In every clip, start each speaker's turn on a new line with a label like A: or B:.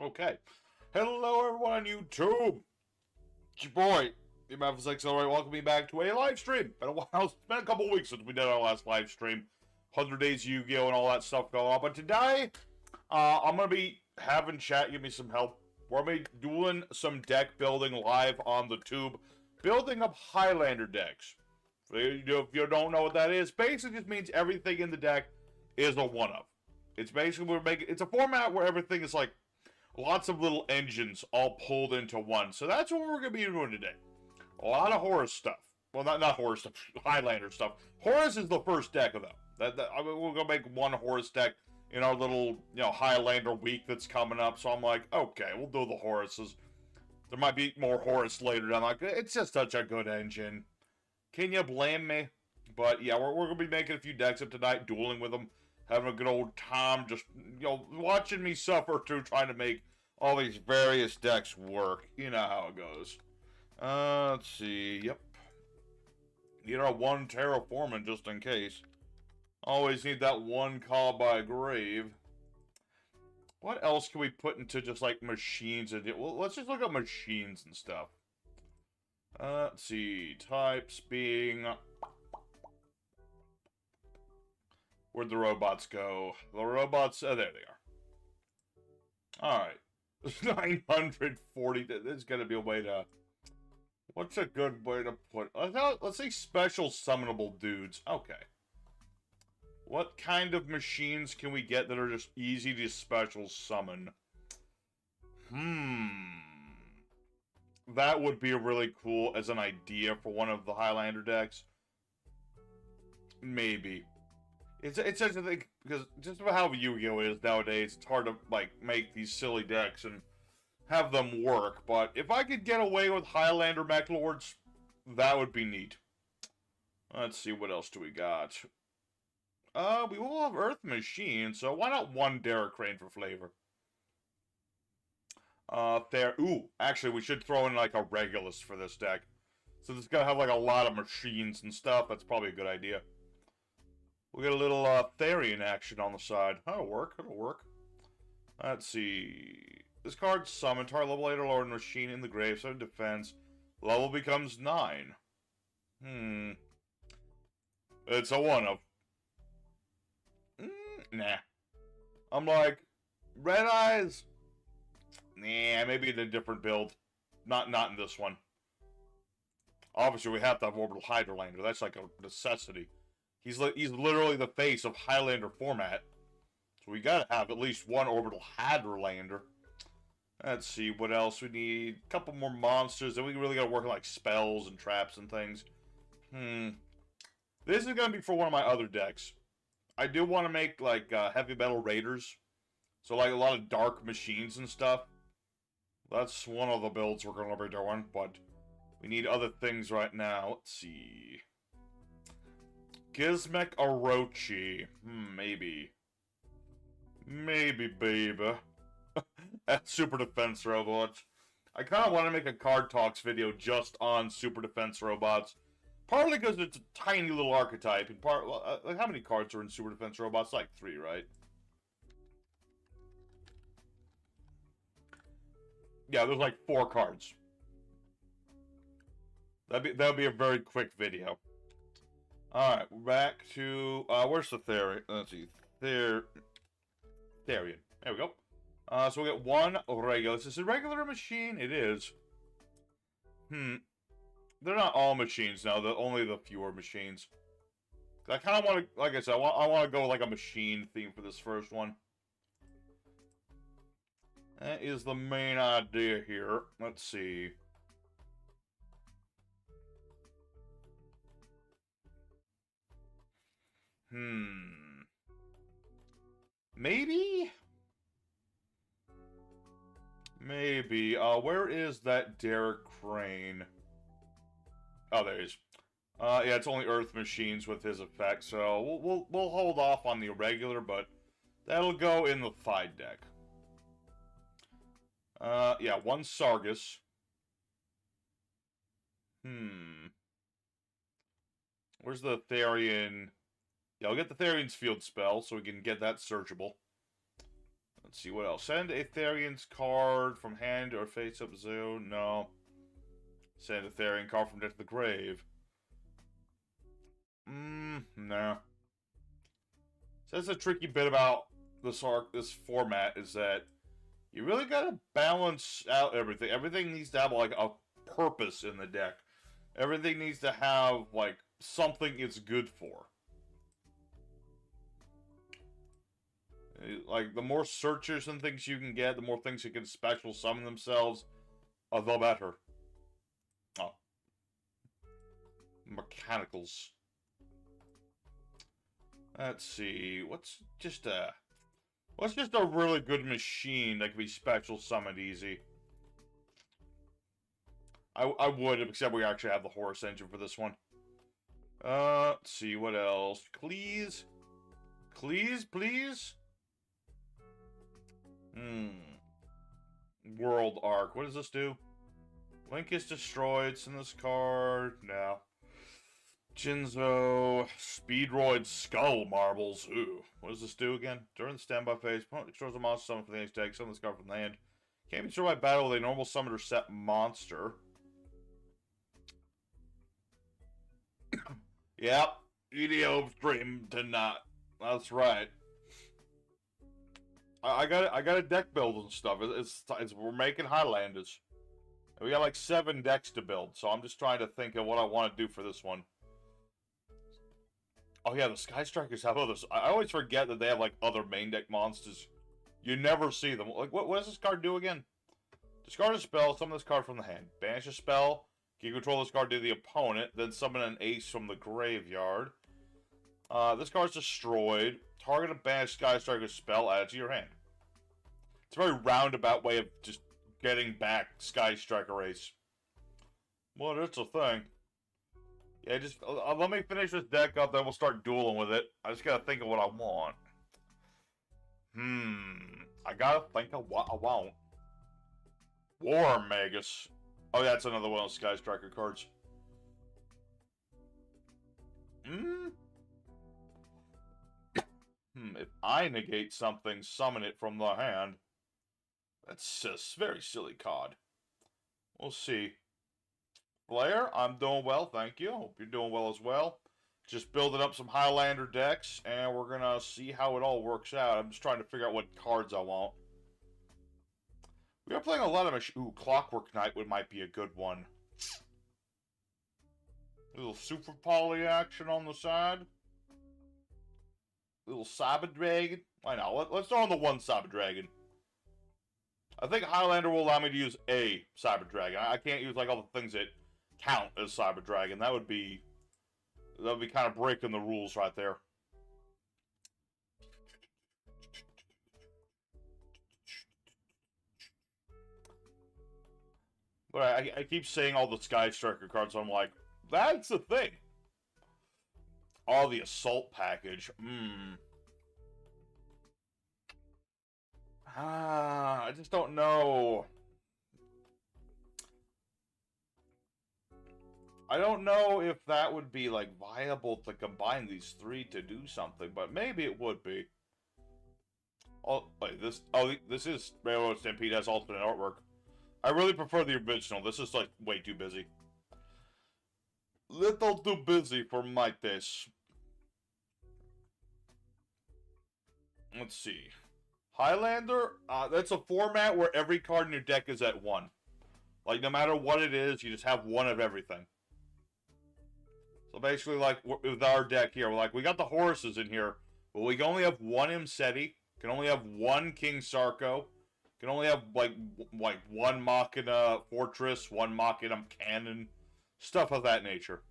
A: Okay. Hello, everyone on YouTube. It's your boy, the Memphis Accelerate. Welcome me back to a live stream. Been a while. It's been a couple weeks since we did our last live stream. 100 Days Yu-Gi-Oh! And all that stuff going on. But today, I'm going to be having chat give me some help. We're going to be doing some deck building live on the tube. Building up Highlander decks. If you don't know what that is, basically just means everything in the deck is a one-of. It's basically, it's a format where everything is like lots of little engines all pulled into one. So that's what we're going to be doing today. A lot of Horus stuff. Well, not Horus stuff, Highlander stuff. Horus is the first deck of them. I mean, we're going to make one Horus deck in our little, Highlander week that's coming up. So I'm like, okay, we'll do the Horuses. There might be more Horus later. I'm like, it's just such a good engine. Can you blame me? But yeah, we're going to be making a few decks up tonight, dueling with them. Having a good old time, just, watching me suffer through trying to make all these various decks work. You know how it goes. Let's see. Yep. Need our one terraforming just in case. Always need that one call by grave. What else can we put into just like machines? Well, let's just look at machines and stuff. Let's see. Types being... Where'd the robots go? The robots... Oh, there they are. Alright. 940. There's got to be a way to... What's a good way to put... Let's say special summonable dudes. Okay. What kind of machines can we get that are just easy to special summon? That would be really cool as an idea for one of the Highlander decks. Maybe. It's such a thing, because just about how Yu-Gi-Oh! Is nowadays, it's hard to, like, make these silly decks and have them work, but if I could get away with Highlander Mech Lords, that would be neat. Let's see, what else do we got? We will have Earth Machine, so why not one Derek Crane for flavor? Ooh, actually, we should throw in, like, a Regulus for this deck. So this is gonna have, like, a lot of machines and stuff. That's probably a good idea. We'll get a little Therian action on the side. That'll work. That'll work. Let's see. This card summoned. Target level 8 or lower machine in the grave. 7 defense. Level becomes 9. It's a one-of. Nah. I'm like, Red Eyes? Nah, maybe in a different build. Not in this one. Obviously, we have to have Orbital Highlander. That's like a necessity. He's literally the face of Highlander format. So we gotta have at least one Orbital Highlander. Let's see, what else we need. A couple more monsters. Then we really gotta work on like spells and traps and things. This is gonna be for one of my other decks. I do want to make like heavy metal raiders. So like a lot of dark machines and stuff. That's one of the builds we're gonna be doing, but we need other things right now. Let's see. Gizmek Orochi. Maybe. Maybe, baby. At Super Defense Robots. I kind of want to make a Card Talks video just on Super Defense Robots. Partly because it's a tiny little archetype, and like, how many cards are in Super Defense Robots? Like 3, right? Yeah, there's like 4 cards. That'd be a very quick video. Alright, we're back to, where's the Therian? Let's see, Therian. There we go. So we'll get one regular. Is this a regular machine? It is. They're not all machines now, only the fewer machines. I kind of want to, like I said, I want to go with like a machine theme for this first one. That is the main idea here. Let's see. Maybe? Maybe. Where is that Derek Crane? Oh, there he is. Yeah, it's only Earth machines with his effect, so we'll hold off on the regular, but that'll go in the Thide deck. Yeah, one Sargus. Where's the Therian? Yeah, I'll get the Therian's field spell, so we can get that searchable. Let's see what else. Send Aetherian's card from hand or face up zone. No. Send Aetherian card from death to the grave. No. So that's a tricky bit about this format is that you really gotta balance out everything. Everything needs to have like a purpose in the deck. Everything needs to have like something it's good for. Like the more searchers and things you can get, the more things you can special summon themselves, the better. Oh. Mechanicals. Let's see. What's just a really good machine that can be special summoned easy? I would, except we actually have the Horus engine for this one. Let's see, what else? Please? Please? World Arc. What does this do? Link is destroyed. Send this card. No. Jinzo. Speedroid Skull Marbles. Ooh. What does this do again? During the standby phase, opponent destroys a monster summon from the next deck. Summon this card from the hand. Can't be destroyed by battle with a normal summon or set monster. Yep. EDO stream to not. That's right. I got a deck build and stuff. We're making Highlanders. And we got like 7 decks to build, so I'm just trying to think of what I want to do for this one. Oh yeah, the Sky Strikers have others. I always forget that they have like other main deck monsters. You never see them. Like what does this card do again? Discard a spell, summon this card from the hand. Banish a spell, you control this card to the opponent, then summon an ace from the graveyard. This card's destroyed. Target a banished Sky Striker spell, add it to your hand. It's a very roundabout way of just getting back Sky Striker Ace. Well, that's a thing. Yeah, just let me finish this deck up, then we'll start dueling with it. I just gotta think of what I want. I gotta think of what I want. War Magus. Oh, yeah, that's another one of those Sky Striker cards. If I negate something, summon it from the hand. That's a very silly card. We'll see. Blair, I'm doing well, thank you. Hope you're doing well as well. Just building up some Highlander decks, and we're gonna see how it all works out. I'm just trying to figure out what cards I want. We are playing a lot of... Ooh, Clockwork Knight might be a good one. A little Super Poly action on the side. A little Cyber Dragon. Why not? Let's throw on the one Cyber Dragon. I think Highlander will allow me to use a Cyber Dragon. I can't use like all the things that count as Cyber Dragon. That would be kind of breaking the rules right there. But I keep saying all the Sky Striker cards, so I'm like, that's the thing. Oh, the Assault package. I just don't know. I don't know if that would be, like, viable to combine these 3 to do something, but maybe it would be. Oh, wait, this is Railroad Stampede has alternate artwork. I really prefer the original. This is, like, way too busy. Little too busy for my taste. Let's see. Highlander, that's a format where every card in your deck is at 1. Like, no matter what it is, you just have 1 of everything. So basically, like, with our deck here, we got the Horuses in here, but we can only have 1 Imseti, can only have 1 King Sarko, can only have, like 1 Machina Fortress, 1 Machina Cannon, stuff of that nature.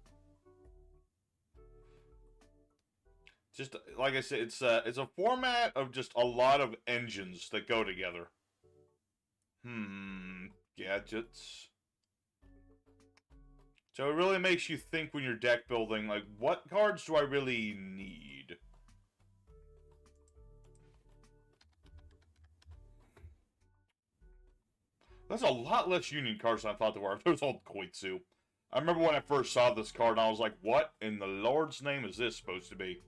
A: Just, like I said, it's a format of just a lot of engines that go together. Gadgets. So it really makes you think when you're deck building, like, what cards do I really need? That's a lot less Union cards than I thought there were. There's all Koitsu. I remember when I first saw this card, and I was like, what in the Lord's name is this supposed to be?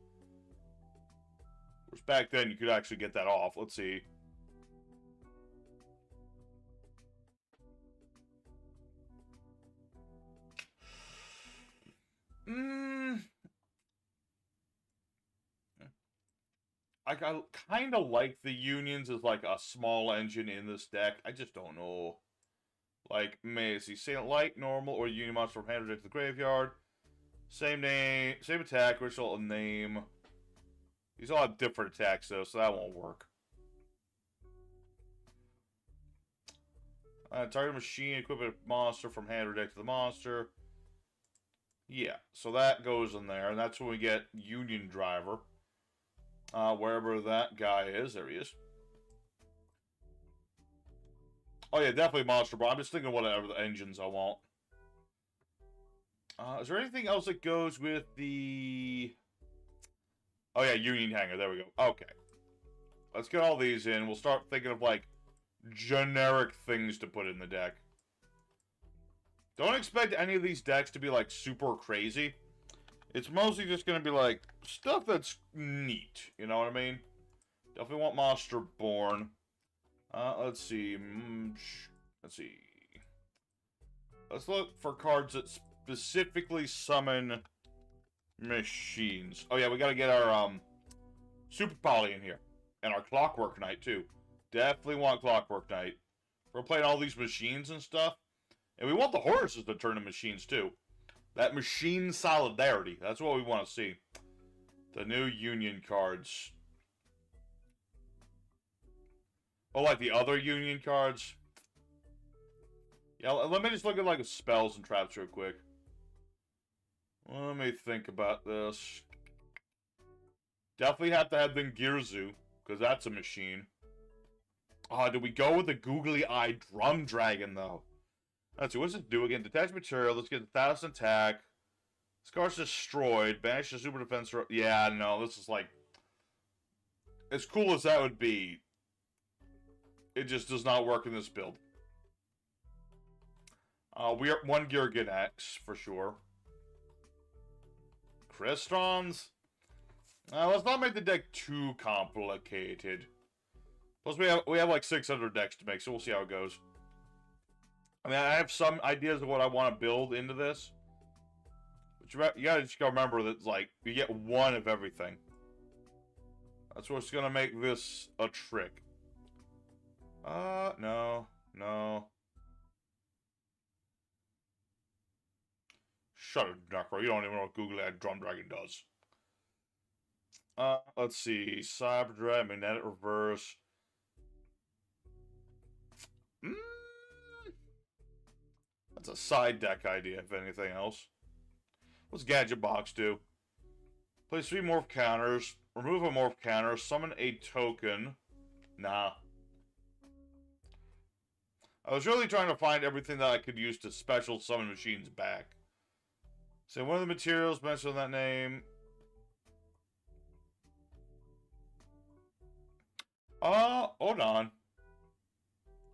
A: Whereas back then, you could actually get that off. Let's see. I kind of like the Unions as like a small engine in this deck. I just don't know. Like, Macy, Saint Light, normal, or Union monster from hand to the graveyard. Same name, same attack, original name. These all have different attacks though, so that won't work. Target machine, equip a monster from hand or deck to the monster. Yeah, so that goes in there, and that's when we get Union Driver. Wherever that guy is, there he is. Oh yeah, definitely Monster Ball. I'm just thinking whatever the engines I want. Is there anything else that goes with the... Oh yeah, Union Hanger, there we go. Okay. Let's get all these in. We'll start thinking of, like, generic things to put in the deck. Don't expect any of these decks to be, like, super crazy. It's mostly just going to be, like, stuff that's neat. You know what I mean? Definitely want Monster Born. Let's see. Let's see. Let's look for cards that specifically summon machines. Oh, yeah, we got to get our, Super Poly in here. And our Clockwork Knight, too. Definitely want Clockwork Knight. We're playing all these machines and stuff. And we want the horses to turn to machines, too. That machine solidarity. That's what we want to see. The new Union cards. Oh, like the other Union cards? Yeah, let me just look at, like, spells and traps real quick. Let me think about this. Definitely have to have the Girzu, because that's a machine. Do we go with the googly-eyed Drum Dragon, though? Let's see, what's it do again? Detach material, let's get 1,000 attack. This card's destroyed. Banish the super defense. Yeah, no, this is like... As cool as that would be, it just does not work in this build. We are 1 Gurgan X, for sure. Crystons? Let's not make the deck too complicated. Plus, we have like 600 decks to make, so we'll see how it goes. I mean, I have some ideas of what I want to build into this. But you gotta just remember that, like, you get one of everything. That's what's gonna make this a trick. No. Shut it, Necro. You don't even know what Googly-Eyed Drum Dragon does. Let's see. Cyber Dread, Magnetic Reverse. That's a side deck idea, if anything else. What's Gadget Box do? Place 3 morph counters. Remove a morph counter. Summon a token. Nah. I was really trying to find everything that I could use to special summon machines back. So one of the materials mentioned that name. Hold on.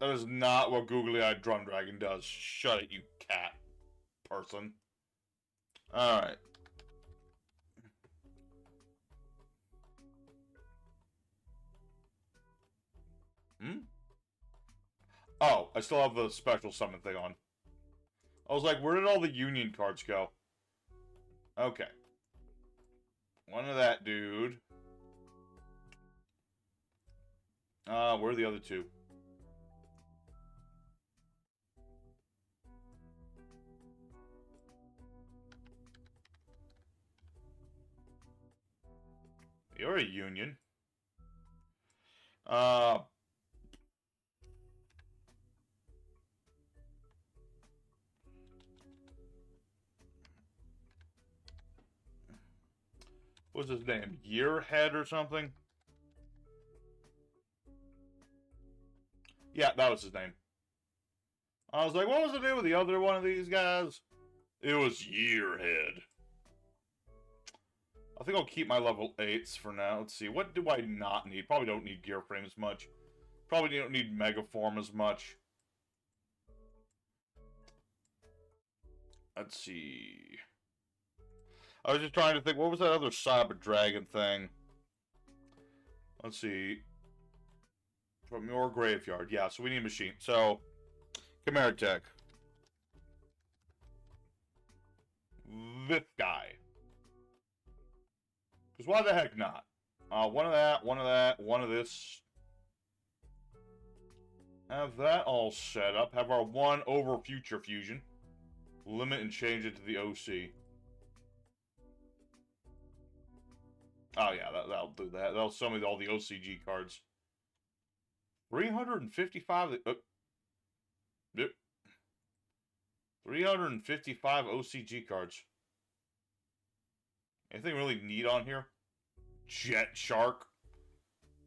A: That is not what Googly-Eyed Drum Dragon does. Shut it, you cat person. Alright. Oh, I still have the special summon thing on. I was like, where did all the Union cards go? Okay. One of that dude. Where are the other two? You're a Union. What's his name? Yearhead or something? Yeah, that was his name. I was like, what was the name of the other one of these guys? It was Yearhead. I think I'll keep my level 8s for now. Let's see, what do I not need? Probably don't need Gear Frame as much. Probably don't need Megaform as much. Let's see. I was just trying to think, what was that other Cyber Dragon thing? Let's see. From your graveyard. Yeah, so we need a machine. So, Chimera Tech. This guy. Because why the heck not? One of that, one of that, one of this. Have that all set up. Have our one over future fusion. Limit and change it to the OC. Oh yeah, that'll do that. That'll sell me all the OCG cards. 355. Yep. 355 OCG cards. Anything really neat on here? Jet Shark,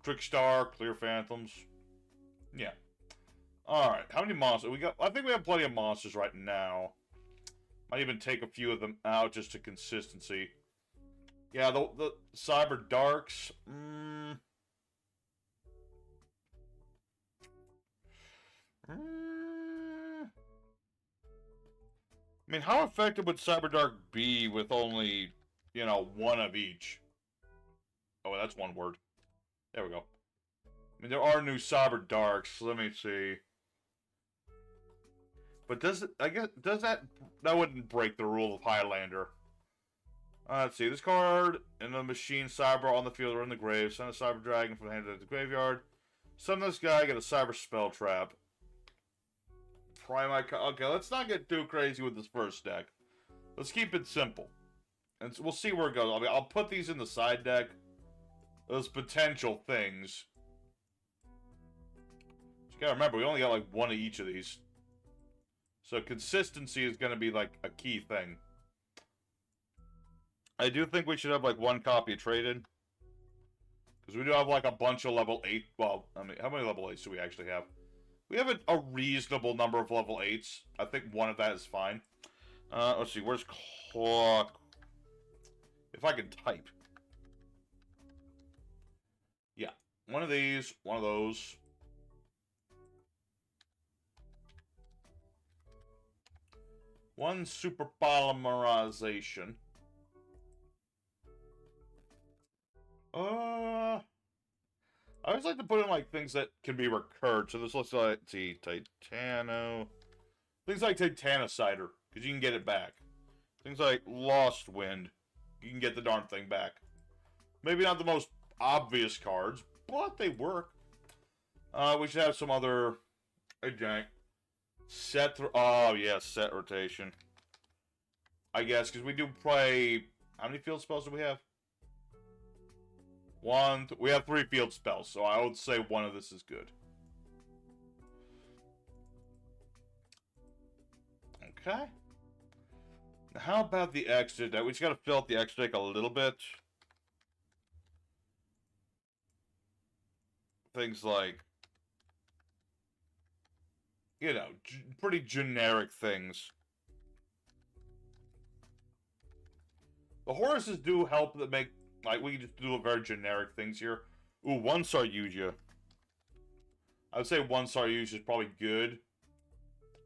A: Trickstar, Clear Phantoms. Yeah. Alright, how many monsters? We got. I think we have plenty of monsters right now. Might even take a few of them out just to consistency. Yeah, the Cyber Darks. I mean, how effective would Cyber Dark be with only, you know, one of each? Oh, that's one word. There we go. I mean, there are new Cyber Darks. Let me see. But does it, I guess, does that wouldn't break the rule of Highlander. Let's see, this card, and the machine Cyber on the field or in the grave. Send a Cyber Dragon from the hand to the graveyard. Summon this guy, get a Cyber Spell Trap. Okay, let's not get too crazy with this first deck. Let's keep it simple. And we'll see where it goes. I mean, I'll put these in the side deck. Those potential things. You gotta remember, we only got like one of each of these. So consistency is gonna be like a key thing. I do think we should have like one copy traded. Because we do have like a bunch of level 8. Well, I mean, how many level 8s do we actually have? We have a reasonable number of level 8s. I think one of that is fine. Let's see, where's clock? If I can type. Yeah, one of these, one of those. One super polymerization. I always like to put in like things that can be recurred. So this looks like, let's see, Titano. Things like Titanicider, because you can get it back. Things like Lost Wind, you can get the darn thing back. Maybe not the most obvious cards, but they work. We should have some other. Hey, Jank. Oh, yeah, set rotation. I guess, because we do play. How many field spells do we have? We have 3 field spells, so I would say one of this is good. Okay. Now, how about the extra deck? We just gotta fill out the extra deck a little bit. Things like, you know, pretty generic things. The Horuses do help that make, like, we can just do very generic things here. Ooh, 1 Saryuja. I would say 1 Saryuja is probably good.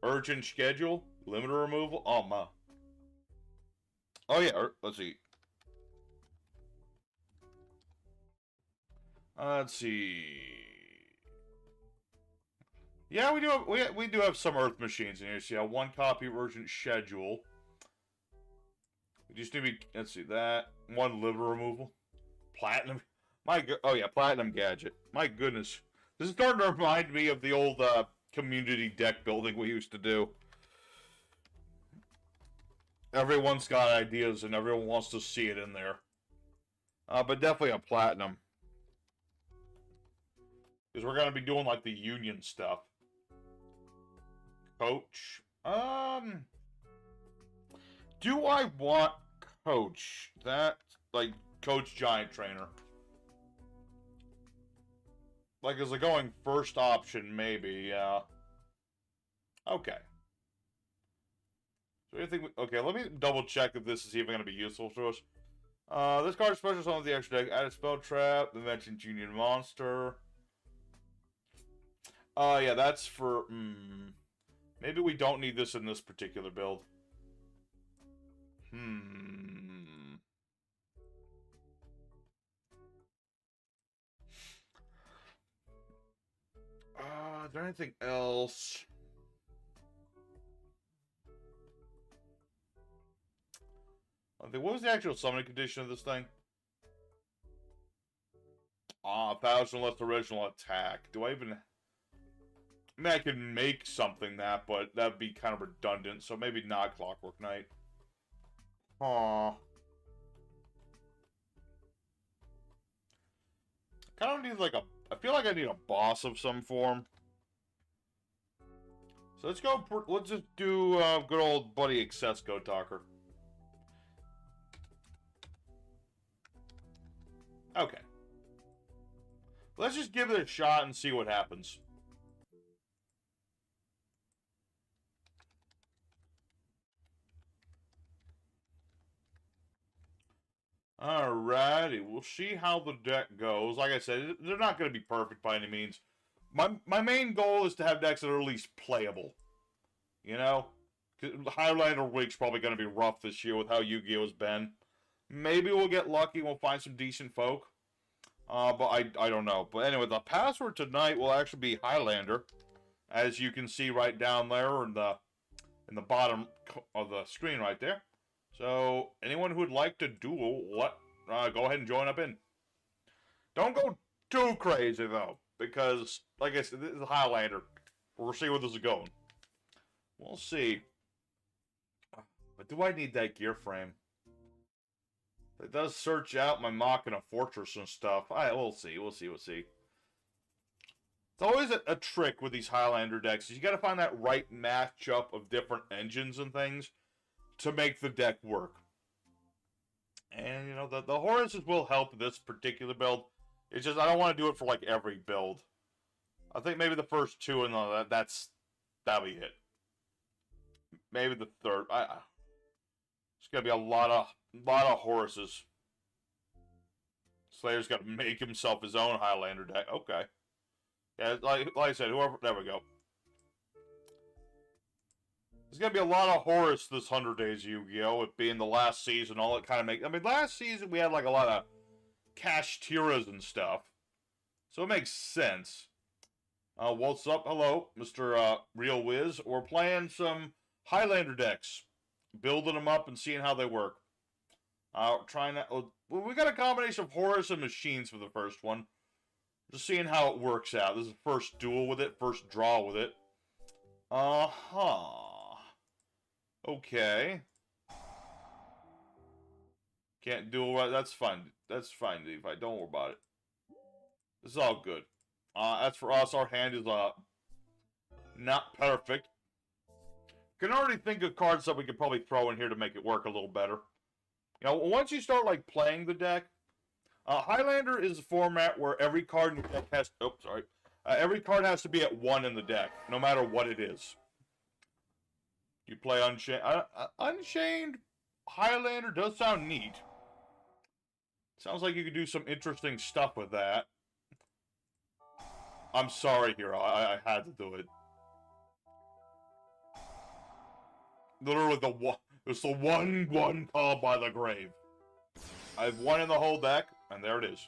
A: Urgent schedule. Limiter removal. Oh, my. Oh, yeah. Let's see. Let's see. Yeah, we do have some Earth machines in here. So, yeah, 1 copy of Urgent Schedule. We just need to be, let's see, that. 1 liver removal. Platinum. Oh, yeah, Platinum Gadget. My goodness. This is starting to remind me of the old community deck building we used to do. Everyone's got ideas, and everyone wants to see it in there. But definitely a Platinum. Because we're going to be doing, like, the Union stuff. Coach. Do I want Coach? That, like, Coach Giant Trainer. Like, as a going first option, maybe, yeah. Okay. So anything? Okay, let me double check if this is even going to be useful to us. This card is special summon with the extra deck. Add a spell trap. The mentioned Union Monster. Yeah, that's for. Maybe we don't need this in this particular build. Is there anything else? What was the actual summoning condition of this thing? 1,000 less original attack. Do I even... I mean, I can make something that, but that'd be kind of redundant, so maybe not Clockwork Knight. Aw. I kind of need like a... I feel like I need a boss of some form. So let's go... Let's just do good old buddy Accesco Talker. Okay. Let's just give it a shot and see what happens. Alrighty, we'll see how the deck goes. Like I said, they're not going to be perfect by any means. My main goal is to have decks that are at least playable. You know? Highlander Week's probably going to be rough this year with how Yu-Gi-Oh's been. Maybe we'll get lucky and we'll find some decent folk. But I don't know. But anyway, the password tonight will actually be Highlander. As you can see right down there in the bottom of the screen right there. So, anyone who would like to duel, go ahead and join up in. Don't go too crazy, though, because, like I said, this is a Highlander. We'll see where this is going. We'll see. But do I need that gear frame? It does search out my Machina Fortress and stuff. We'll see. It's always a trick with these Highlander decks. You got to find that right matchup of different engines and things to make the deck work. And, you know, the Horuses will help this particular build. It's just, I don't want to do it for, like, every build. I think maybe the first two, and that'll be it. Maybe the third. It's going to be a lot of Horuses. Slayer's got to make himself his own Highlander deck. Okay. Yeah, like I said, whoever... There we go. There's going to be a lot of Horus this 100 Days Yu-Gi-Oh! It being the last season, all it kind of makes... I mean, last season we had, like, a lot of cash tiras and stuff. So it makes sense. What's up? Hello, Mr. Real Wiz. We're playing some Highlander decks. Building them up and seeing how they work. Trying to... Well, we got a combination of Horus and Machines for the first one. Just seeing how it works out. This is the first duel with it, first draw with it. Okay. Can't duel right. That's fine. That's fine, Levi. Don't worry about it. This is all good. As for us, our hand is not perfect. Can already think of cards that we could probably throw in here to make it work a little better. You know, once you start like playing the deck, Highlander is a format where every card in your deck has. Oh, sorry. Every card has to be at 1 in the deck, no matter what it is. You play Unchained. Unchained Highlander does sound neat. Sounds like you could do some interesting stuff with that. I'm sorry, Hero. I had to do it. Literally it's the one called by the grave. I have 1 in the whole deck, and there it is.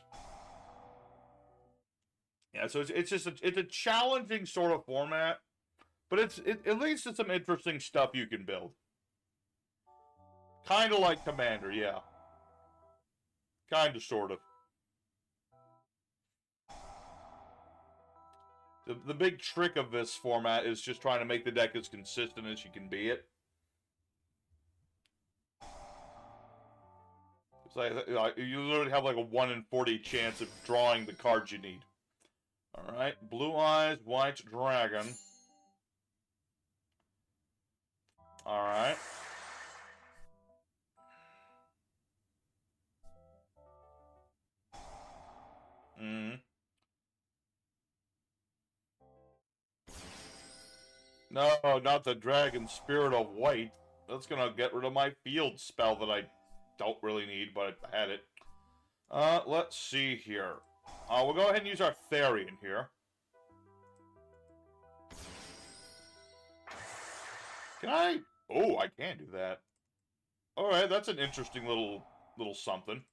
A: Yeah, so it's just it's a challenging sort of format. But at least it's some interesting stuff you can build. Kind of like Commander, yeah. Kind of, sort of. The big trick of this format is just trying to make the deck as consistent as you can be it. It's like you literally have like a 1 in 40 chance of drawing the cards you need. Alright, Blue Eyes, White Dragon. Alright. No, not the Dragon Spirit of White. That's gonna get rid of my field spell that I don't really need, but I had it. Let's see here. We'll go ahead and use our Therian here. Can I? Oh, I can do that. Alright, that's an interesting little something.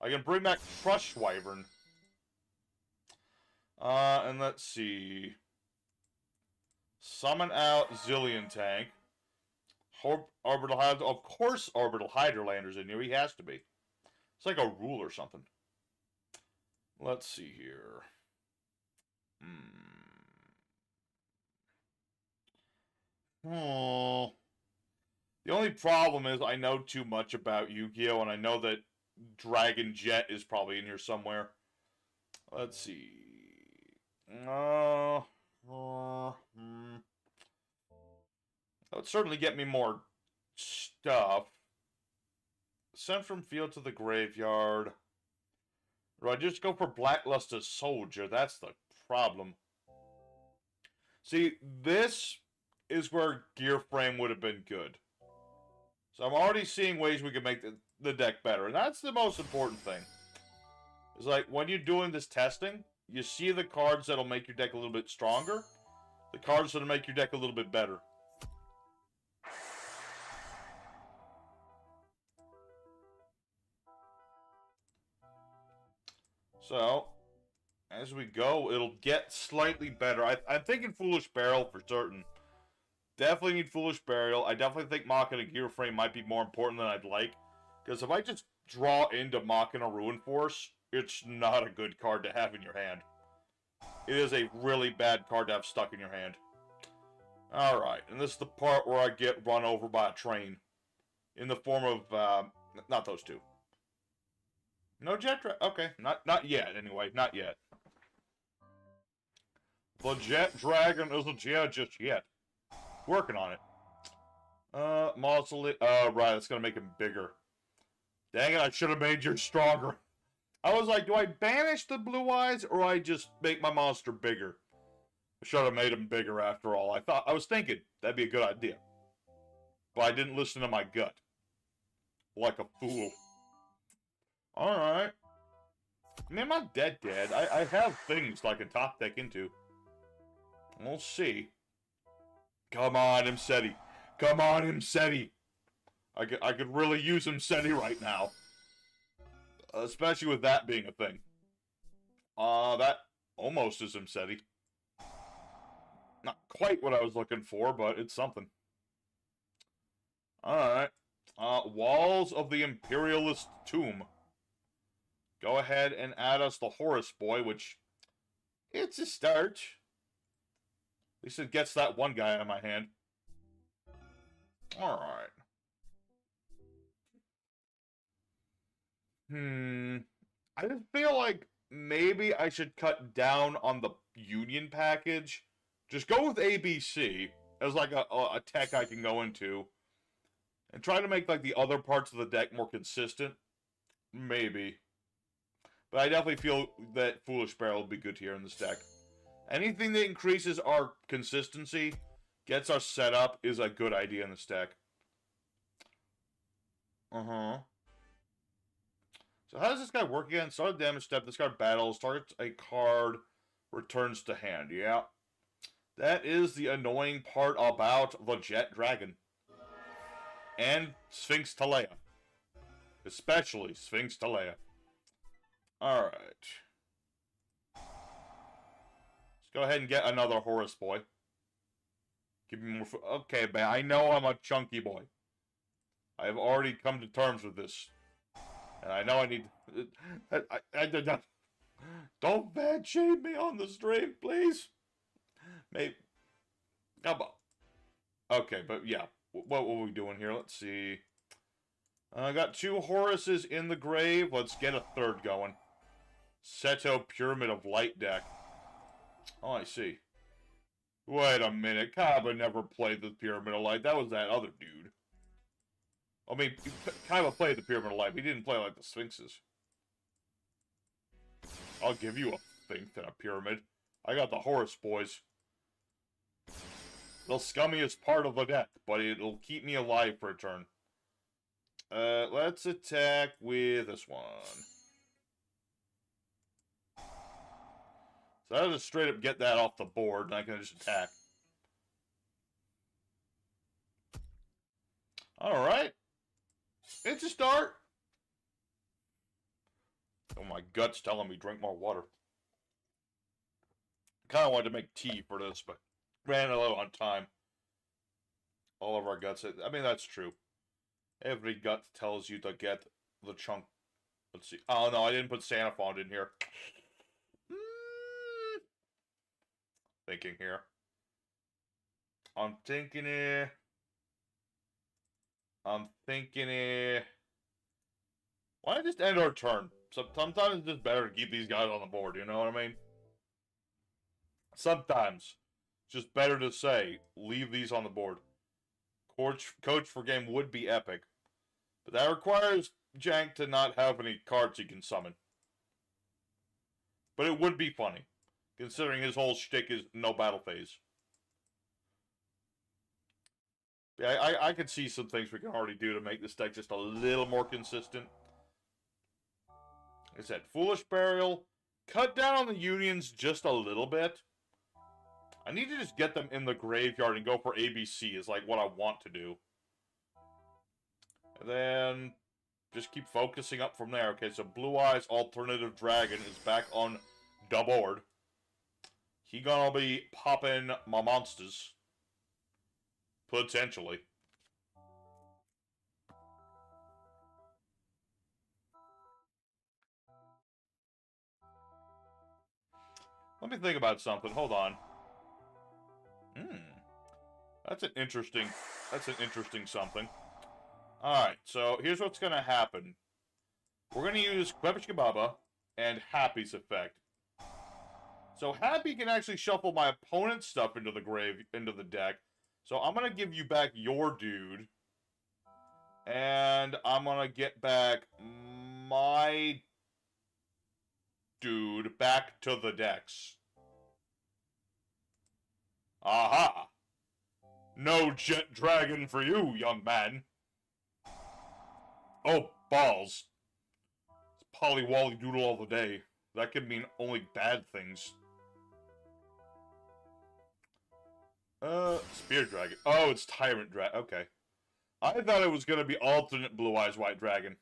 A: I can bring back Crush Wyvern. And let's see. Summon out Zillion Tank. Orbital Hydra. Of course Orbital Hydrolander's in here. He has to be. It's like a rule or something. Let's see here. Oh. The only problem is I know too much about Yu-Gi-Oh! And I know that Dragon Jet is probably in here somewhere. Let's see. That would certainly get me more stuff. Sent from field to the graveyard. Or I just go for Blackluster Soldier. That's the problem. See, this is where Gear Frame would have been good. So I'm already seeing ways we can make the deck better. And that's the most important thing. It's like, when you're doing this testing, you see the cards that'll make your deck a little bit stronger. The cards that'll make your deck a little bit better. So, as we go, it'll get slightly better. I'm thinking Foolish Barrel for certain. Definitely need Foolish Burial. I definitely think Machina Gear Frame might be more important than I'd like. Because if I just draw into Machina Ruin Force, it's not a good card to have in your hand. It is a really bad card to have stuck in your hand. Alright, and this is the part where I get run over by a train. In the form of, not those two. No Jet Dragon? Okay, not yet, anyway. Not yet. The Jet Dragon isn't here just yet. Working on it. Mausoleum. Right, that's gonna make him bigger. Dang it, I should have made you stronger. I was like, do I banish the blue eyes, or I just make my monster bigger? I should have made him bigger after all. I was thinking, that'd be a good idea. But I didn't listen to my gut. Like a fool. Alright. I mean, I'm not dead. I have things I can top deck into. We'll see. Come on, Imseti. Come on, Imseti. I could really use Imseti right now. Especially with that being a thing. That almost is Imseti. Not quite what I was looking for, but it's something. Alright. Walls of the Imperialist Tomb. Go ahead and add us the Horus Boy, which... it's a start. At least it gets that one guy out of my hand. Alright. I just feel like maybe I should cut down on the Union package. Just go with ABC as like a tech I can go into. And try to make like the other parts of the deck more consistent. Maybe. But I definitely feel that Foolish Barrel would be good here in this deck. Anything that increases our consistency, gets us set up, is a good idea in this deck. So how does this guy work again? Start a damage step, this card battles, targets a card, returns to hand. Yeah. That is the annoying part about the Jet Dragon. And Sphinx Talea. Especially Sphinx Talea. Alright. Let's go ahead and get another Horus Boy. Give me more... okay, man, I know I'm a chunky boy. I have already come to terms with this. And I know I need... don't bad shame me on the stream, please. Maybe... come on. Okay, but yeah. What were we doing here? Let's see. I got 2 Horuses in the grave. Let's get a third going. Seto Pyramid of Light deck. Oh, I see. Wait a minute. Kaba never played the Pyramid of Light. That was that other dude. I mean, Kaba played the Pyramid of Light, but he didn't play like the Sphinxes. I'll give you a Sphinx and a Pyramid. I got the Horus Boys. The scummiest part of the deck, but it'll keep me alive for a turn. Let's attack with this one. So I'll just straight up get that off the board, and I can just attack. Alright. It's a start. Oh, my gut's telling me drink more water. Kind of wanted to make tea for this, but ran a little on time. All of our guts. I mean, that's true. Every gut tells you to get the chunk. Let's see. Oh, no, I didn't put Santa Font in here. thinking here. I'm thinking it. Why not just end our turn? Sometimes it's just better to keep these guys on the board, you know what I mean? Sometimes. It's just better to say, leave these on the board. Coach for game would be epic. But that requires Jank to not have any cards he can summon. But it would be funny, considering his whole shtick is no battle phase. Yeah, I could see some things we can already do to make this deck just a little more consistent. Like I said, Foolish Burial. Cut down on the unions just a little bit. I need to just get them in the graveyard and go for ABC is like what I want to do. And then just keep focusing up from there. Okay, so Blue Eyes Alternative Dragon is back on the board. He gonna be popping my monsters. Potentially. Let me think about something. Hold on. That's an interesting something. Alright, so here's what's gonna happen. We're gonna use Kwebish Kababa and Happy's effect. So Happy can actually shuffle my opponent's stuff into the deck. So I'm gonna give you back your dude. And I'm gonna get back my dude back to the decks. Aha! No jet dragon for you, young man. Oh, balls. It's Polly Wally Doodle all the day. That could mean only bad things. Spear Dragon. Oh, it's Tyrant Dragon. Okay. I thought it was going to be alternate Blue Eyes White Dragon.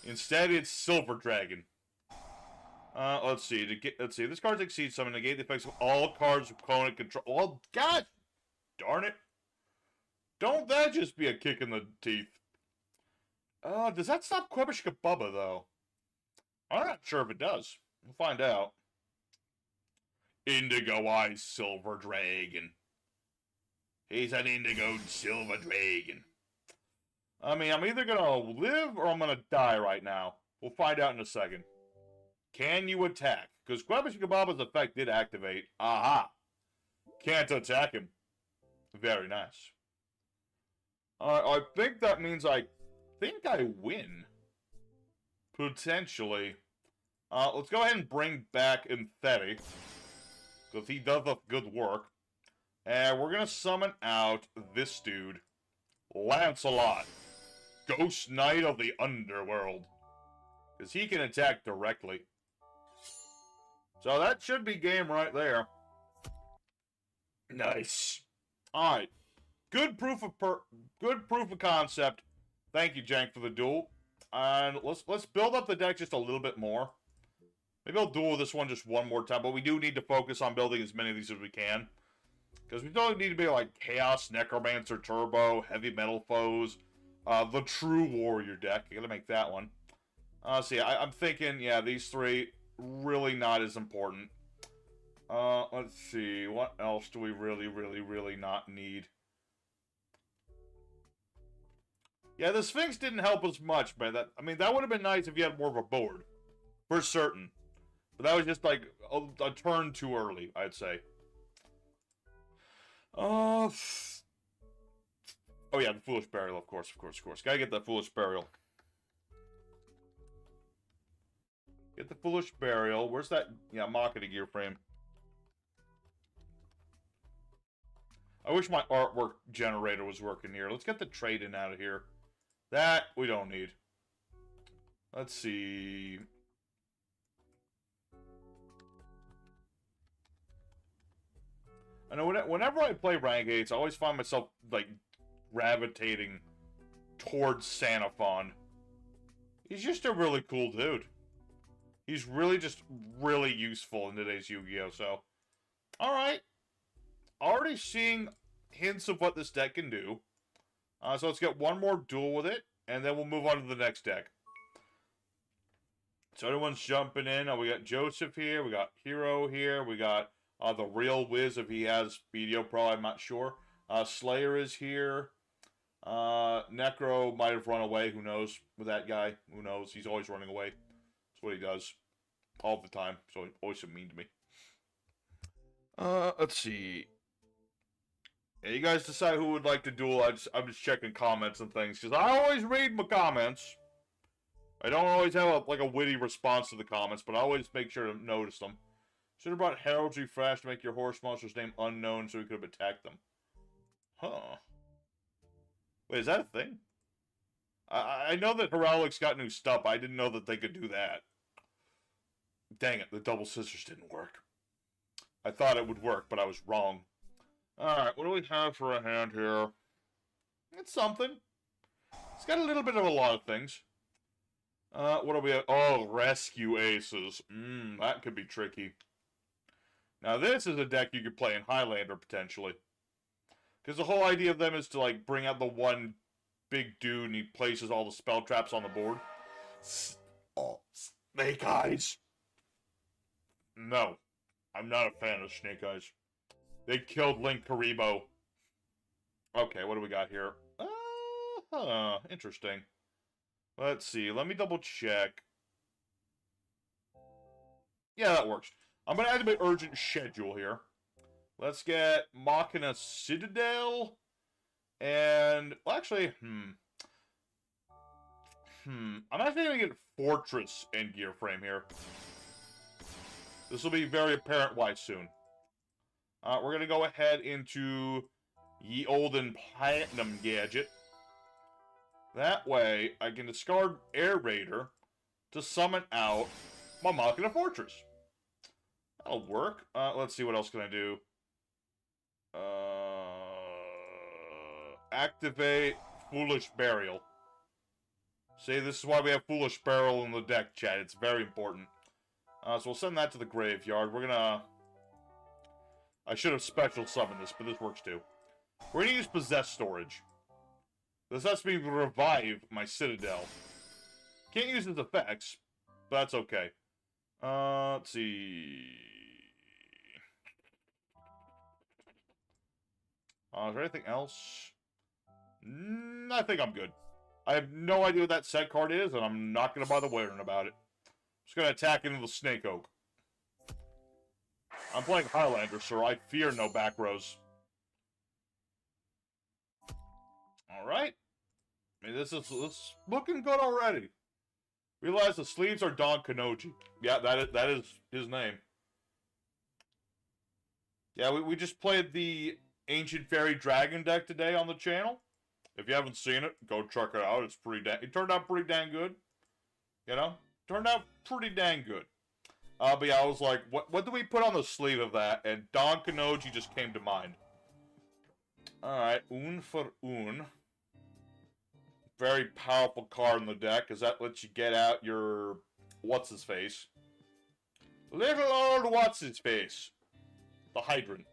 A: Instead, it's Silver Dragon. Let's see. Let's see. This card exceeds summon. Negate the effects of all cards opponent control. Oh, God! Darn it. Don't that just be a kick in the teeth? Does that stop Kwebish Kababa, though? I'm not sure if it does. We'll find out. Indigo Eyes Silver Dragon. He's an Indigo Silver Dragon. I mean, I'm either gonna live or I'm gonna die right now. We'll find out in a second. Can you attack? Because Kwebish Kababa's effect did activate. Aha! Can't attack him. Very nice. I think that means I win. Potentially. Let's go ahead and bring back Inthetti. Because he does good work. And we're going to summon out this dude. Lancelot. Ghost Knight of the Underworld. Because he can attack directly. So that should be game right there. Nice. Alright. Good proof of concept. Thank you, Jank, for the duel. And let's build up the deck just a little bit more. Maybe I'll duel this one just one more time, but we do need to focus on building as many of these as we can. Because we don't need to be like Chaos, Necromancer, Turbo, Heavy Metal Foes, the True Warrior deck. I gotta make that one. See, I'm thinking, yeah, these three, really not as important. Let's see, what else do we really not need? Yeah, the Sphinx didn't help us much, man. I mean, that would have been nice if you had more of a board. For certain. But that was just like a turn too early, I'd say. Oh yeah, the Foolish Burial, of course. Gotta get that Foolish Burial. Get the Foolish Burial. Where's that? Yeah, Makata gear frame. I wish my artwork generator was working here. Let's get the trade-in out of here. That we don't need. Let's see. I know whenever I play Rank 8s, I always find myself, like, gravitating towards Xenophon. He's just a really cool dude. He's really useful in today's Yu-Gi-Oh! So, alright. Already seeing hints of what this deck can do. So let's get one more duel with it, and then we'll move on to the next deck. So everyone's jumping in. Oh, we got Joseph here. We got Hero here. We got The real Wiz, if he has Speedio Pro, I'm not sure. Slayer is here. Necro might have run away. Who knows? With that guy, who knows? He's always running away. That's what he does. All the time. So he's always so mean to me. Let's see. Yeah, you guys decide who would like to duel. I'm just checking comments and things, because I always read my comments. I don't always have a witty response to the comments, but I always make sure to notice them. Should have brought heraldry flash to make your horse monster's name unknown so we could have attacked them. Huh. Wait, is that a thing? I know that Heraldics got new stuff. I didn't know that they could do that. Dang it, the double scissors didn't work. I thought it would work, but I was wrong. Alright, what do we have for a hand here? It's something. It's got a little bit of a lot of things. What do we have? Oh, rescue aces. That could be tricky. Now, this is a deck you could play in Highlander, potentially. Because the whole idea of them is to, like, bring out the one big dude and he places all the spell traps on the board. Oh, Snake Eyes. No. I'm not a fan of Snake Eyes. They killed Link Karibo. Okay, what do we got here? Interesting. Let's see. Let me double check. Yeah, that works. I'm going to activate Urgent Schedule here. Let's get Machina Citadel. And, well, actually, I'm actually going to get Fortress and Gear Frame here. This will be very apparent why soon. We're going to go ahead into Ye Olden Platinum Gadget. That way, I can discard Air Raider to summon out my Machina Fortress. That'll work. Let's see, what else can I do? Activate Foolish Burial. See, this is why we have Foolish Burial in the deck, chat. It's very important. So we'll send that to the graveyard. We're gonna... I should have special summoned this, but this works too. We're gonna use Possess Storage. This lets me revive my Citadel. Can't use its effects, but that's okay. Let's see... is there anything else? I think I'm good. I have no idea what that set card is, and I'm not going to bother worrying about it. I'm just going to attack into the Snake Oak. I'm playing Highlander, sir. I fear no back rows. Alright. I mean, this is looking good already. Realize the sleeves are Don Kanoji. Yeah, that is his name. Yeah, we just played the Ancient Fairy Dragon deck today on the channel. If you haven't seen it, go check it out. It turned out pretty dang good. You know? Turned out pretty dang good. But yeah, I was like, what do we put on the sleeve of that? And Don Kanoji just came to mind. Alright, Un for Un. Very powerful card in the deck, because that lets you get out your... What's-his-face? Little old What's-his-face. The Hydrant.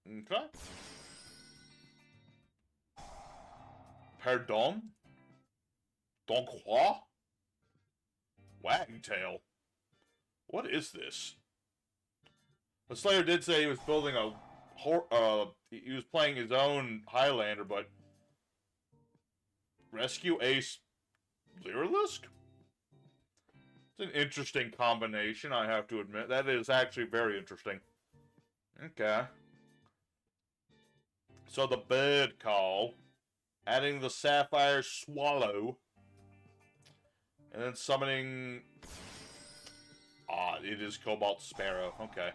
A: Okay. Pardon? Don quoi? Wagtail. What is this? The Slayer did say he was building a... he was playing his own Highlander, but... Rescue Ace... Lyrilisc? It's an interesting combination, I have to admit. That is actually very interesting. Okay. So the bird call, adding the Sapphire Swallow, and then summoning... it is Cobalt Sparrow. Okay.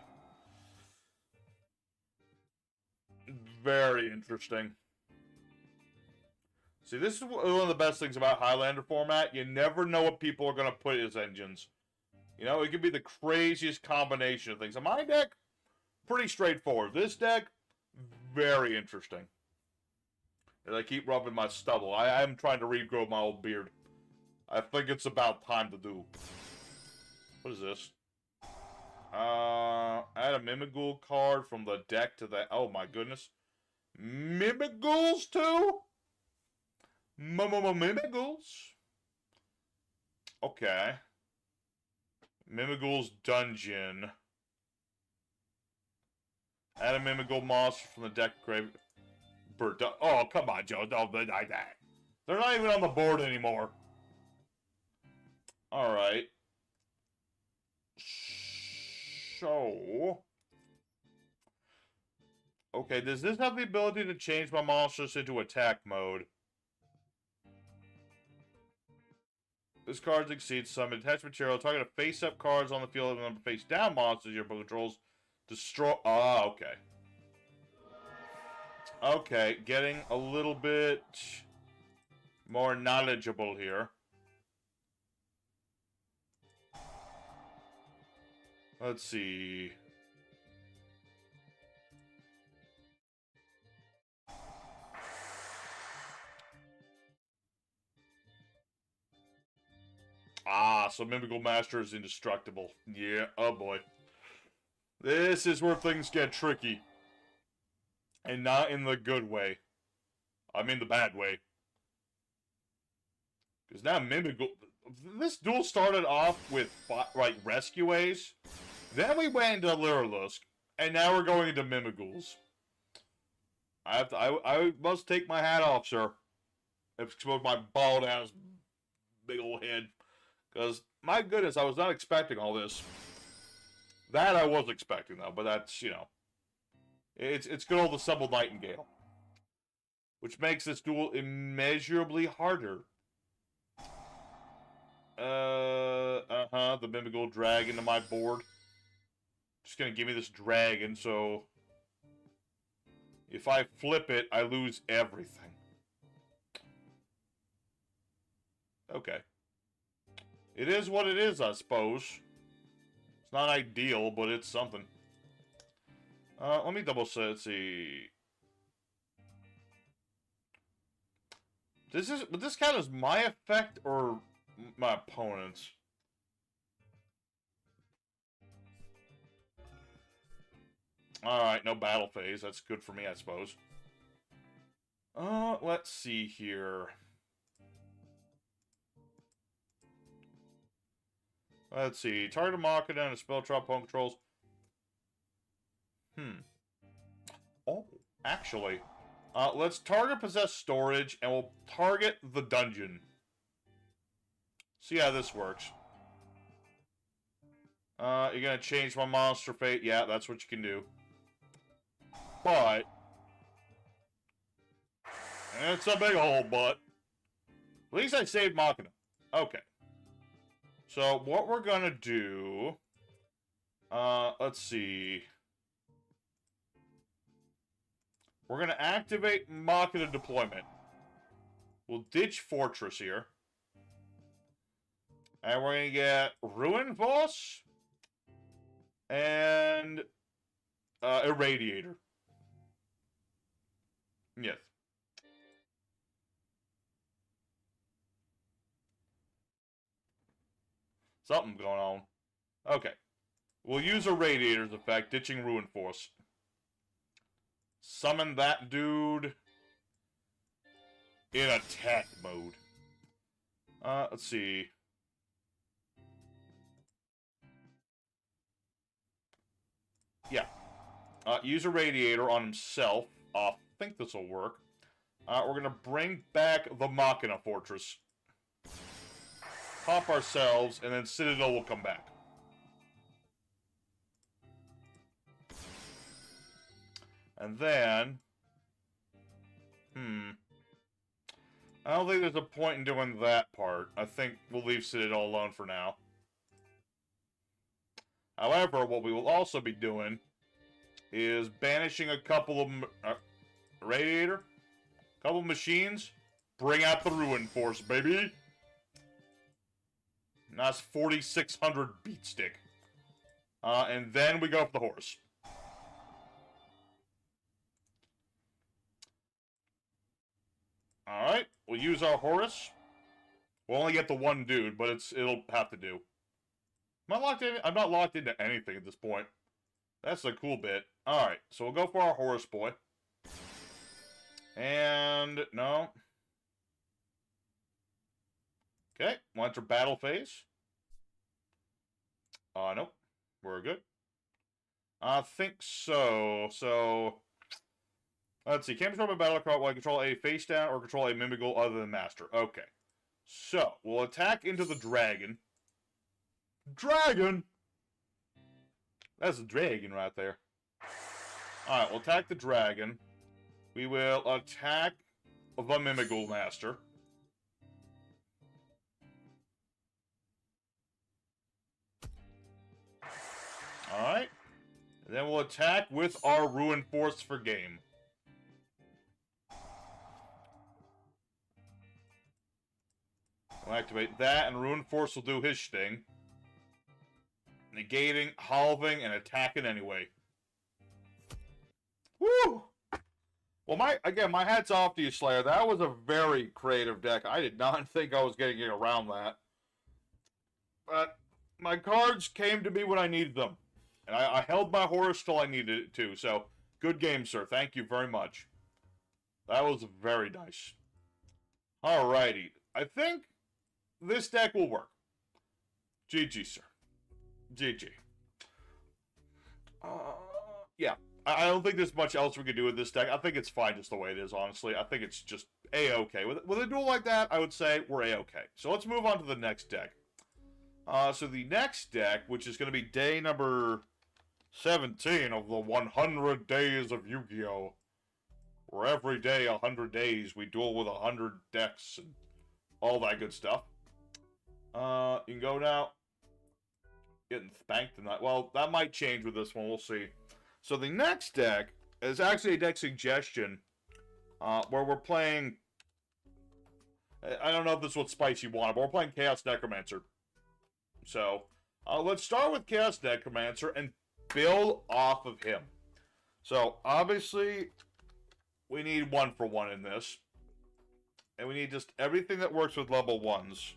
A: Very interesting. See, this is one of the best things about Highlander format. You never know what people are going to put as engines. You know, it could be the craziest combination of things. In my deck, pretty straightforward. This deck, very interesting. And I keep rubbing my stubble. I am trying to regrow my old beard. I think it's about time to do. What is this? Add a Mimighoul card from the deck to the... Oh my goodness. Mimighouls too? Mimighouls? Okay. Mimigul's Dungeon. Add a Mimigul monster from the deck grave. Oh, come on, Joe. Don't be like that. They're not even on the board anymore. Alright. So... Okay, does this have the ability to change my monsters into attack mode? This card exceeds summon. Attach material. Target a face-up cards on the field and number face-down monsters your opponent controls. Destroy... Ah, okay. Okay, getting a little bit more knowledgeable here. Let's see... Ah, so Mimigul Master is indestructible. Yeah, oh boy. This is where things get tricky. And not in the good way. I mean the bad way. Because now Mimigul... This duel started off with, like, Rescues. Then we went into Lyrilusk. And now we're going into Mimiguls. I must take my hat off, sir. Expose my bald-ass big old head. Because, my goodness, I was not expecting all this. That I was expecting, though, but that's, you know... It's good old Assembled Nightingale. Which makes this duel immeasurably harder. The Mimigul Dragon to my board. Just gonna give me this dragon, so... If I flip it, I lose everything. Okay. It is what it is, I suppose. It's not ideal, but it's something. Let me double check. Let's see. Would this count as my effect or my opponent's? Alright, no battle phase. That's good for me, I suppose. Let's see here. Let's see. Target a Machina and a spell trap opponent controls. Oh, actually. Let's target possess storage, and we'll target the dungeon. See how this works. You're gonna change my monster fate. Yeah, that's what you can do. But... And it's a big old but. At least I saved Machina. Okay. So, what we're gonna do... let's see... We're going to activate Machina deployment. We'll ditch Fortress here. And we're going to get Ruin Force and Irradiator. Yes. Something's going on. Okay. We'll use Irradiator's effect, ditching Ruin Force. Summon that dude in attack mode. Let's see. Yeah. Use a Radiator on himself. I think this will work. We're gonna bring back the Machina Fortress. Pop ourselves, and then Citadel will come back. And then... I don't think there's a point in doing that part. I think we'll leave Citadel alone for now. However, what we will also be doing is banishing a couple of... Radiator? A couple of machines. Bring out the Ruin Force, baby! And that's 4,600 beat stick. And then we go for the horse. Alright, we'll use our Horus. We'll only get the one dude, but it'll have to do. I'm not locked into anything at this point. That's the cool bit. Alright, so we'll go for our Horus boy. And, no. Okay, we'll enter battle phase. Nope. We're good. I think so. So, let's see. Can't control my battle card while I control a face down or control a Mimigal other than Master. Okay. So, we'll attack into the dragon. Dragon! That's a dragon right there. Alright, we'll attack the dragon. We will attack the Mimigal Master. Alright. And then we'll attack with our Ruin Force for game. We'll activate that, and Ruin Force will do his thing. Negating, halving, and attacking anyway. Woo! Well, my hat's off to you, Slayer. That was a very creative deck. I did not think I was getting around that. But my cards came to me when I needed them. And I held my horse till I needed it to. So, good game, sir. Thank you very much. That was very nice. Alrighty. I think this deck will work. GG, sir. GG. Yeah. I don't think there's much else we can do with this deck. I think it's fine just the way it is, honestly. I think it's just A-okay. With a duel like that, I would say we're A-okay. So let's move on to the next deck. So the next deck, which is going to be day number 17 of the 100 Days of Yu-Gi-Oh! Where every day, 100 days, we duel with 100 decks and all that good stuff. You can go now. Getting spanked tonight. Well, that might change with this one. We'll see. So the next deck is actually a deck suggestion where we're playing... I don't know if this is what Spice you want, but we're playing Chaos Necromancer. So, let's start with Chaos Necromancer and build off of him. So, obviously, we need 1-for-1 in this. And we need just everything that works with level 1s.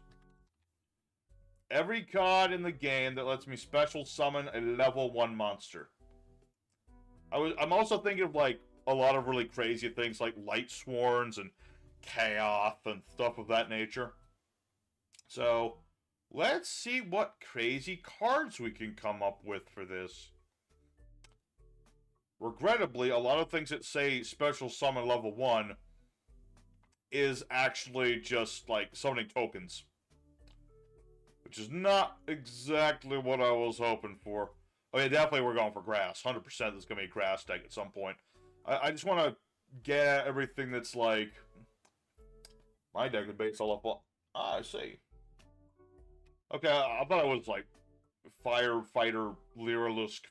A: Every card in the game that lets me special summon a level 1 monster. I'm also thinking of, like, a lot of really crazy things like Light Sworns and Chaos and stuff of that nature. So, let's see what crazy cards we can come up with for this. Regrettably, a lot of things that say special summon level 1 is actually just, like, summoning tokens. Which is not exactly what I was hoping for. Oh yeah, definitely we're going for grass. 100% there's going to be a grass deck at some point. I just want to get at everything that's like... My deck is based all up... Ah, I see. Okay, I thought it was like... Firefighter, Lyrilusk,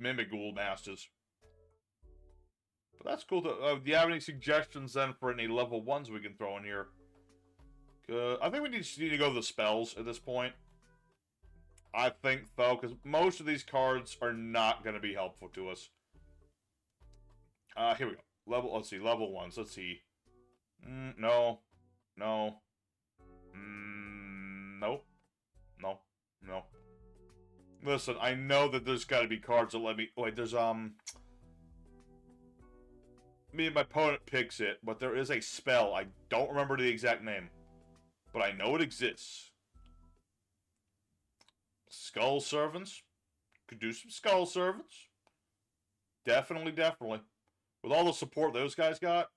A: Mimigul Masters. But that's cool. Do you have any suggestions then for any level 1s we can throw in here? I think we just need to go to the spells at this point. I think, though, because most of these cards are not going to be helpful to us. Here we go. Let's see, level 1s. Let's see. No. No. Nope. No. No. Listen, I know that there's got to be cards that let me... Wait, there's, me and my opponent picks it, but there is a spell. I don't remember the exact name. But I know it exists. Skull Servants. Could do some Skull Servants. Definitely, definitely. With all the support those guys got.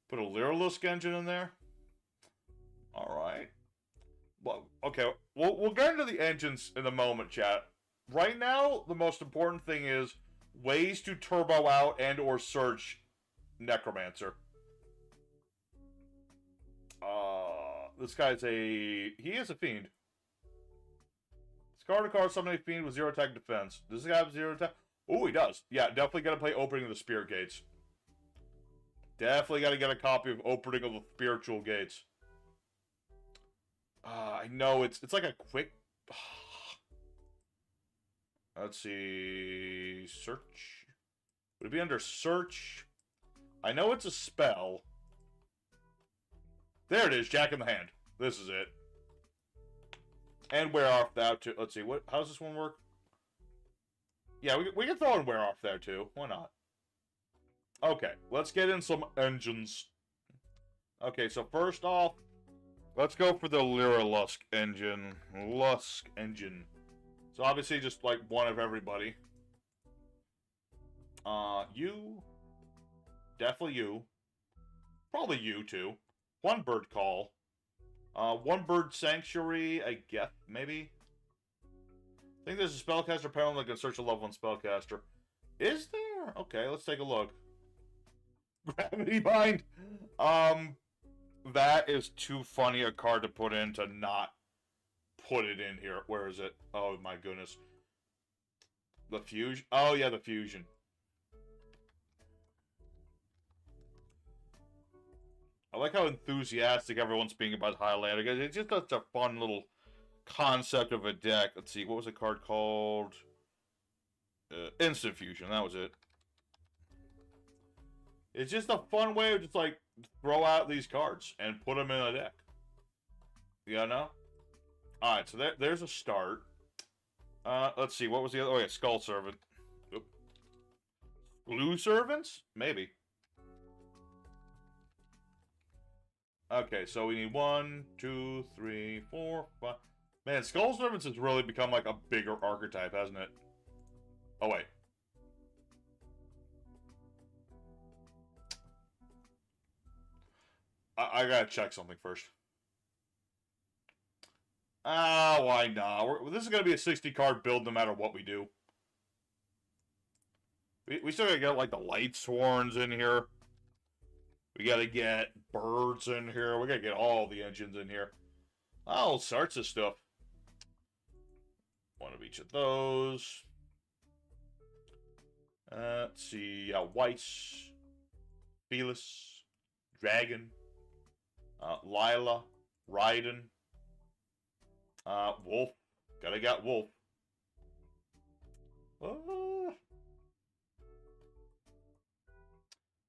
A: Put a Lyrilusk engine in there. Alright. Well, okay, we'll get into the engines in a moment, chat. Right now, the most important thing is ways to turbo out and or search Necromancer. This guy's he is a fiend. Discard a card, summon a fiend with 0 attack defense. Does this guy have 0 attack? Oh, he does. Yeah, definitely gotta play Opening of the Spirit Gates. Definitely gotta get a copy of Opening of the Spiritual Gates. I know, it's like a quick... Let's see... Search? Would it be under Search? I know it's a spell. There it is, Jack in the Hand. This is it. And Wear Off that too. Let's see, how does this one work? Yeah, we can throw in Wear Off there too. Why not? Okay, let's get in some engines. Okay, so first off, let's go for the Lyrilusk engine. Lusk engine. So obviously just like one of everybody. You. Definitely you. Probably you too. One bird call. One bird sanctuary, I guess, maybe? I think there's a spellcaster panel that can search a level 1 spellcaster. Is there? Okay, let's take a look. Gravity Bind. That is too funny a card to put in to not put it in here. Where is it? Oh my goodness. The fusion? Oh yeah, the fusion. I like how enthusiastic everyone's being about Highlander, because it's just such a fun little concept of a deck. Let's see, what was the card called? Instant Fusion, that was it. It's just a fun way of just, like, throw out these cards and put them in a deck. You know? Alright, so there's a start. Let's see, what was the other? Oh, yeah, Skull Servant. Oop. Blue Servants? Maybe. Okay, so we need 1, 2, 3, 4, 5. Man, Skull Servants has really become like a bigger archetype, hasn't it? Oh, wait. I gotta check something first. Why not? This is gonna be a 60-card build no matter what we do. We still gotta get, like, the Light Sworns in here. We gotta get birds in here. We gotta get all the engines in here. All sorts of stuff. One of each of those. Let's see. Weiss. Felis. Dragon. Lila. Raiden. Wolf. Gotta get Wolf.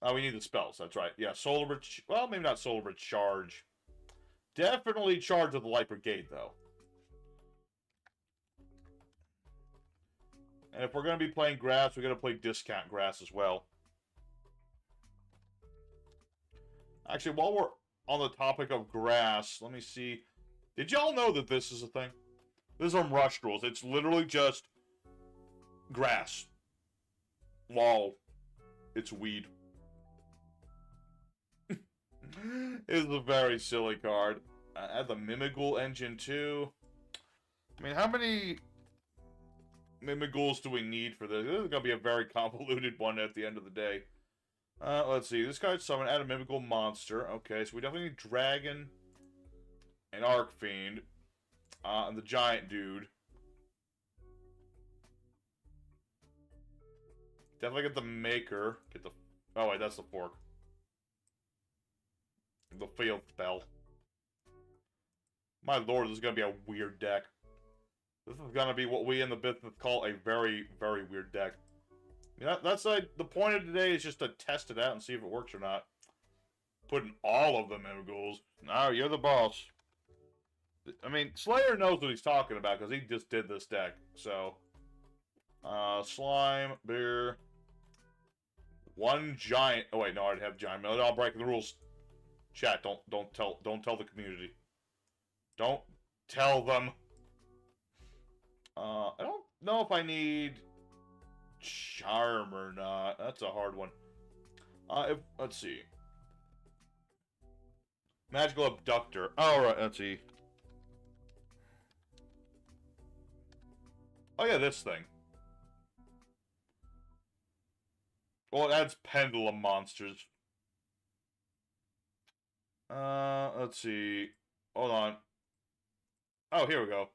A: Oh, we need the spells. That's right. Yeah, Solar Bridge. Well, maybe not Solar Bridge. Charge. Definitely charge with the Light Brigade, though. And if we're going to be playing grass, we're going to play discount grass as well. Actually, while we're on the topic of grass, let me see. Did y'all know that this is a thing? This is on Rush Rules. It's literally just grass. Lol. It's weed. It's a very silly card. Add the Mimigul engine too. I mean, how many Mimiguls do we need for this? This is gonna be a very convoluted one at the end of the day. Let's see. This card summon, add a Mimigul monster. Okay, so we definitely need Dragon and Arcfiend. And the giant dude. Definitely get the Maker. Get the... Oh, wait, that's the fork. The field spell. My lord, this is gonna be a weird deck. This is gonna be what we in the business call a very, very weird deck. I mean, that's like, the point of today is just to test it out and see if it works or not. Putting all of them in goals. No, you're the boss. I mean, Slayer knows what he's talking about because he just did this deck. So, slime, beer, one giant. Oh wait, no, I already have giant. No, I'll break the rules. Chat, don't tell the community. Don't tell them. I don't know if I need charm or not. That's a hard one. Let's see. Magical Abductor. Alright, let's see. Oh yeah, this thing. Well, it adds pendulum monsters. Let's see. Hold on. Oh, here we go.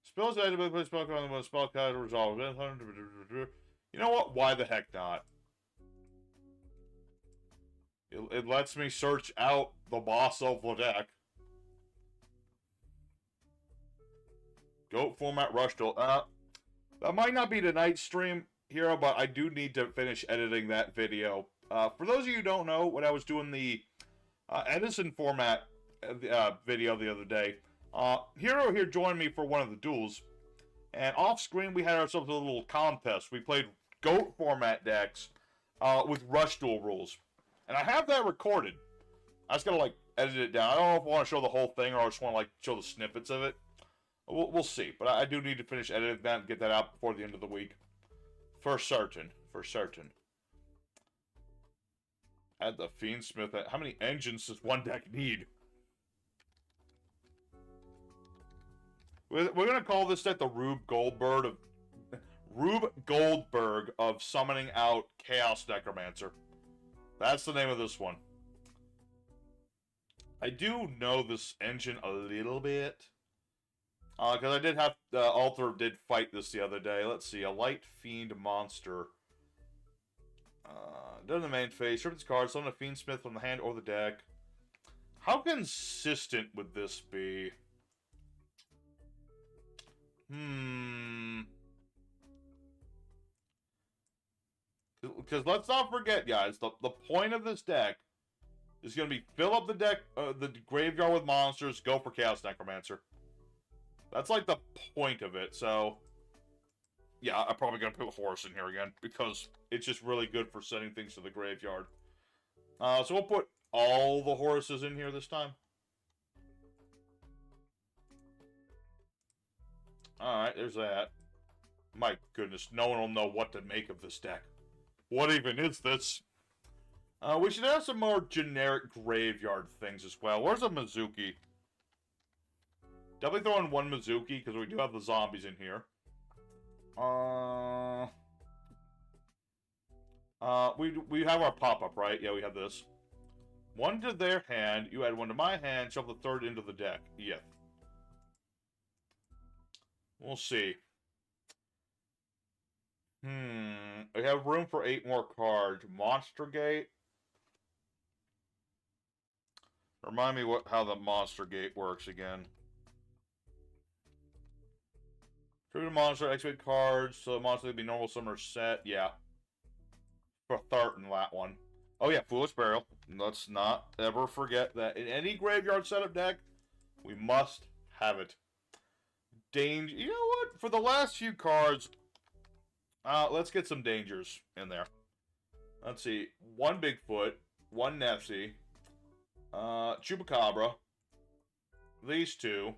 A: Spells that ability to spell card when spell card resolved. You know what? Why the heck not? It lets me search out the boss of the deck. Goat format rush tool. That might not be tonight's stream, Hero, but I do need to finish editing that video. For those of you who don't know, when I was doing the Edison format video the other day, Hero here joined me for one of the duels, and off screen we had ourselves a little contest. We played GOAT format decks with Rush Duel rules, and I have that recorded. I just gotta like edit it down. I don't know if I want to show the whole thing or I just want to like show the snippets of it. We'll see. But I do need to finish editing that and get that out before the end of the week. For certain. For certain. Add the Fiendsmith. How many engines does one deck need? We're going to call this deck the Rube Goldberg of summoning out Chaos Necromancer. That's the name of this one. I do know this engine a little bit. Because I did have... Alter did fight this the other day. Let's see. A Light Fiend monster. Down the main phase. Strip its cards. Summon a Fiendsmith from the hand or the deck. How consistent would this be? Because let's not forget, guys, the point of this deck is going to be fill up the deck, the graveyard with monsters, go for Chaos Necromancer. That's like the point of it, so... Yeah, I'm probably going to put Horse in here again, because it's just really good for sending things to the graveyard. So we'll put all the Horses in here this time. Alright, there's that. My goodness, no one will know what to make of this deck. What even is this? We should have some more generic graveyard things as well. Where's a Mizuki? Definitely throw in one Mizuki, because we do have the zombies in here. We have our pop-up, right? Yeah, we have this. One to their hand, you add one to my hand, shove the third into the deck. Yeah. We'll see. We have room for 8 more cards. Monster Gate. Remind me how the Monster Gate works again. Tribute a monster, activate cards, so the monster would be normal summoner set. Yeah. For third in that one. Oh yeah, Foolish Burial. Let's not ever forget that in any graveyard setup deck, we must have it. Danger. You know what? For the last few cards, let's get some dangers in there. Let's see. One Bigfoot, one Nessie, Chupacabra, these two,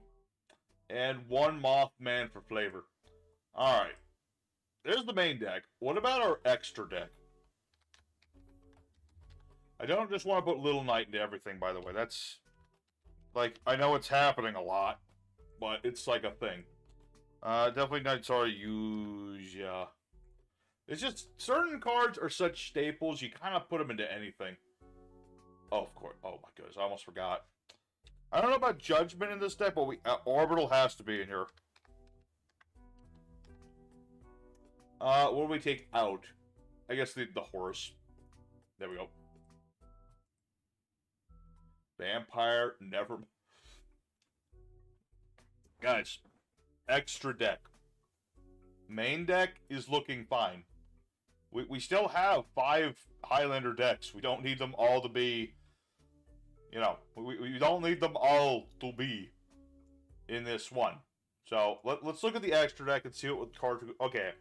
A: and one Mothman for flavor. Alright. There's the main deck. What about our extra deck? I don't just want to put Little Knight into everything, by the way. That's... Like, I know it's happening a lot, but it's like a thing. Definitely Knights are used, yeah. It's just, certain cards are such staples, you kind of put them into anything. Oh, of course. Oh my goodness, I almost forgot. I don't know about Judgment in this deck, but Orbital has to be in here. What do we take out? I guess the Horse. There we go. Vampire, never... Guys, extra deck. Main deck is looking fine. We still have 5 Highlander decks. We don't need them all to be... You know, we don't need them all to be in this one. So, let's look at the extra deck and see what cards... Okay.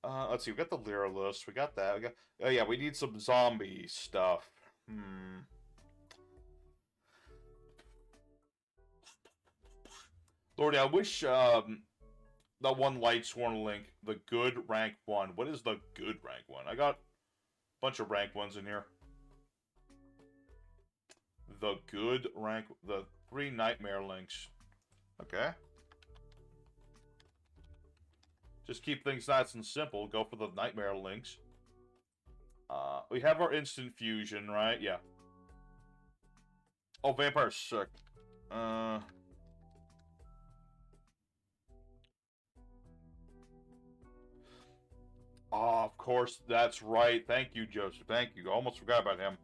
A: Let's see, we got the Lyra list. We got that. Oh yeah, we need some zombie stuff. Lordy, I wish, that one Lightsworn Link, the good rank 1. What is the good rank 1? I got a bunch of rank 1s in here. The good rank, the 3 Nightmare Links. Okay. Just keep things nice and simple. Go for the Nightmare Links. We have our Instant Fusion, right? Yeah. Oh, Vampire's sick. Oh, of course, that's right. Thank you, Joseph. Thank you. I almost forgot about him.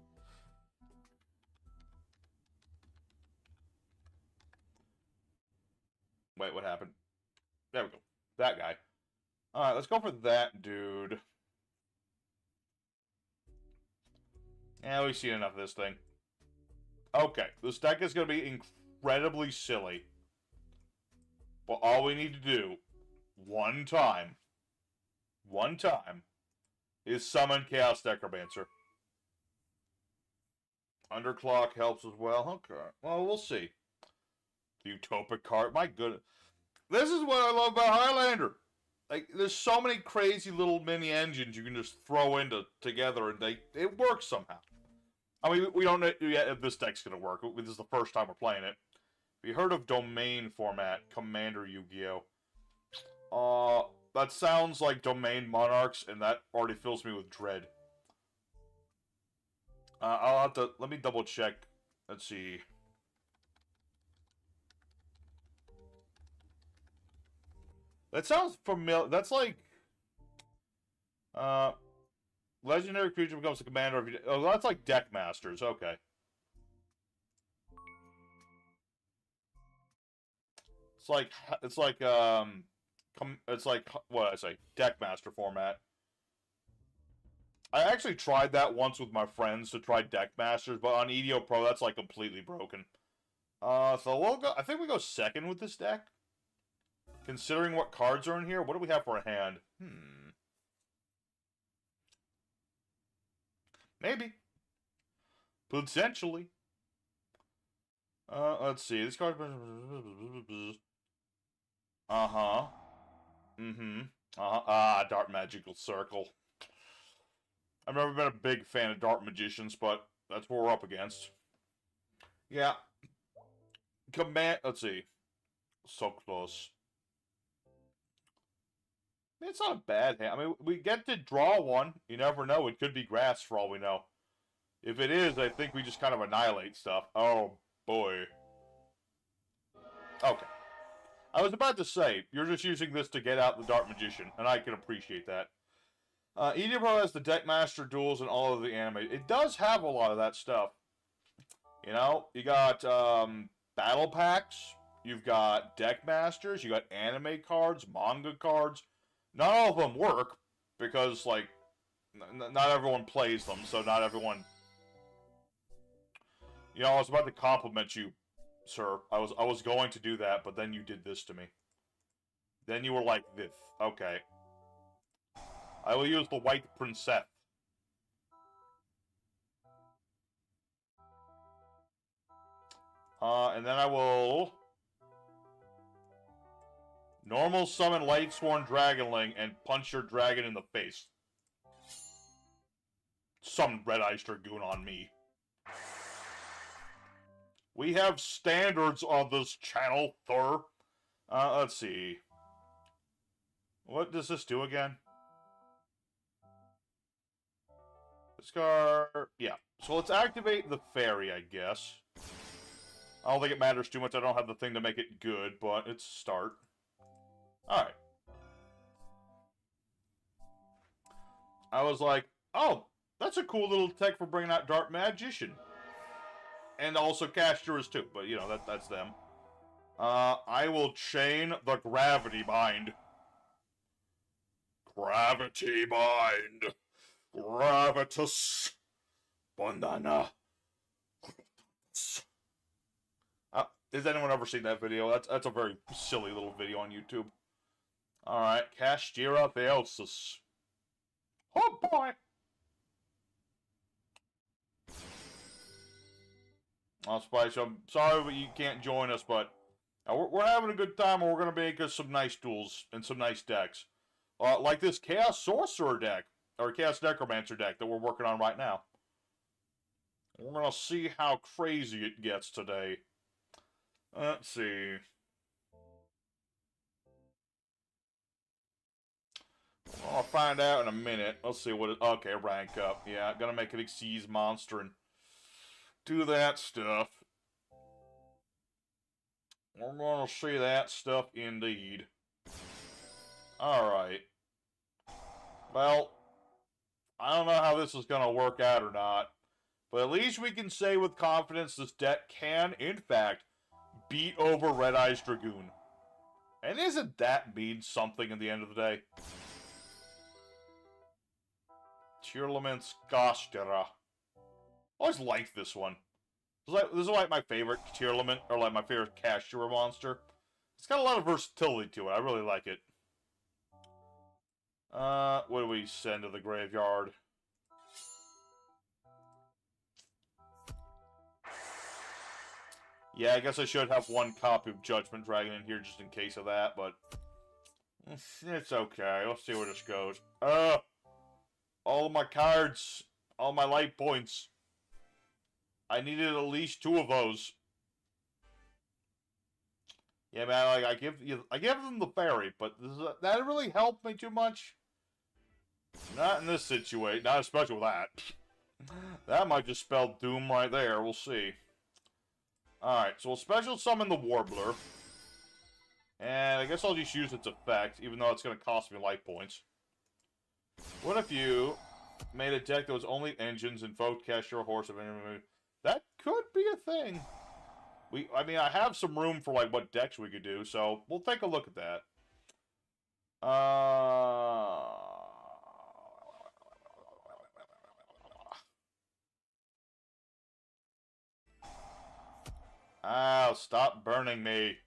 A: Wait, what happened? There we go. That guy. Alright, let's go for that dude. Yeah, we've seen enough of this thing. Okay, this deck is going to be incredibly silly. But all we need to do, one time, is summon Chaos Necromancer. Underclock helps as well. Okay, well, we'll see. The Utopic card, my goodness. This is what I love about Highlander. Like, there's so many crazy little mini engines you can just throw into together, and it works somehow. I mean, we don't know yet if this deck's gonna work. This is the first time we're playing it. Have you heard of domain format, Commander Yu-Gi-Oh? That sounds like Domain Monarchs, and that already fills me with dread. I'll have to, let me double check. Let's see. That sounds familiar. That's like, legendary creature becomes the commander of your... Oh, that's like Deck Masters. Okay. It's like, what did I say? Deckmaster format. I actually tried that once with my friends to try Deckmasters, but on EDO Pro, that's like completely broken. So we'll go, I think we go second with this deck. Considering what cards are in here, what do we have for a hand? Maybe. Potentially. Let's see. This card... Uh-huh. Mm-hmm. Uh-huh. Ah, Dark Magical Circle. I've never been a big fan of Dark Magicians, but that's what we're up against. Yeah. Let's see. So close. It's not a bad hand. I mean, we get to draw one. You never know. It could be grass for all we know. If it is, I think we just kind of annihilate stuff. Oh, boy. Okay. I was about to say, you're just using this to get out the Dark Magician, and I can appreciate that. EDO Pro has the Deckmaster duels and all of the anime. It does have a lot of that stuff. You know, you got battle packs, you've got Deckmasters, you got anime cards, manga cards. Not all of them work, because, like, not everyone plays them, so not everyone... You know, I was about to compliment you, sir. I was going to do that, but then you did this to me. Then you were like this. Okay. I will use the White Princess. And then I will... Normal summon Lightsworn Dragonling and punch your dragon in the face. Summon Red Ice Dragoon on me. We have standards on this channel, sir. Let's see. What does this do again? Discard... Yeah. So let's activate the fairy, I guess. I don't think it matters too much. I don't have the thing to make it good, but it's a start. Alright. I was like, oh, that's a cool little tech for bringing out Dark Magician. And also Casters too, but you know, that's them. I will chain the Gravity Bind. Gravity Bind. Gravitas. Bandana. Has anyone ever seen that video? That's a very silly little video on YouTube. Alright, Castira Theosis. Oh boy! Oh, Spice, I'm sorry but you can't join us, but we're having a good time, and we're going to make us some nice duels and some nice decks. Like this Chaos Sorcerer deck, or Chaos Necromancer deck that we're working on right now. We're going to see how crazy it gets today. Let's see. I'll find out in a minute. Let's see what it... Okay, rank up. Yeah, gonna make an Xyz monster and do that stuff. We're gonna see that stuff indeed. Alright. Well, I don't know how this is gonna work out or not, but at least we can say with confidence this deck can, in fact, beat over Red Eyes Dragoon. And isn't that mean something at the end of the day? Tearlament's Gostera. Always liked this one. This is like my favorite Tearlament, or like my favorite Castera monster. It's got a lot of versatility to it. I really like it. What do we send to the graveyard? Yeah, I guess I should have one copy of Judgment Dragon in here just in case of that, but it's okay. Let's see where this goes. All of my cards, all my life points. I needed at least 2 of those. Yeah, man, like I give them the fairy, but that really helped me too much. Not in this situation, not especially with that. That might just spell doom right there. We'll see. Alright, so we'll special summon the Warbler. And I guess I'll just use its effect, even though it's going to cost me life points. What if you made a deck that was only engines, invoked, cast your horse of enemy? That could be a thing. I mean, I have some room for, like, what decks we could do, so we'll take a look at that. Ow, stop burning me.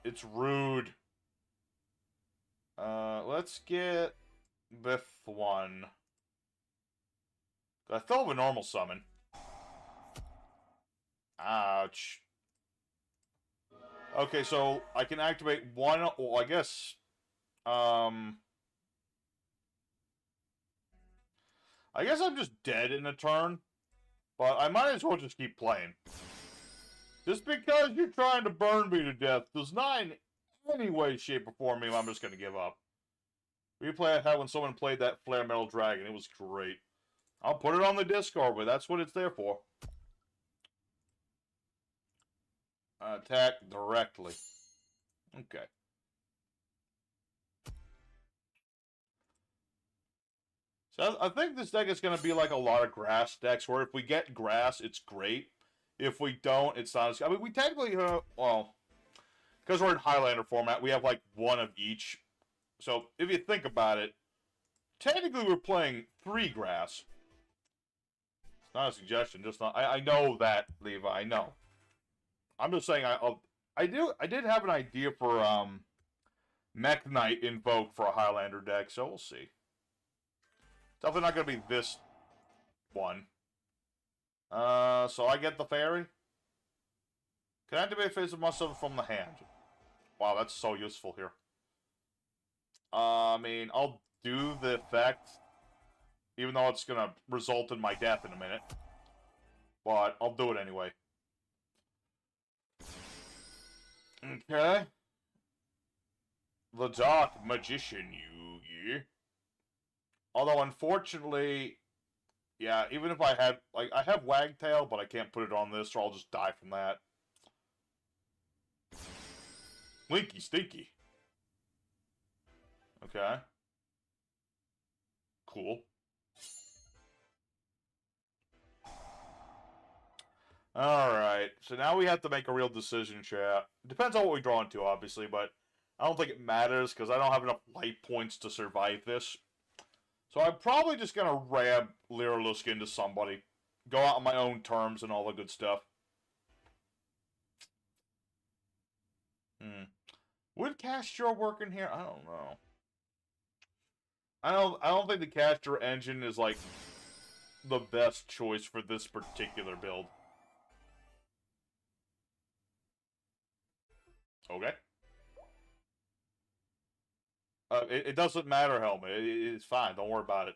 A: It's rude. Let's get this one. I still have a normal summon. Ouch. Okay, so I can activate one, well, I guess, I guess I'm just dead in a turn, but I might as well just keep playing. Just because you're trying to burn me to death does not in any way, shape, or form mean I'm just going to give up. Replay I had when someone played that Flare Metal Dragon. It was great. I'll put it on the Discord, but that's what it's there for. Attack directly. Okay. So I think this deck is going to be like a lot of grass decks, where if we get grass, it's great. If we don't, it's not as... I mean, we technically, well, because we're in Highlander format, we have like one of each. So if you think about it, technically we're playing 3 grass. It's not a suggestion, just not... I know that, Levi, I know. I'm just saying, I did have an idea for, Mech Knight Invoke for a Highlander deck, so we'll see. Definitely not going to be this one. So I get the fairy. Can I activate phase of muscle from the hand? Wow, that's so useful here. I mean, I'll do the effect, even though it's going to result in my death in a minute. But I'll do it anyway. Okay. The Dark Magician, you. Although, unfortunately, yeah, even if I had, like, I have Wagtail, but I can't put it on this, or I'll just die from that. Linky Stinky. Okay. Cool. Alright, so now we have to make a real decision, chat. Depends on what we draw into, obviously, but I don't think it matters, because I don't have enough life points to survive this. So I'm probably just going to ram Lyrilusk into somebody. Go out on my own terms and all the good stuff. Would Castro work in here? I don't know. I don't think the Castro engine is, like, the best choice for this particular build. Okay. It doesn't matter, Helmet. It's fine. Don't worry about it.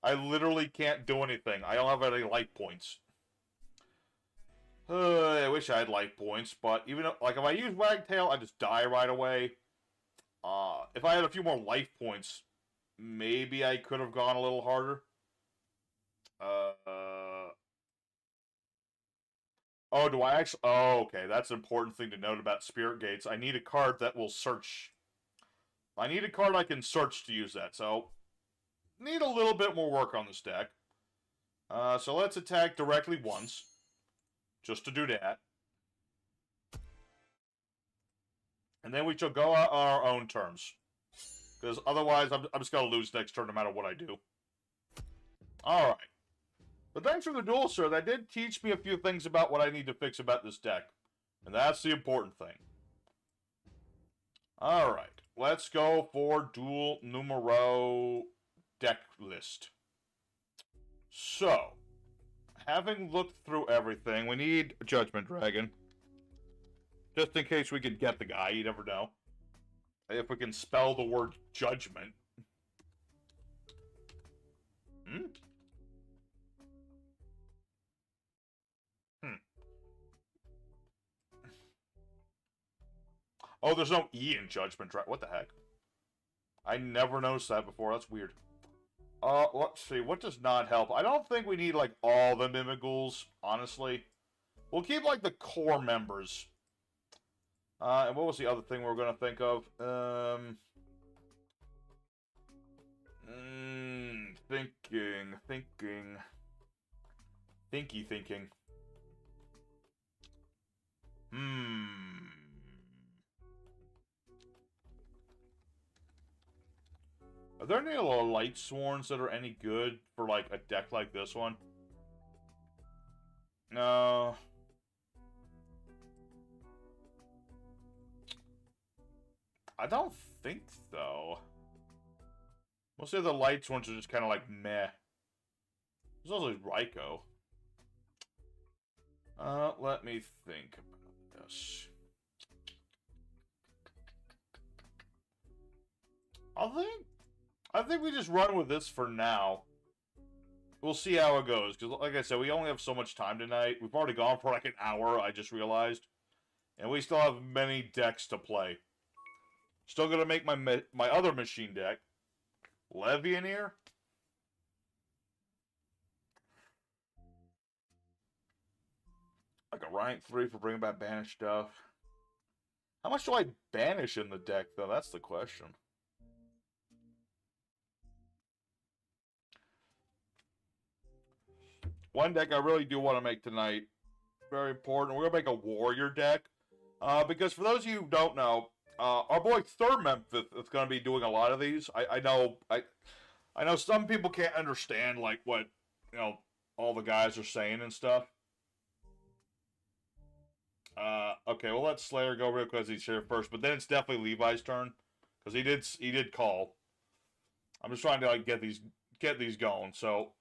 A: I literally can't do anything. I don't have any life points. I wish I had life points, but even if, like, if I use Wagtail, I just die right away. If I had a few more life points, maybe I could have gone a little harder. Oh, do I actually... Oh, okay. That's an important thing to note about Spirit Gates. I need a card that will search... I need a card I can search to use that, so... Need a little bit more work on this deck. So let's attack directly once. Just to do that. And then we shall go out on our own terms. Because otherwise, I'm just going to lose next turn no matter what I do. Alright. But thanks for the duel, sir. That did teach me a few things about what I need to fix about this deck. And that's the important thing. Alright. Let's go for duel numero deck list. So, having looked through everything, we need a Judgment Dragon. Just in case we could get the guy, you never know. If we can spell the word judgment. Hmm? Oh, there's no E in Judgment Dragon. What the heck? I never noticed that before. That's weird. Let's see. What does not help? I don't think we need, like, all the Mimigools, honestly. We'll keep, like, the core members. And what was the other thing we were going to think of? Thinking. Are there any light sworns that are any good for, like, a deck like this one? No. I don't think so. Most of the light sworns are just kind of like meh. There's also Raikou. Let me think about this. I think we just run with this for now. We'll see how it goes, because like I said, we only have so much time tonight. We've already gone for like an hour, I just realized. And we still have many decks to play. Still gonna make my other machine deck. Levianeer? Like a rank 3 for bringing back banished stuff. How much do I banish in the deck, though? That's the question. One deck I really do want to make tonight. Very important. We're going to make a warrior deck. Because for those of you who don't know, our boy Third Memphis is going to be doing a lot of these. I know some people can't understand, like, what, you know, all the guys are saying and stuff. Okay, we'll let Slayer go real quick because he's here first, but then it's definitely Levi's turn. Because he did call. I'm just trying to, like, get these going, so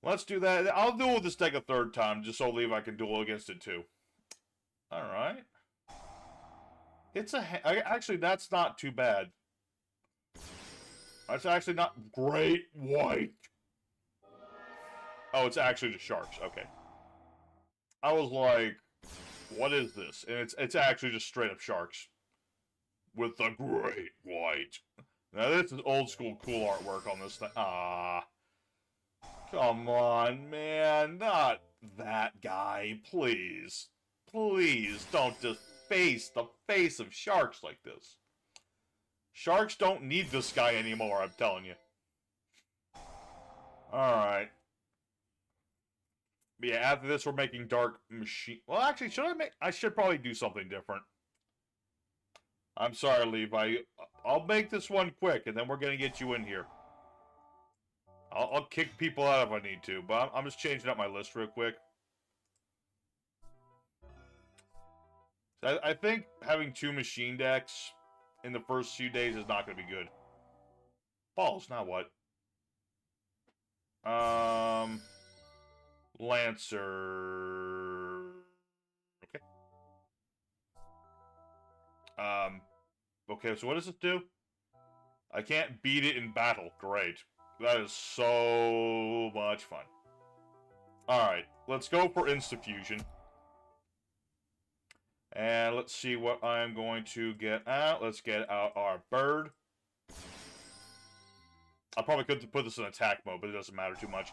A: let's do that. I'll duel with this deck a third time, just so Levi can duel against it too. Alright. Actually, that's not too bad. That's actually not great white. Oh, it's actually just sharks. Okay. I was like, what is this? And it's actually just straight up sharks. With the great white. Now this is old school cool artwork on this thing. Ah. Come on, man. Not that guy. Please. Please don't just face the face of sharks like this. Sharks don't need this guy anymore, I'm telling you. Alright. But yeah, after this we're making Dark Machine. Well, actually, I should probably do something different. I'm sorry, Levi. I'll make this one quick, and then we're gonna get you in here. I'll kick people out if I need to, but I'm just changing up my list real quick. I think having 2 machine decks in the first few days is not going to be good. Balls, now what? Lancer. Okay. Okay, so what does this do? I can't beat it in battle. Great. That is so much fun. Alright, let's go for Insta-Fusion. And let's see what I'm going to get out. Let's get out our bird. I probably could put this in attack mode, but it doesn't matter too much.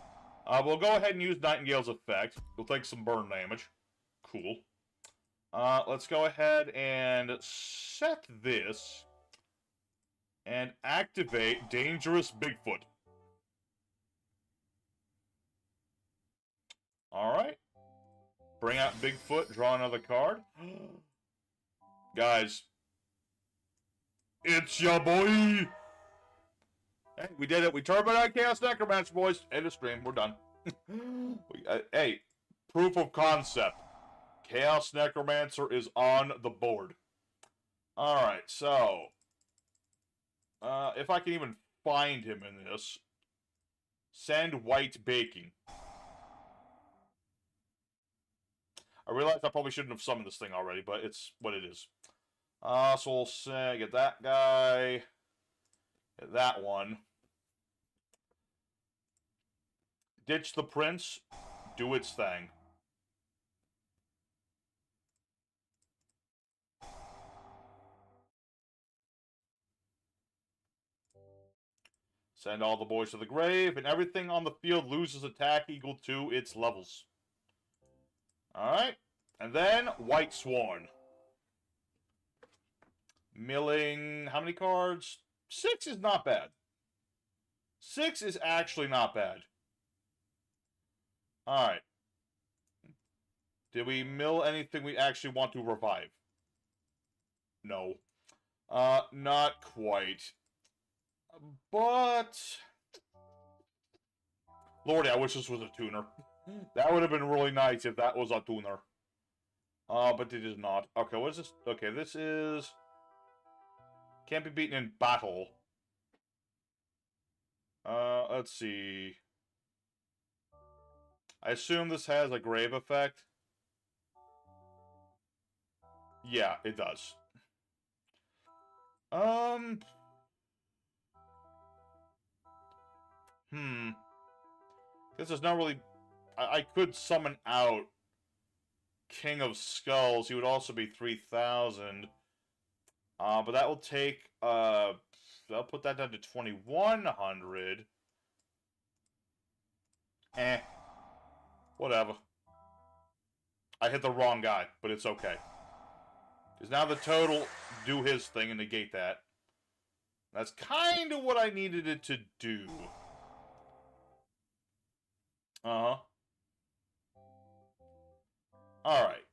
A: We'll go ahead and use Nightingale's effect. We'll take some burn damage. Cool. Let's go ahead and set this. And activate Dangerous Bigfoot. Alright. Bring out Bigfoot, draw another card. Guys. It's ya boy! Hey, we did it. We turboed out Chaos Necromancer, boys. End of stream. We're done. Hey, proof of concept. Chaos Necromancer is on the board. Alright, so. If I can even find him in this. Send white baking. I realized I probably shouldn't have summoned this thing already, but it's what it is. So we'll say, get that guy. Get that one. Ditch the prince. Do its thing. Send all the boys to the grave, and everything on the field loses attack equal to its levels. Alright. And then, White Sworn. Milling, how many cards? 6 is not bad. 6 is actually not bad. Alright. Did we mill anything we actually want to revive? No. Not quite. But... Lordy, I wish this was a tuner. That would have been really nice if that was a tuner. But it is not. Okay, what is this? Okay, this is... Can't be beaten in battle. Let's see. I assume this has a grave effect. Yeah, it does. Guess there's not really... I could summon out King of Skulls. He would also be 3,000. But that will take... I'll put that down to 2,100. Whatever. I hit the wrong guy, but it's okay. Because now the total do his thing and negate that. That's kind of what I needed it to do. Uh-huh. Alright.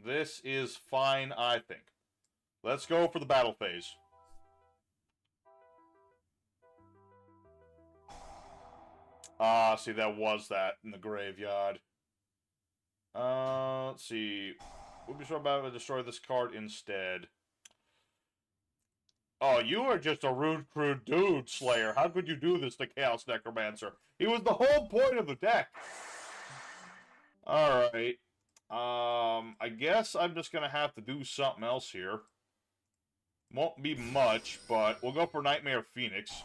A: This is fine, I think. Let's go for the battle phase. See, that was that in the graveyard. Let's see. We'll be sure about to destroy this card instead. Oh, you are just a rude, crude dude, Slayer. How could you do this to Chaos Necromancer? He was the whole point of the deck. Alright. I guess I'm just gonna have to do something else here. Won't be much, but we'll go for Nightmare Phoenix.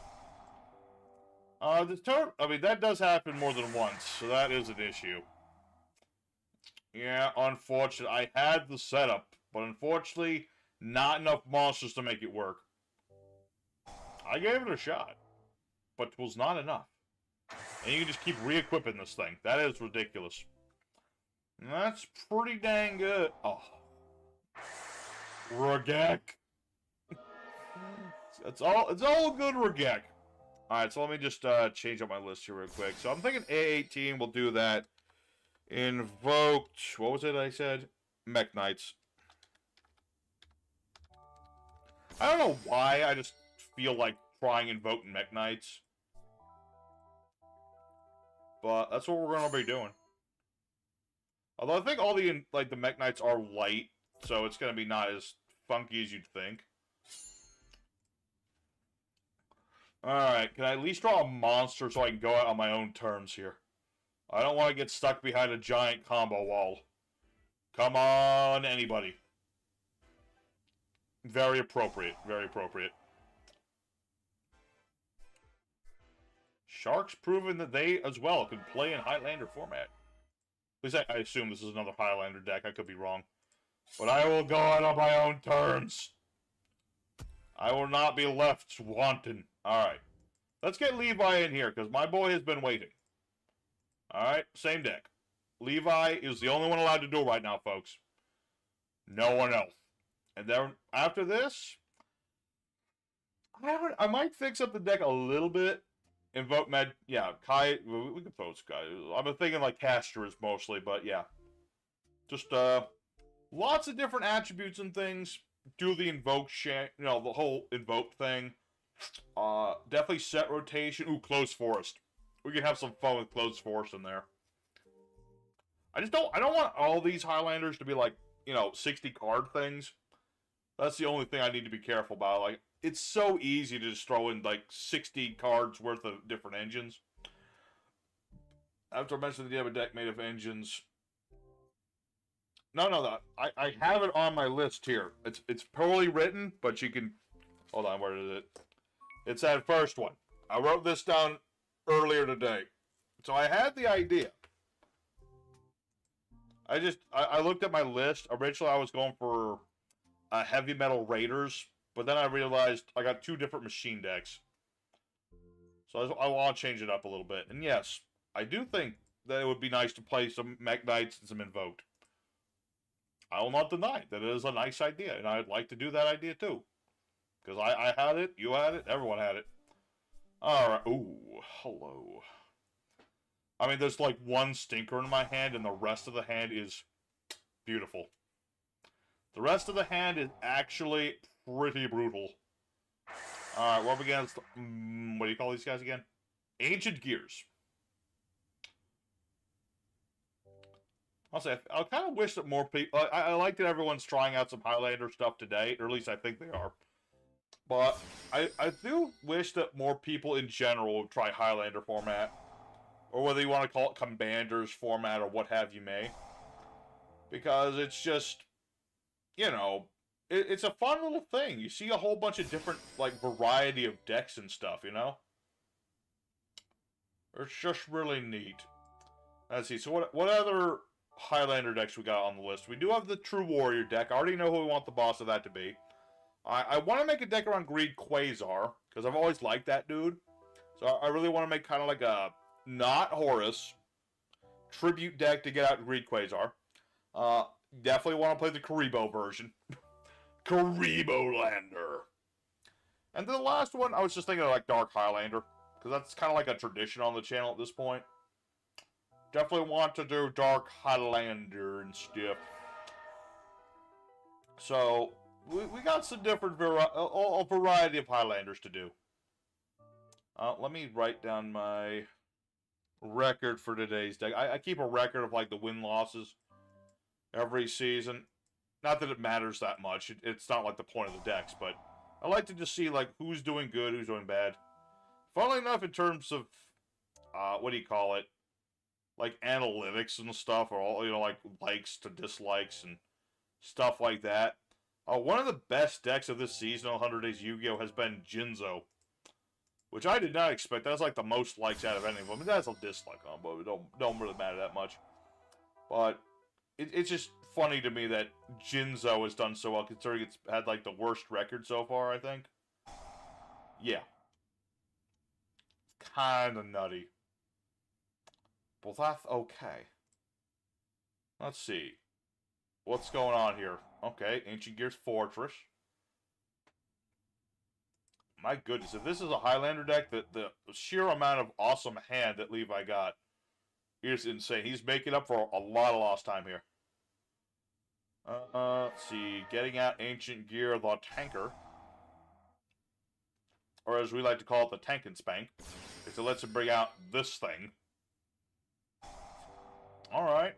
A: I mean, that does happen more than once, so that is an issue. Yeah, unfortunate. I had the setup, but unfortunately, not enough monsters to make it work. I gave it a shot, but it was not enough. And you can just keep re-equipping this thing. That is ridiculous. And that's pretty dang good. Oh. Regek. It's all good, Regek. Alright, so let me just change up my list here real quick. So I'm thinking A18 will do that. Invoked... What was it I said? Mech Knights. I don't know why, I just feel like trying invoking Mech Knights. But that's what we're going to be doing. Although I think all the, like, the Mech Knights are light, so it's going to be not as funky as you'd think. Alright, can I at least draw a monster so I can go out on my own terms here? I don't want to get stuck behind a giant combo wall. Come on, anybody. Very appropriate, very appropriate. Sharks proven that they, as well, can play in Highlander format. At least I assume this is another Highlander deck. I could be wrong. But I will go out on my own terms. I will not be left wanting. Alright. Let's get Levi in here, because my boy has been waiting. Alright, same deck. Levi is the only one allowed to do it right now, folks. No one else. And then, after this... I might fix up the deck a little bit. Invoke Med... Yeah, Kai... We can throw Sky. I've been thinking, like, casters mostly, but yeah. Just, lots of different attributes and things. Do the invoke the whole invoke thing. Definitely set rotation. Ooh, Closed Forest. We can have some fun with Closed Forest in there. I don't want all these Highlanders to be like, 60 card things. That's the only thing I need to be careful about. Like, it's so easy to just throw in, like, 60 cards worth of different engines. After I mentioned that you have a deck made of engines, No. I have it on my list here. It's poorly written, but you can. Hold on, where is it? It's that first one. I wrote this down earlier today, so I had the idea. I looked at my list. Originally, I was going for heavy metal raiders, but then I realized I got two different machine decks, so I want to change it up a little bit. And yes, I do think that it would be nice to play some Mech Knights and some Invoked. I will not deny that it is a nice idea, and I'd like to do that idea too. Because I had it, you had it, everyone had it. Alright, ooh, hello. I mean, there's like one stinker in my hand, and the rest of the hand is beautiful. The rest of the hand is actually pretty brutal. Alright, we're up against, what do you call these guys again? Ancient Gears. I'll say, I kind of wish that more people... I like that everyone's trying out some Highlander stuff today, or at least I think they are. But I do wish that more people in general would try Highlander format. Or whether you want to call it Commanders format or what have you may. Because it's just, you know, it's a fun little thing. You see a whole bunch of different, like, variety of decks and stuff, you know? It's just really neat. Let's see, so what other Highlander decks we got on the list? We do have the True Warrior deck. I already know who we want the boss of that to be. I want to make a deck around Greed Quasar, because I've always liked that dude. So I really want to make kind of like a, not Horus, tribute deck to get out Greed Quasar. Definitely want to play the Karibo version. Karibo-lander. And then the last one, I was just thinking of like Dark Highlander, because that's kind of like a tradition on the channel at this point. Definitely want to do Dark Highlander and stuff. So, we got some different a variety of Highlanders to do. Let me write down my record for today's deck. I keep a record of like the win-losses every season. Not that it matters that much. It's not like the point of the decks, but I like to just see like who's doing good, who's doing bad. Funnily enough, in terms of what do you call it? Like analytics and stuff, or all, you know, like likes to dislikes and stuff like that. One of the best decks of this season on 100 Days Yu-Gi-Oh! Has been Jinzo. Which I did not expect. That's like the most likes out of any of them. That's a dislike on, but it don't really matter that much. But it's just funny to me that Jinzo has done so well, considering it's had like the worst record so far, I think. Yeah. Kinda nutty. Well, that's okay. Let's see. What's going on here? Okay, Ancient Gears Fortress. My goodness, if this is a Highlander deck, the sheer amount of awesome hand that Levi got is insane. He's making up for a lot of lost time here. Let's see. Getting out Ancient Gear, the Tanker. Or as we like to call it, the Tank and Spank. Because it lets him bring out this thing. Alright.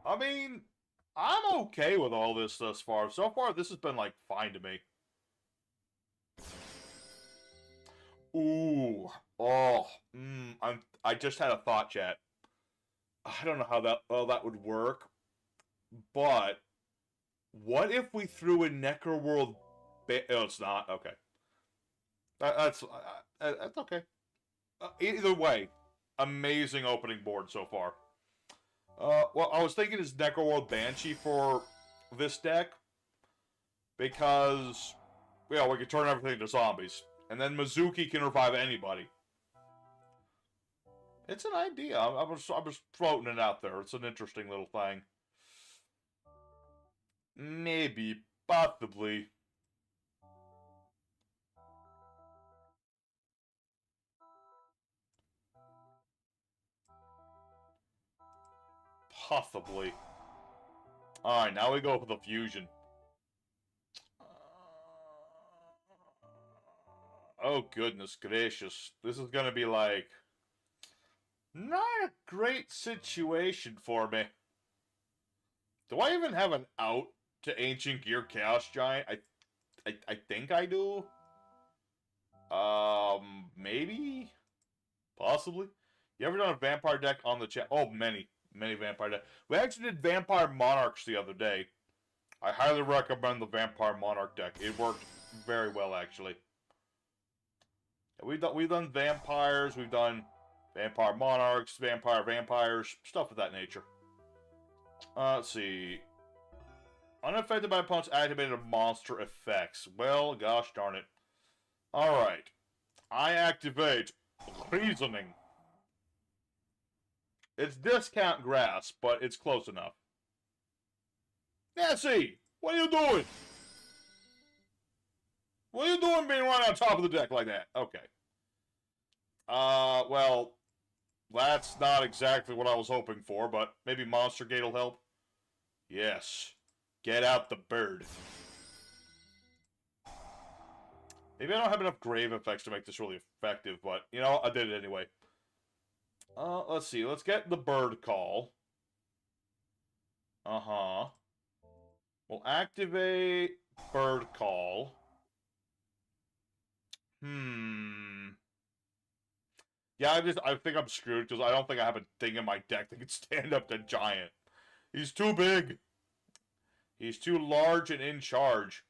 A: I mean, I'm okay with all this thus far. So far, this has been, like, fine to me. Ooh. Oh. I just had a thought, chat. I don't know how that would work. But, what if we threw in Necroworld... Oh, it's not. Okay. That's okay. Either way, amazing opening board so far. Well, I was thinking is Necroworld Banshee for this deck. Because, you know, we can turn everything into zombies. And then Mizuki can revive anybody. It's an idea. I'm just floating it out there. It's an interesting little thing. Maybe. Possibly. Possibly. Alright, now we go for the fusion. Oh, goodness gracious. This is gonna be like... not a great situation for me. Do I even have an out to Ancient Gear Chaos Giant? I think I do. Maybe? Possibly? You ever done a vampire deck on the chat? Oh, many. mini vampire deck. We actually did Vampire Monarchs the other day. I highly recommend the Vampire Monarch deck. It worked very well, actually. We've done vampires, we've done Vampire Monarchs, Vampires, stuff of that nature. Let's see. Unaffected by opponent's activated monster effects. Well, gosh darn it. Alright. I activate Reasoning. It's discount grass, but it's close enough. Nancy! What are you doing? What are you doing being right on top of the deck like that? Okay. Well, that's not exactly what I was hoping for, but maybe Monster Gate will help. Yes. Get out the bird. Maybe I don't have enough grave effects to make this really effective, but, you know, I did it anyway. Let's see. Let's get the bird call. Uh-huh. We'll activate bird call. Yeah, I think I'm screwed because I don't think I have a thing in my deck that can stand up to Giant. He's too big. He's too large and in charge.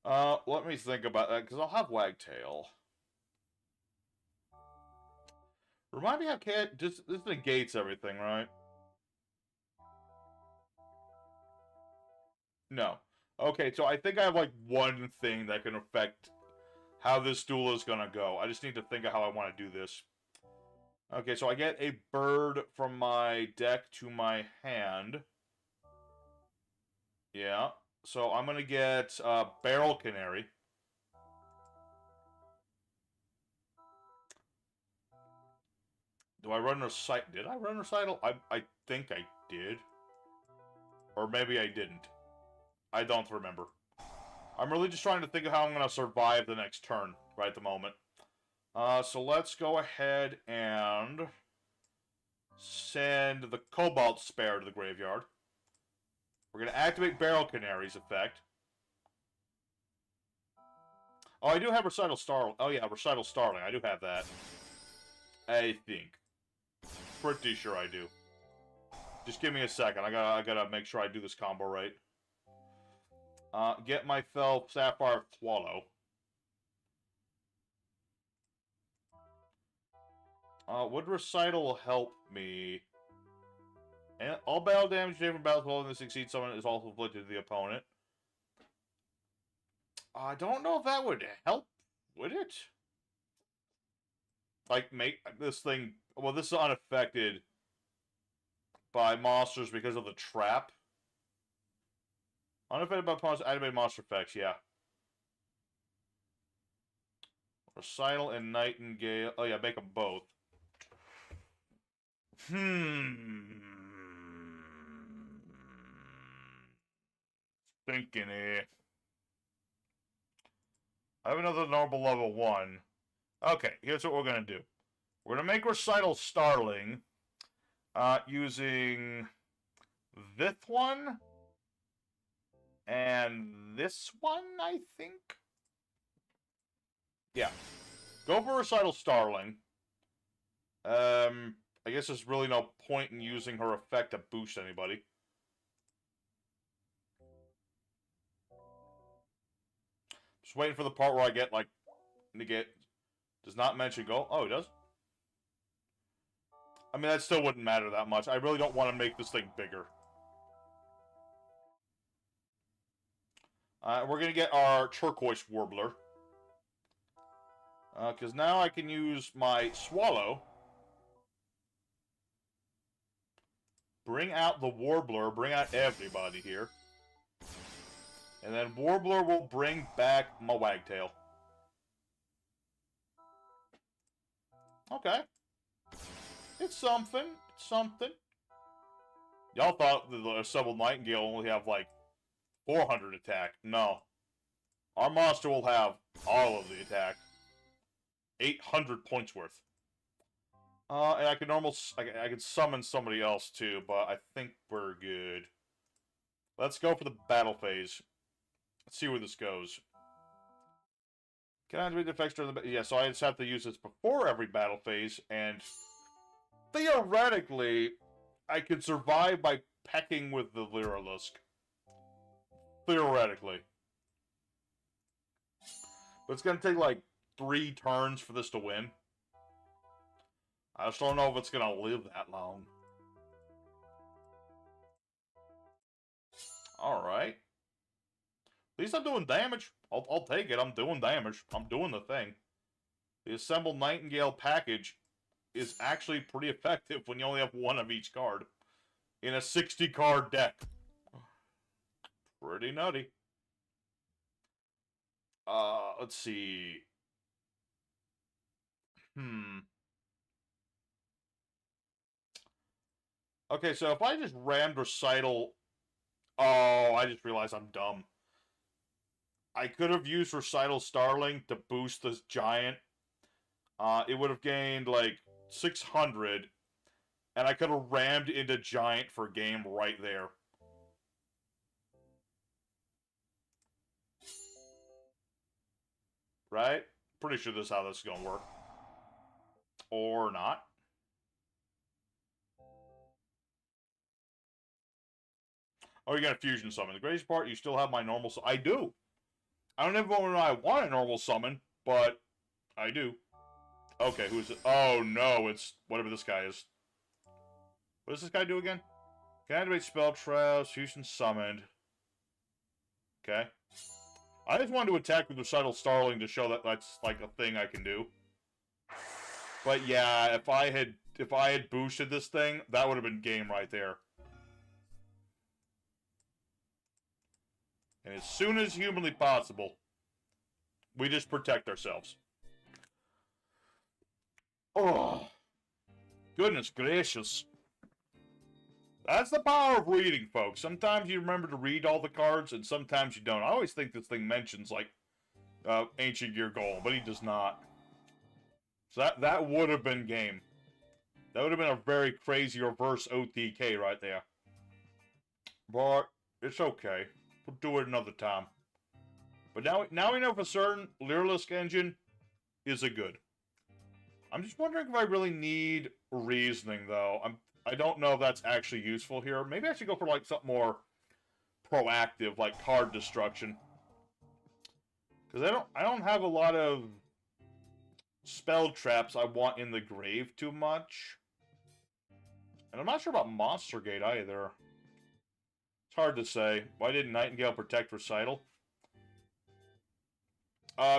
A: Let me think about that, because I'll have Wagtail. Remind me how this negates everything, right? No. Okay, so I think I have, like, one thing that can affect how this duel is gonna go. I just need to think of how I want to do this. Okay, so I get a bird from my deck to my hand. Yeah. So I'm gonna get Barrel Canary. Do I run Recital? Did I run Recital? I think I did. Or maybe I didn't. I don't remember. I'm really just trying to think of how I'm gonna survive the next turn right at the moment. So let's go ahead and send the Cobalt Spare to the graveyard. We're going to activate Barrel Canary's effect. Oh, I do have Recital Starling. Oh, yeah, Recital Starling. I do have that. I think. Pretty sure I do. Just give me a second. I gotta make sure I do this combo right. Get my Fel Sapphire Swallow. Would Recital help me? And all battle damage from battles while in the succeed summon is also inflicted to the opponent. I don't know if that would help, would it? Like, make this thing... Well, this is unaffected by monsters because of the trap. Unaffected by opponents' activated monster effects, yeah. Recital and Nightingale... Oh, yeah, make them both. Thinking here. I have another normal level 1. Okay, here's what we're going to do. We're going to make Recital Starling using this one and this one, I think. Yeah. Go for Recital Starling. I guess there's really no point in using her effect to boost anybody. Just waiting for the part where I get, like, negate. Does not mention go. Oh, it does? I mean, that still wouldn't matter that much. I really don't want to make this thing bigger. We're going to get our Turquoise Warbler. Because now I can use my Swallow. Bring out the Warbler. Bring out everybody here. And then Warbler will bring back my Wagtail. Okay. It's something. It's something. Y'all thought the Assembled Nightingale only have, like, 400 attack. No. Our monster will have all of the attack. 800 points worth. And I can summon somebody else, too, but I think we're good. Let's go for the battle phase. Let's see where this goes. Can I activate the effects during the... Yeah, so I just have to use this before every battle phase, and... Theoretically, I could survive by pecking with the Lyrilisk. Theoretically. But it's gonna take like 3 turns for this to win. I just don't know if it's gonna live that long. Alright. At least I'm doing damage. I'll take it. I'm doing damage. I'm doing the thing. The assembled Nightingale package is actually pretty effective when you only have 1 of each card. In a 60-card deck. Pretty nutty. Let's see. Okay, so if I just rammed Recital... Oh, I just realized I'm dumb. I could have used Recital Starling to boost this giant. It would have gained, like, 600, and I could have rammed into giant for game right there. Right? Pretty sure this is how this is gonna work. Or not. Oh, you got a fusion summon. The greatest part, you still have my normal summon. I do. I don't even know when I want a normal summon, but I do. Okay, who's it? Oh, no, it's whatever this guy is. What does this guy do again? Can activate spell traps, fusion summoned. Okay. I just wanted to attack with Recital Starling to show that that's like a thing I can do. But yeah, if I had boosted this thing, that would have been game right there. And as soon as humanly possible, we just protect ourselves. Oh, goodness gracious. That's the power of reading, folks. Sometimes you remember to read all the cards, and sometimes you don't. I always think this thing mentions, like, Ancient Gear Golem, but he does not. So that would have been game. That would have been a very crazy reverse OTK right there. But it's okay. We'll do it another time. But now we know for certain Lyrilisk Engine is a good. I'm just wondering if I really need reasoning, though. I don't know if that's actually useful here. Maybe I should go for, like, something more proactive, like card destruction. Because I don't have a lot of spell traps I want in the grave too much. And I'm not sure about Monster Gate either. It's hard to say. Why didn't Nightingale protect Recital?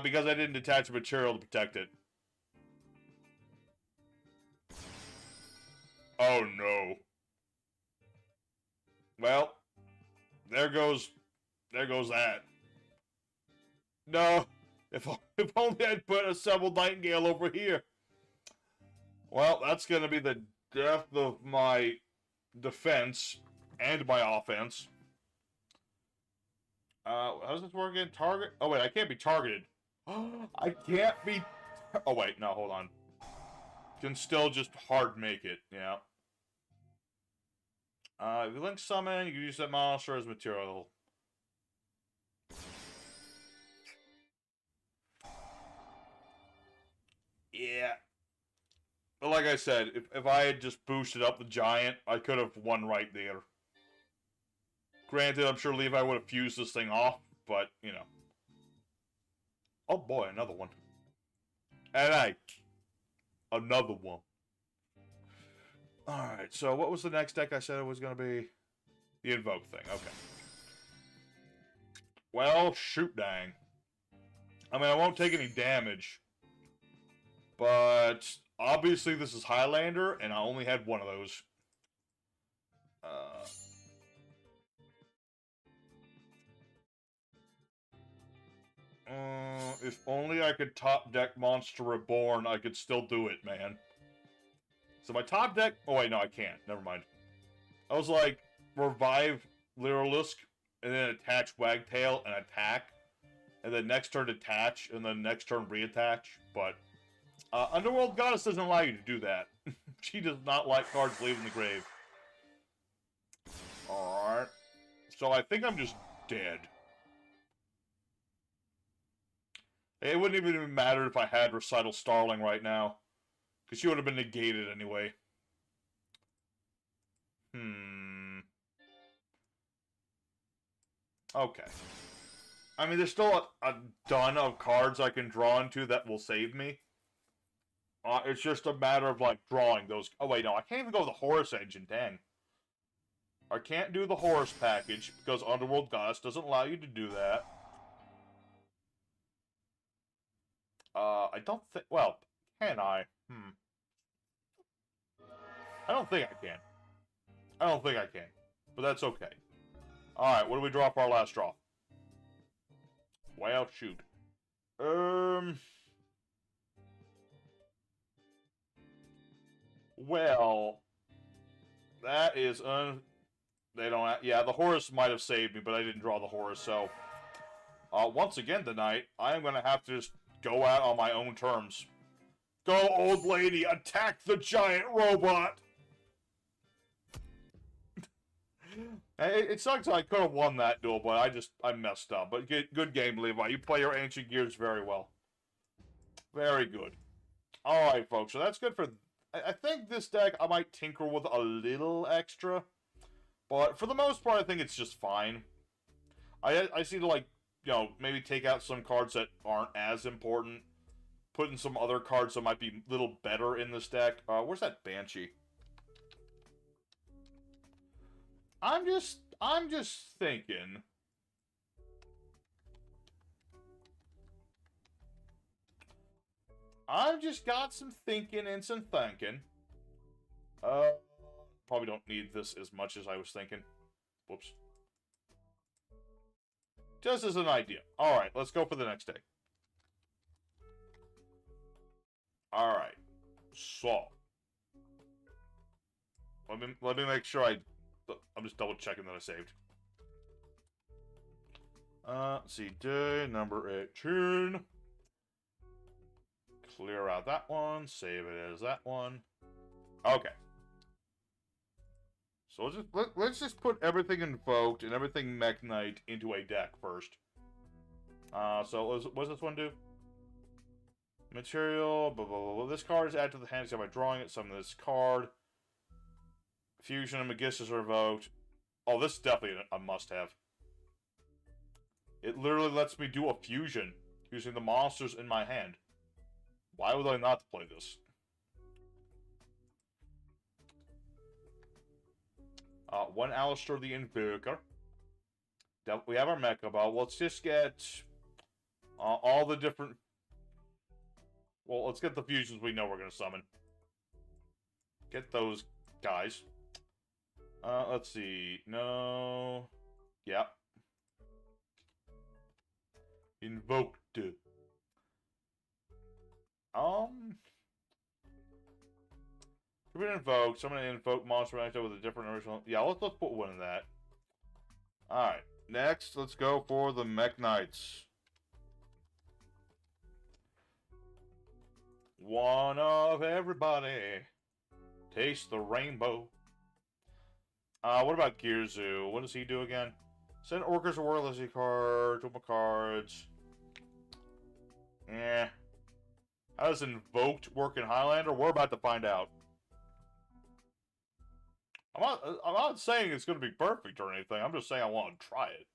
A: Because I didn't detach a material to protect it. Oh no. Well, there goes that. No, if only I'd put a assembled Nightingale over here. Well, that's gonna be the death of my defense and my offense. How's this working? Target? Oh wait, I can't be targeted. I can't be. Oh wait, no, hold on. Can still just hard make it. Yeah. If you link summon, you can use that monster as material. Yeah. But like I said, if I had just boosted up the giant, I could have won right there. Granted, I'm sure Levi would have fused this thing off, but, you know. Oh boy, another one. And another one. Alright, so what was the next deck I said it was going to be? The Invoke thing, okay. Well, shoot dang. I mean, I won't take any damage. But, obviously this is Highlander, and I only had one of those. If only I could top deck Monster Reborn, I could still do it, man. So my top deck... Oh, wait, no, I can't. Never mind. I was like, revive Lyrilisk, and then attach Wagtail and attack. And then next turn attach, and then next turn reattach. But Underworld Goddess doesn't allow you to do that. She does not like cards leaving the grave. Alright. So I think I'm just dead. It wouldn't even matter if I had Recital Starling right now. Because she would have been negated anyway. Okay. I mean, there's still a ton of cards I can draw into that will save me. It's just a matter of, like, drawing those. Oh, wait, no, I can't even go with the Horus engine, dang. I can't do the Horus package because Underworld Goddess doesn't allow you to do that. I don't think. Well, can I? I don't think I can. I don't think I can. But that's okay. Alright, what do we draw for our last draw? Well, shoot. Well, that is they don't. Yeah, the Horus might have saved me, but I didn't draw the Horus. So, once again tonight, I am gonna have to just go out on my own terms. Go, old lady! Attack the giant robot! It sucks I could have won that duel, but I messed up. But good game, Levi. You play your Ancient Gears very well. Very good. Alright, folks, so that's good for... I think this deck I might tinker with a little extra. But for the most part, I think it's just fine. I see to, like, you know, maybe take out some cards that aren't as important. Put in some other cards that might be a little better in this deck. Where's that Banshee? I'm just thinking. I've just got some thinking and some thinking. Probably don't need this as much as I was thinking. Whoops. Just as an idea. Alright, let's go for the next day. Alright. So. Let me make sure I'm just double checking that I saved. Let's see, day number 18. Clear out that one, save it as that one. Okay. So let's just put everything invoked and everything Mech Knight into a deck first. So what does this one do? Material, blah, blah, blah, blah. This card is added to the hand by drawing it. Summon this card. Fusion and Magistus are invoked. Oh, this is definitely a must-have. It literally lets me do a fusion using the monsters in my hand. Why would I not play this? One Alistair the Invoker. We have our Mecha Ball. Let's just get all the different... Well, let's get the fusions we know we're going to summon. Get those guys. Let's see. No. Yeah. Invoked. We're gonna invoke. So I'm gonna invoke monster actor with a different original. Yeah, let's put one in that. Alright. Next, let's go for the Mech Knights. One of everybody. Taste the rainbow. What about Gearzu? What does he do again? Send Orcus or Warlessy cards, open cards. Eh. How does Invoked work in Highlander? We're about to find out. I'm not saying it's going to be perfect or anything. I'm just saying I want to try it.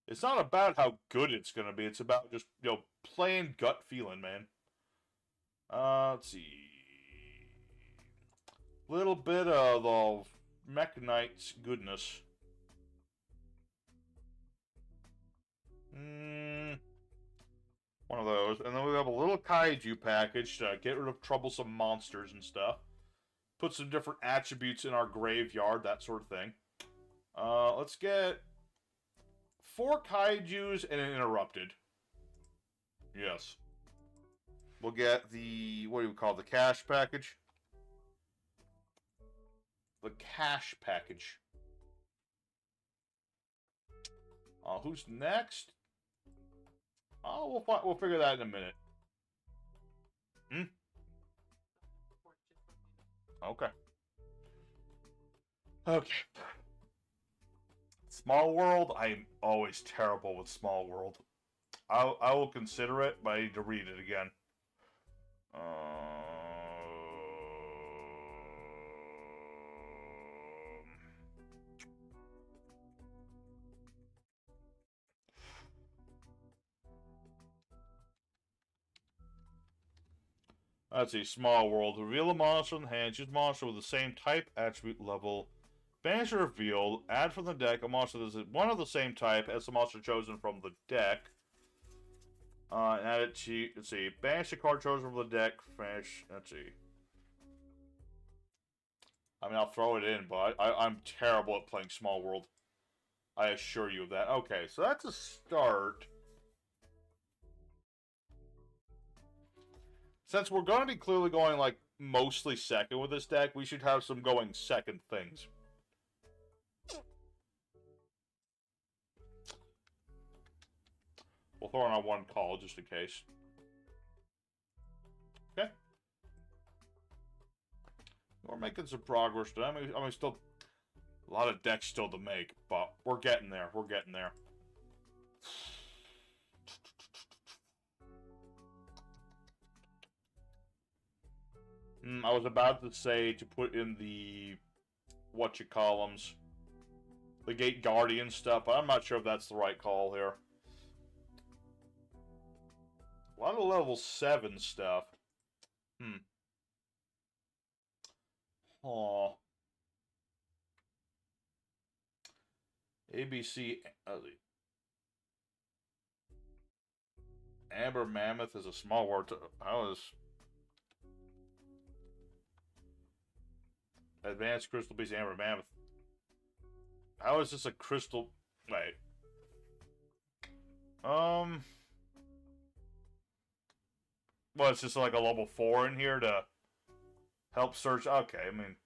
A: It's not about how good it's going to be. It's about just, you know, plain gut feeling, man. Let's see. Little bit of the Mech Knight's goodness. One of those. And then we have a little kaiju package to get rid of troublesome monsters and stuff. Put some different attributes in our graveyard, that sort of thing. Let's get 4 kaijus and an interrupted. Yes. We'll get the, what do we call it, the cash package? The cash package. Who's next? Oh, we'll figure that in a minute. Okay. Okay. Small World, I'm always terrible with Small World. I will consider it, but I need to read it again. Let's see, Small World. Reveal a monster in the hand. Choose a monster with the same type, attribute, level. Banish or reveal. Add from the deck a monster that is one of the same type as the monster chosen from the deck. And add it to, let's see, banish a card chosen from the deck. Finish, let's see. I mean, I'll throw it in, but I'm terrible at playing Small World. I assure you of that. Okay, so that's a start. Since we're going to be clearly going, like, mostly second with this deck, we should have some going second things. We'll throw in our one call, just in case. Okay. We're making some progress. I mean, still... A lot of decks still to make, but we're getting there. We're getting there. I was about to say to put in the whatchamacallums, the Gate Guardian stuff, but I'm not sure if that's the right call here. A lot of level 7 stuff. Aw. ABC. Amber Mammoth is a small word. How is Advanced Crystal Beast Amber Mammoth? How is this a crystal? Wait. Well, it's just like a level 4 in here to help search. Okay, I mean,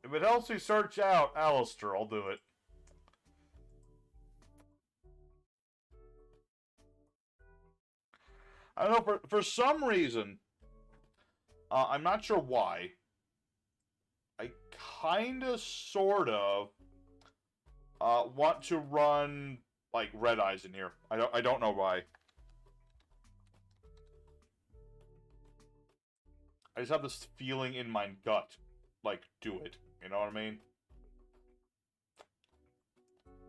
A: if it helps me search out Alistair, I'll do it. I don't know, for some reason, I'm not sure why, I kinda, sort of, want to run, like, Red Eyes in here. I don't know why. I just have this feeling in my gut, like, do it. You know what I mean?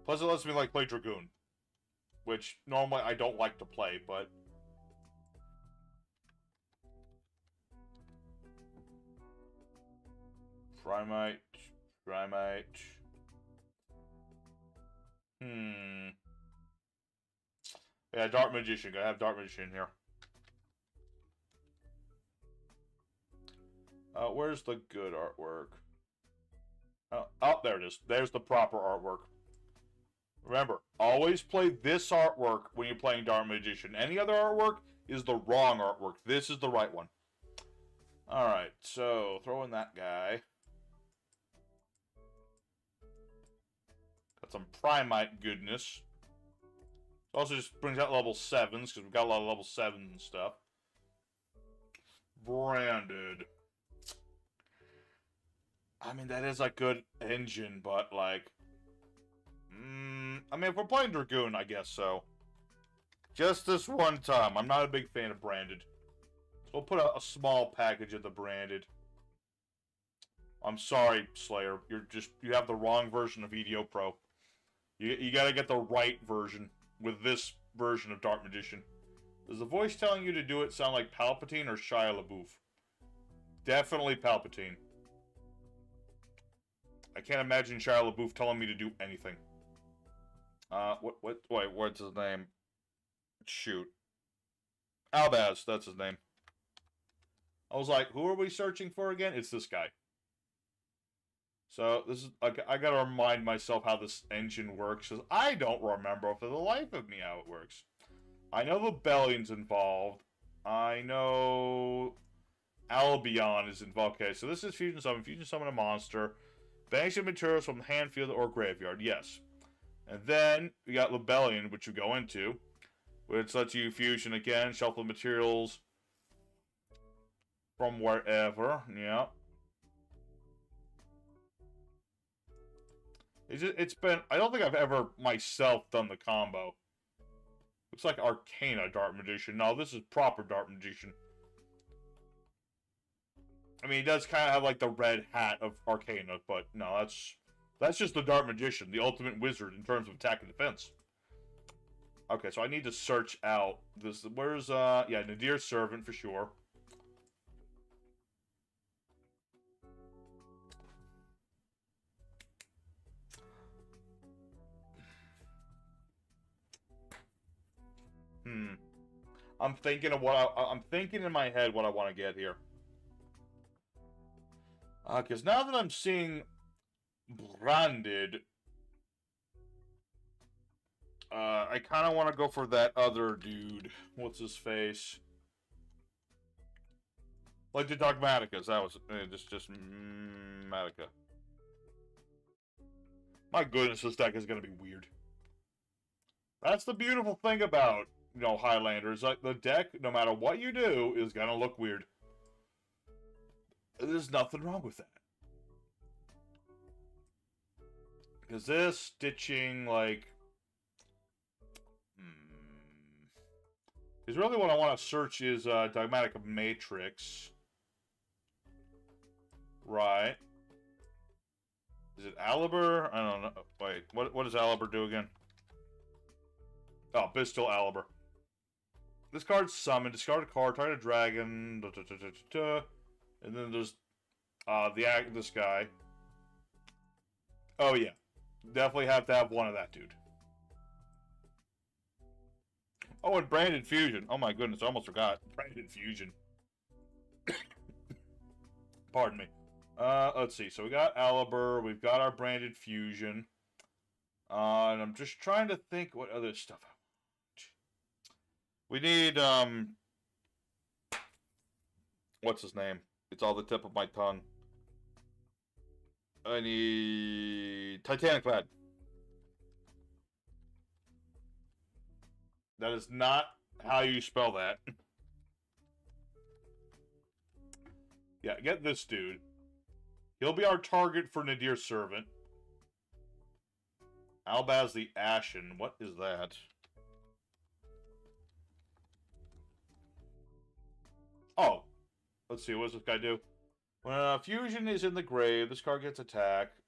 A: Plus it lets me, like, play Dragoon. Which, normally I don't like to play, but... Primite. Yeah, Dark Magician. Gotta have Dark Magician here. Where's the good artwork? Oh, there it is. There's the proper artwork. Remember, always play this artwork when you're playing Dark Magician. Any other artwork is the wrong artwork. This is the right one. Alright, so throw in that guy. Got some Primite goodness. Also just brings out level 7s, because we've got a lot of level 7s and stuff. Branded. I mean, that is a good engine, but, like... I mean, if we're playing Dragoon, I guess so. Just this one time. I'm not a big fan of Branded. So we'll put a small package of the Branded. I'm sorry, Slayer. You have the wrong version of EDO Pro. You gotta get the right version with this version of Dark Magician. Does the voice telling you to do it sound like Palpatine or Shia LaBeouf? Definitely Palpatine. I can't imagine Shia LaBeouf telling me to do anything. Wait, what's his name? Shoot. Albaz, that's his name. I was like, who are we searching for again? It's this guy. So, this is, I gotta remind myself how this engine works, because I don't remember for the life of me how it works. I know Rebellion's involved. I know Albion is involved. Okay, so this is Fusion Summon. Fusion Summon a monster. Banishing materials from the hand, field, or graveyard. Yes. And then, we got Rebellion, which you go into. Which lets you fusion again, shuffle materials from wherever. Yeah. It's been... I don't think I've ever, myself, done the combo. Looks like Arcana Dark Magician. No, this is proper Dark Magician. I mean, he does kind of have, like, the red hat of Arcana, but no, that's just the Dark Magician, the ultimate wizard in terms of attack and defense. Okay, so I need to search out this. Where's, yeah, Nadir's Servant for sure. I'm thinking of what I'm thinking in my head what I want to get here. Because now that I'm seeing branded, I kind of want to go for that other dude. What's his face? Like the Dogmaticas. That was just Matica. My goodness, this deck is going to be weird. That's the beautiful thing about, Highlander. Is like the deck, no matter what you do, is going to look weird. There's nothing wrong with that. Because this stitching, like... Because really what I want to search is Dogmatic Matrix. Right. Is it Aliber? I don't know. Wait, what does Aliber do again? Oh, Pistol Aliber. This card's summoned. Discard a card. Target a dragon. And then there's this guy. Oh yeah, definitely have to have one of that dude. Oh, and Branded Fusion. Oh my goodness, I almost forgot. Branded Fusion. Pardon me. Let's see. So we got Aliber. We've got our Branded Fusion. And I'm just trying to think what other stuff I want. We need, what's his name? It's all the tip of my tongue. I need Titanic Lad. That is not how you spell that. Yeah, get this dude. He'll be our target for Nadir Servant. Albaz the Ashen. What is that? Oh. Let's see, what does this guy do? When a fusion is in the grave, this card gets attacked.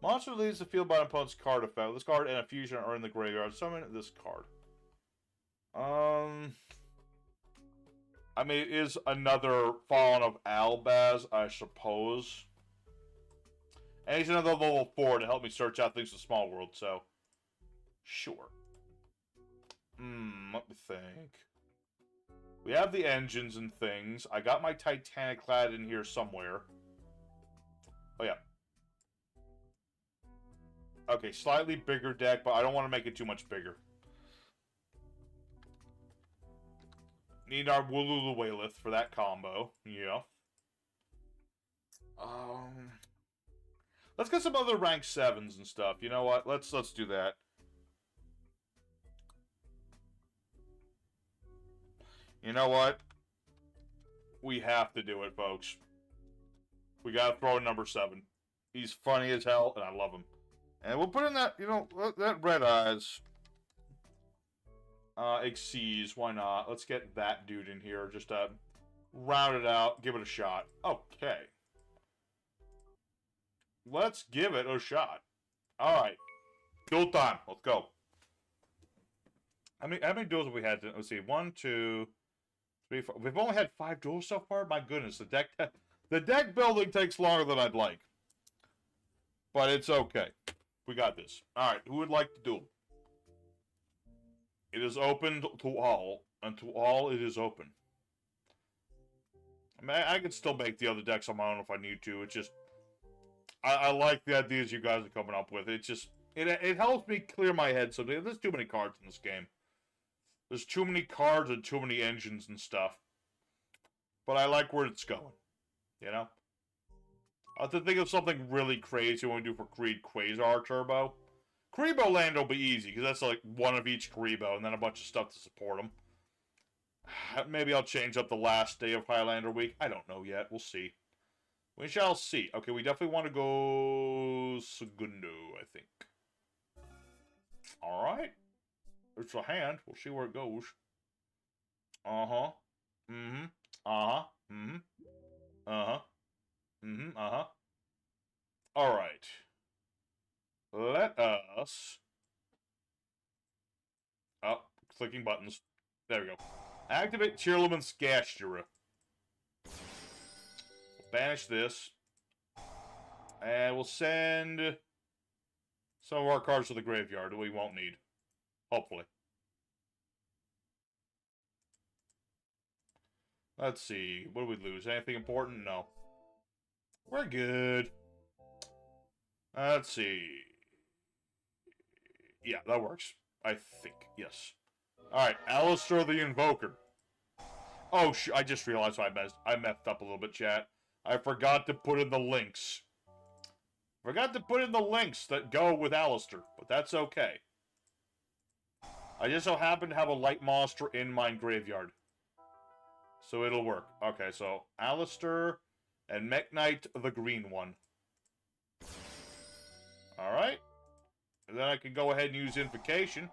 A: Monster leaves the field by an opponent's card effect. This card and a fusion are in the graveyard. Summon this card. I mean, it is another Fallen of Albaz, I suppose. And he's another level 4 to help me search out things in Small World, so... Sure. Let me think. We have the engines and things. I got my Titanic Clad in here somewhere. Oh, yeah. Okay, slightly bigger deck, but I don't want to make it too much bigger. Need our Wooloo Waylith for that combo. Yeah. Let's get some other rank 7s and stuff. You know what? Let's do that. You know what? We have to do it, folks. We gotta throw in number 7. He's funny as hell, and I love him. And we'll put in that, that Red Eyes. Exceeds, why not? Let's get that dude in here, just to round it out, give it a shot. Okay. Let's give it a shot. Alright. Duel time. Let's go. How many duels have we had? Let's see. 1, 2, 3, 4. We've only had 5 duels so far? My goodness. The deck building takes longer than I'd like. But it's okay. We got this. Alright. Who would like to duel? It is open to all. And to all it is open. I mean, I could still make the other decks on my own if I need to. It's just... I like the ideas you guys are coming up with. It just... It helps me clear my head. So there's too many cards in this game. There's too many cards and too many engines and stuff. But I like where it's going. You know? I have to think of something really crazy when we do for Creed Quasar Turbo. Karibo Land will be easy, because that's like one of each Karibo, and then a bunch of stuff to support them. Maybe I'll change up the last day of Highlander week. I don't know yet. We'll see. We shall see. Okay, we definitely want to go Segundo, I think. Alright. It's a hand. We'll see where it goes. Uh-huh. Mm-hmm. Uh-huh. Mm-hmm. Uh-huh. Mm-hmm. Uh-huh. Alright. Let us... Oh, clicking buttons. There we go. Activate Cheerleman's Gastura. Banish this. And we'll send some of our cards to the graveyard that we won't need. Hopefully. Let's see. What did we lose? Anything important? No. We're good. Let's see. Yeah, that works. I think. Yes. Alright, Alistair the Invoker. Oh, I just realized I messed up a little bit, chat. I forgot to put in the links. Forgot to put in the links that go with Alistair, but that's okay. I just so happen to have a light monster in my graveyard. So it'll work. Okay, so Alistair and Mech Knight, the green one. Alright. And then I can go ahead and use Invocation.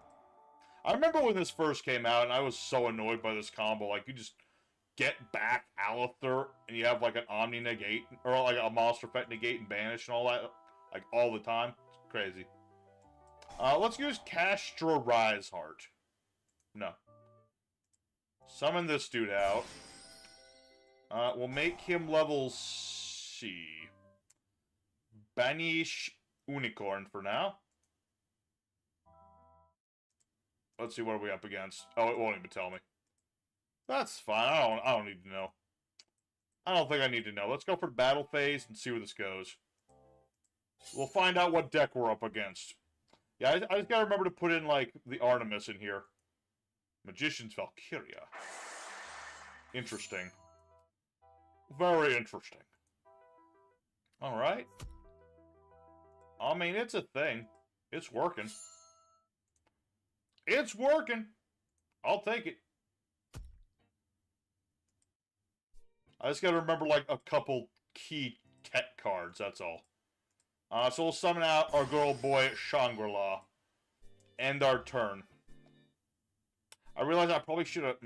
A: I remember when this first came out, and I was so annoyed by this combo. Like, you just get back Alistair, and you have, like, an Omni Negate, or, like, a Monster Effect Negate and Banish and all that, like, all the time. It's crazy. Let's use Castra Rise Heart. No. Summon this dude out. We'll make him level C. Banish Unicorn for now. Let's see what are we up against. Oh, it won't even tell me. That's fine. I don't need to know. I don't think I need to know. Let's go for battle phase and see where this goes. We'll find out what deck we're up against. Yeah, I just gotta remember to put in, like, the Artemis in here. Magician's Valkyria. Interesting. Very interesting. Alright. I mean, it's a thing. It's working. It's working! I'll take it. I just gotta remember, like, a couple key tech cards, that's all. So we'll summon out our girl boy, Shangri-La. End our turn. I realize I probably should have...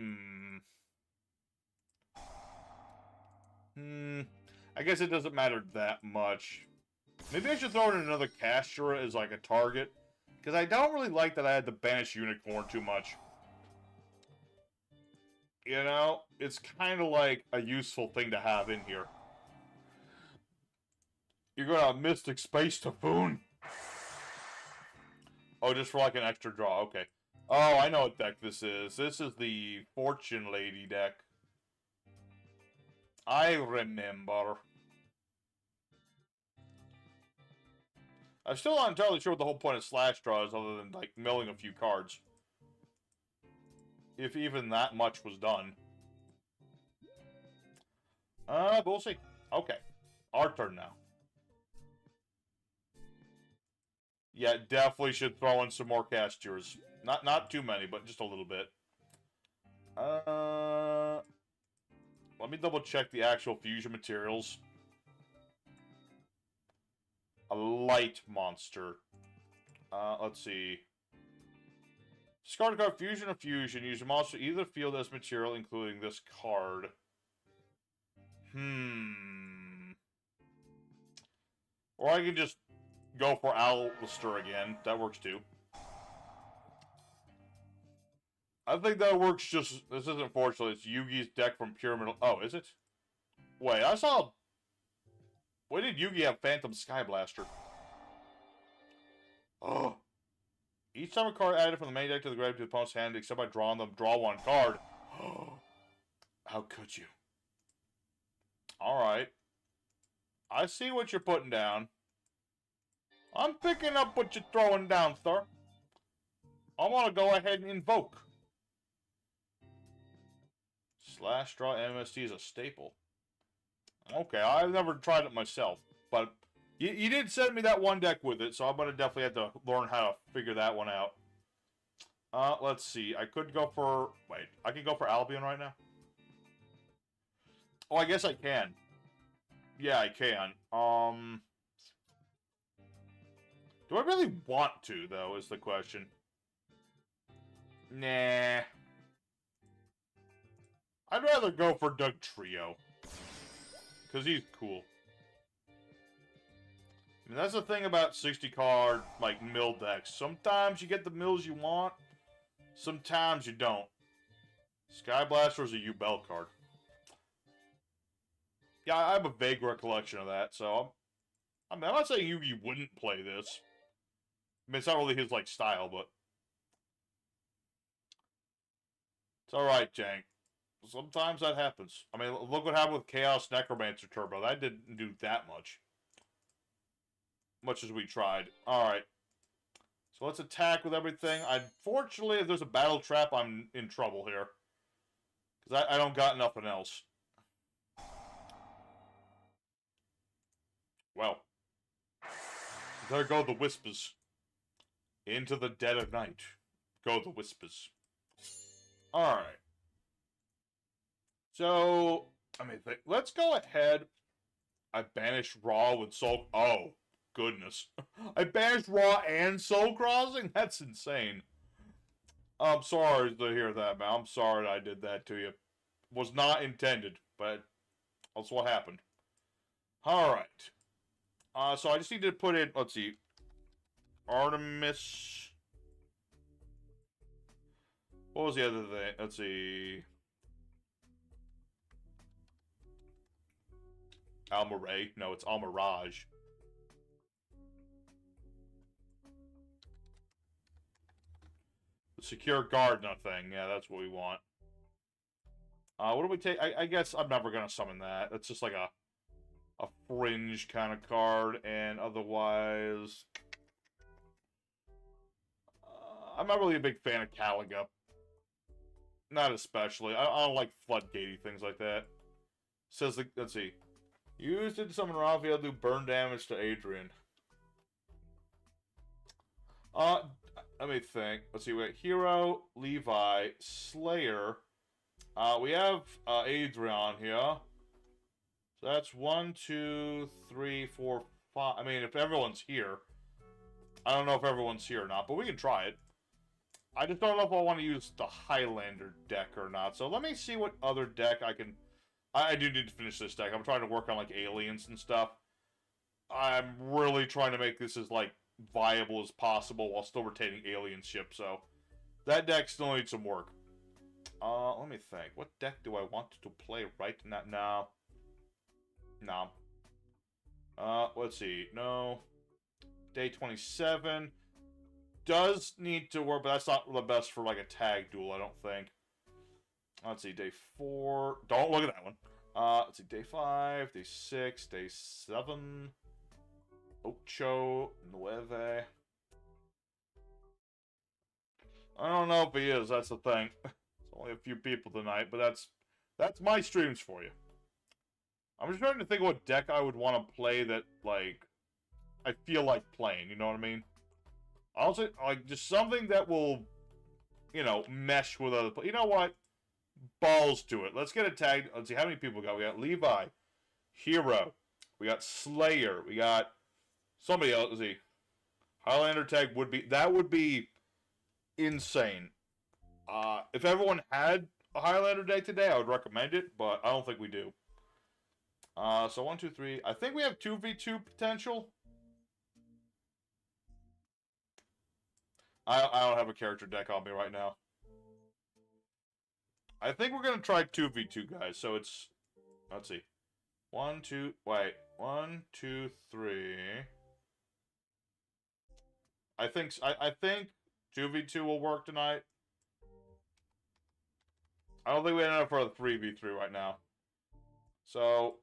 A: I guess it doesn't matter that much. Maybe I should throw in another Castra as, like, a target. Because I don't really like that I had to banish Unicorn too much. You know? It's kind of like a useful thing to have in here. You're gonna have Mystic Space Typhoon. Oh, just for like an extra draw. Okay. Oh, I know what deck this is. This is the Fortune Lady deck. I remember. I'm still not entirely sure what the whole point of Slash Draw is, other than, like, milling a few cards. If even that much was done. But we'll see. Okay. Our turn now. Yeah, definitely should throw in some more castures. Not too many, but just a little bit. Let me double check the actual fusion materials. A light monster. Let's see. Discard a card, fusion or fusion. Use a monster either field as material, including this card. Or I can just go for Alistair again. That works too. I think that works just... This isn't Fortunately. It's Yugi's deck from Pyramid... Oh, is it? Wait, I saw... When did Yugi have Phantom Sky Blaster? Oh. Each time a card added from the main deck to the grave to the opponent's hand, except by drawing them, draw one card. How could you? Alright. I see what you're putting down. I'm picking up what you're throwing down, sir. I want to go ahead and invoke. Slash draw MST is a staple. Okay, I've never tried it myself, but you did send me that one deck with it, so I'm going to definitely have to learn how to figure that one out. Let's see. I could go for... Wait, I can go for Albion right now? Oh, I guess I can. Yeah, I can. Do I really want to, though, is the question. Nah. I'd rather go for Doug Trio. Because he's cool. I mean, that's the thing about 60-card, like, mill decks. Sometimes you get the mills you want. Sometimes you don't. Sky Blaster is a U-Bell card. Yeah, I have a vague recollection of that, so... I'm not saying Yugi wouldn't play this. I mean, it's not really his, like, style, but... It's alright, Jank. Sometimes that happens. I mean, look what happened with Chaos Necromancer Turbo. That didn't do that much. Much as we tried. Alright. So let's attack with everything. Unfortunately, if there's a battle trap, I'm in trouble here. Because I don't got nothing else. Well. There go the Whispers. Into the dead of night. Go the Whispers. Alright. So, I mean, let's go ahead. I banished Raw with Soul... Oh, goodness. I banished Raw and Soul Crossing? That's insane. I'm sorry to hear that, man. I'm sorry I did that to you. Was not intended, but that's what happened. Alright. So I just need to put in, let's see. Artemis. What was the other thing? Let's see. Almaray. No, it's Almirage. The secure garden thing. Yeah, that's what we want. What do we take? I guess I'm never going to summon that. That's just like a fringe kind of card. And otherwise... I'm not really a big fan of Caliga. Not especially. I don't like floodgatey things like that. Says, let's see. Used it to summon Raphael to do burn damage to Adrian. Let me think. Let's see. We got Hero, Levi, Slayer. We have Adrian here. So that's 1, 2, 3, 4, 5. I mean, if everyone's here. I don't know if everyone's here or not, but we can try it. I just don't know if I want to use the Highlander deck or not. So let me see what other deck I can... I do need to finish this deck. I'm trying to work on, like, aliens and stuff. I'm really trying to make this as, like, viable as possible while still retaining alien ships. So that deck still needs some work. Let me think. What deck do I want to play right now? No. Let's see. No. Day 27... does need to work, but that's not the best for, like, a tag duel, I don't think. Let's see, day 4. Don't look at that one. Let's see, day 5, day 6, day 7. Ocho, 9. I don't know if he is, that's the thing. It's only a few people tonight, but that's my streams for you. I'm just trying to think of what deck I would want to play that, like, I feel like playing, you know what I mean? Also, like, just something that will, you know, mesh with other people. You know what? Balls to it. Let's get a tag. Let's see how many people we got. We got Levi, Hero, we got Slayer, we got somebody else. Let's see. Highlander tag would be insane. If everyone had a Highlander deck today, I would recommend it, but I don't think we do. So 1, 2, 3. I think we have 2v2 potential. I don't have a character deck on me right now. I think we're going to try 2v2, guys. So it's... Let's see. 1, 2... Wait. 1, 2, 3... I think 2v2 will work tonight. I don't think we ended up for a 3v3 right now. So,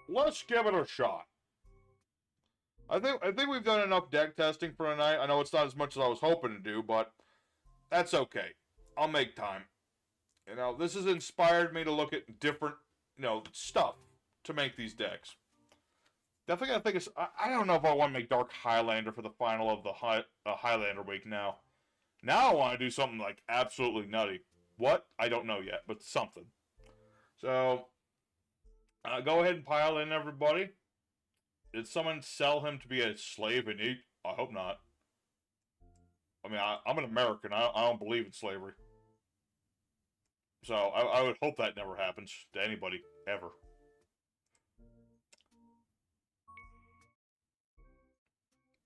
A: let's give it a shot. I think we've done enough deck testing for tonight. I know it's not as much as I was hoping to do, but that's okay. I'll make time. You know, this has inspired me to look at different, you know, stuff to make these decks. Definitely gotta think of... I don't know if I want to make Dark Highlander for the final of the Highlander week now. Now I want to do something, like, absolutely nutty. What? I don't know yet, but something. So, go ahead and pile in, everybody. Did someone sell him to be a slave and eat? I hope not. I mean, I'm an American. I don't believe in slavery. So, I would hope that never happens to anybody, ever.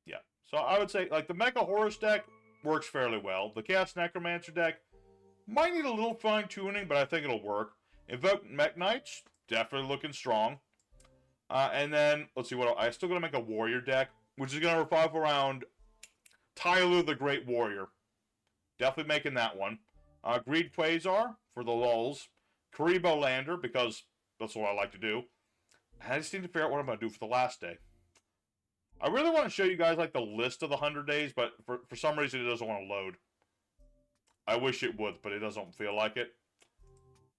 A: Yeah. So, I would say, like, the Mecha Horus deck works fairly well. The Chaos Necromancer deck might need a little fine-tuning, but I think it'll work. Invoke Mech Knights, definitely looking strong. And then, let's see what else. I'm still going to make a warrior deck, which is going to revolve around Tyler the Great Warrior. Definitely making that one. Greed Quasar for the lulz. Karibo Lander, because that's what I like to do. I just need to figure out what I'm going to do for the last day. I really want to show you guys, like, the list of the 100 days, but for some reason it doesn't want to load. I wish it would, but it doesn't feel like it.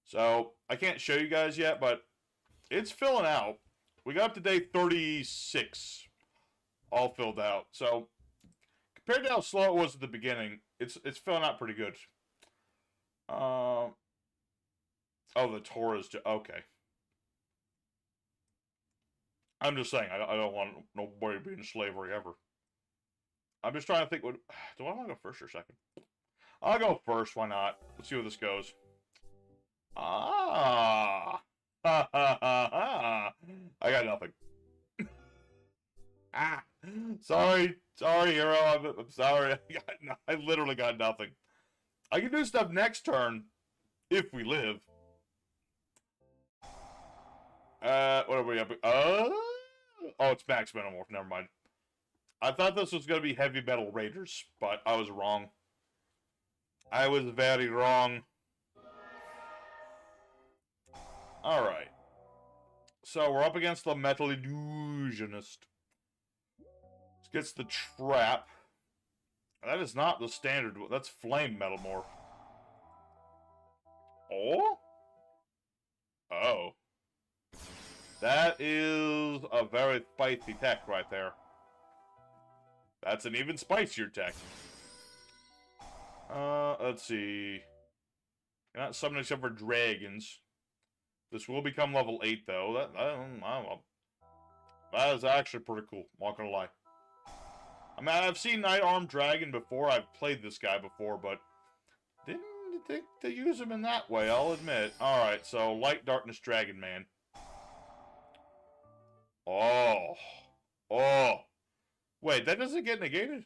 A: So, I can't show you guys yet, but it's filling out. We got up to day 36, all filled out. So, compared to how slow it was at the beginning, it's filling out pretty good. Oh, the tour is okay. I'm just saying, I don't want nobody being in slavery ever. I'm just trying to think, what do I want to go first or second? I'll go first, why not? Let's see where this goes. Ah! Ha ha ha ha! I got nothing. Ah! Sorry, hero, I'm sorry. I literally got nothing. I can do stuff next turn, if we live. What are we up? Oh, it's Max Metamorph. Never mind. I thought this was going to be Heavy Metal Raiders, but I was wrong. I was very wrong. Alright. So, we're up against the Metal Illusionist. This gets the Trap. That is not the standard. That's Flame Metamorph. Oh? Oh. That is a very spicy tech right there. That's an even spicier tech. Let's see. You're not summoning except for dragons. This will become level 8, though. That is actually pretty cool. Not gonna lie. I mean, I've seen Night Armed Dragon before. I've played this guy before, but didn't think to use him in that way, I'll admit. Alright, so Light Darkness Dragon Man. Oh. Oh. Wait, that doesn't get negated?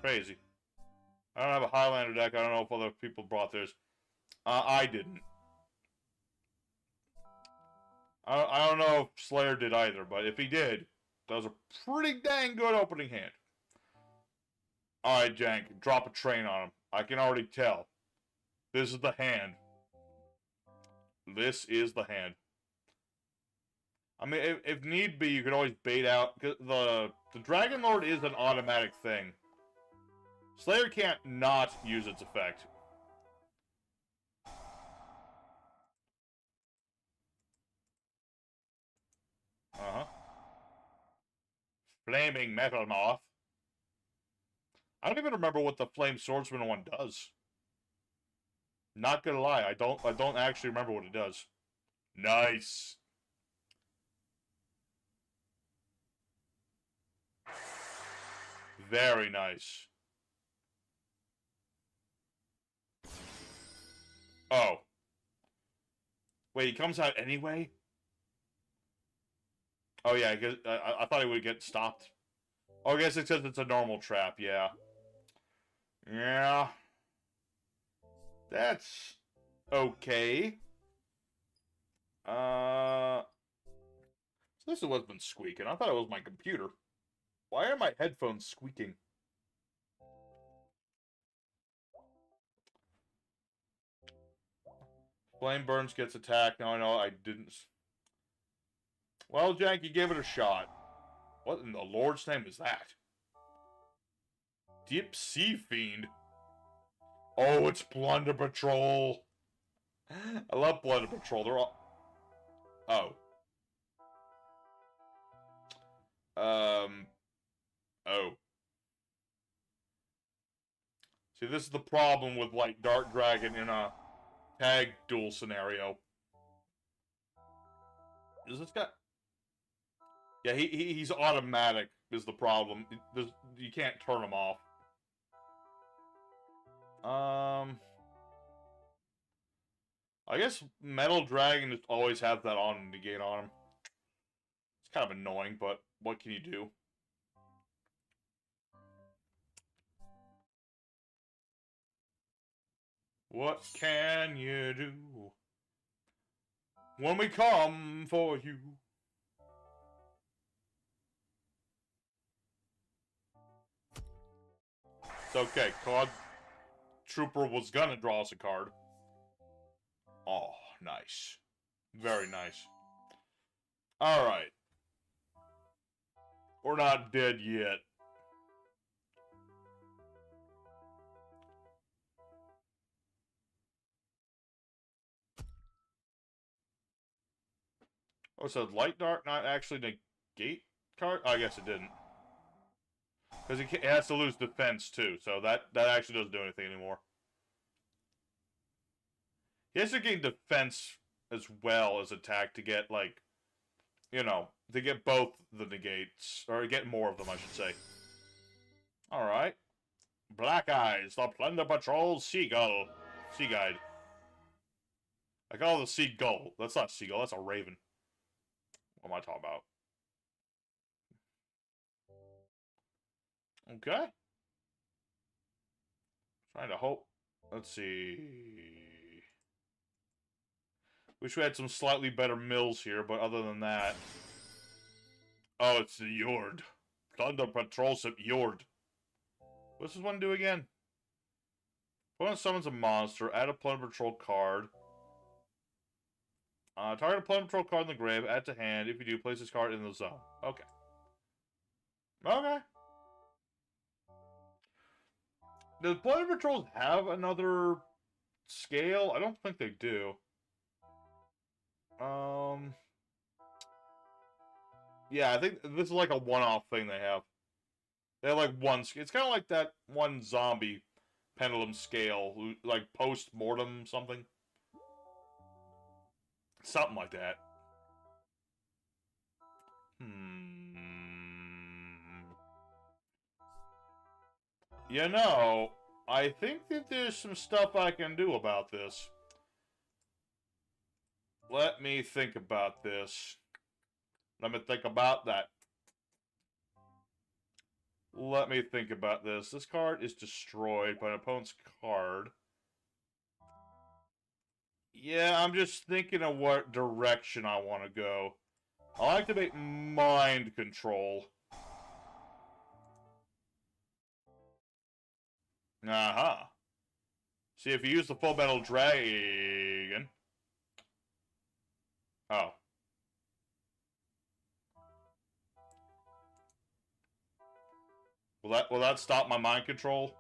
A: Crazy. I don't have a Highlander deck. I don't know if other people brought theirs. I didn't. I don't know if Slayer did either, but if he did, that was a pretty dang good opening hand. Alright, Jank, drop a train on him. I can already tell. This is the hand. This is the hand. I mean, if need be, you could always bait out. The Dragon Lord is an automatic thing. Slayer can't not use its effect. Uh-huh. Flaming Metal Moth. I don't even remember what the Flame Swordsman one does. Not gonna lie, I don't actually remember what it does. Nice. Very nice. Oh. Wait, he comes out anyway? Oh yeah, I thought he would get stopped. Oh, I guess it says it's a normal trap, yeah. Yeah. That's okay. So this is what's been squeaking. I thought it was my computer. Why are my headphones squeaking? Flame Burns gets attacked. No, I didn't. Well, Jank, you gave it a shot. What in the Lord's name is that? Deep Sea Fiend? Oh, it's Plunder Patrol. I love Plunder Patrol. They're all... Oh. Oh. See, this is the problem with, like, Dark Dragon in a tag duel scenario. Is this guy... Yeah, he's automatic is the problem. You can't turn him off. I guess Metal Dragon just always has that on negate on him. It's kind of annoying, but what can you do? What can you do when we come for you? It's okay, Cloud Trooper was gonna draw us a card. Oh, nice. Very nice. Alright. We're not dead yet. Oh, so Light Dart not actually negate card? Oh, I guess it didn't. Because it has to lose defense, too. So that actually doesn't do anything anymore. He has to gain defense as well as attack to get, like, you know, to get both the negates. Or get more of them, I should say. Alright. Black Eyes, the Plunder Patrol Seagull. Sea Guide. I call it the Seagull. That's not Seagull, that's a Raven. What am I talking about? Okay. Trying to hope. Let's see. Wish we had some slightly better mills here, but other than that... Oh, it's the Yord. Thunder Patrol Ship Yord. What's this one do again? Opponent summons a monster, add a Plunder Patrol card. Target a Plunder Patrol card in the grave, add to hand. If you do, place this card in the zone. Okay. Okay. Does Plunder Patrols have another scale? I don't think they do. Yeah, I think this is like a one-off thing they have. They have like one. It's kind of like that one zombie pendulum scale, like post-mortem something. Something like that. You know, I think that there's some stuff I can do about this. Let me think about this. Let me think about that. Let me think about this. This card is destroyed by an opponent's card. Yeah, I'm just thinking of what direction I want to go. I like to make mind control. Uh-huh. See, if you use the Full Metal Dragon... Oh. Will that stop my mind control?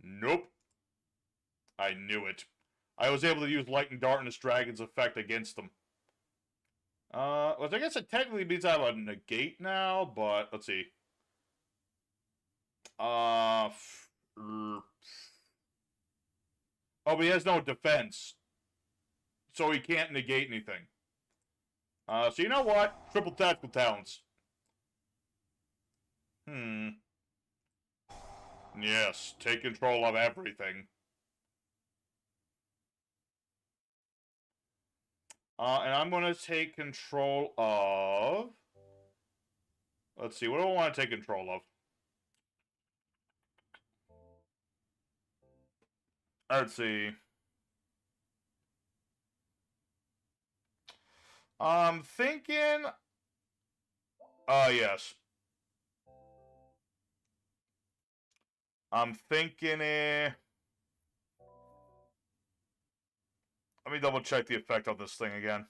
A: Nope. I knew it. I was able to use Lightning Dart and this Dragon's effect against them. Which I guess it technically means I have a negate now, but let's see. Oh, but he has no defense. So he can't negate anything. So you know what? Triple Tactical Talents. Yes, take control of everything. And I'm going to take control of... Let's see, what do I want to take control of? Let's see. I'm thinking... yes. I'm thinking... Let me double check the effect of this thing again.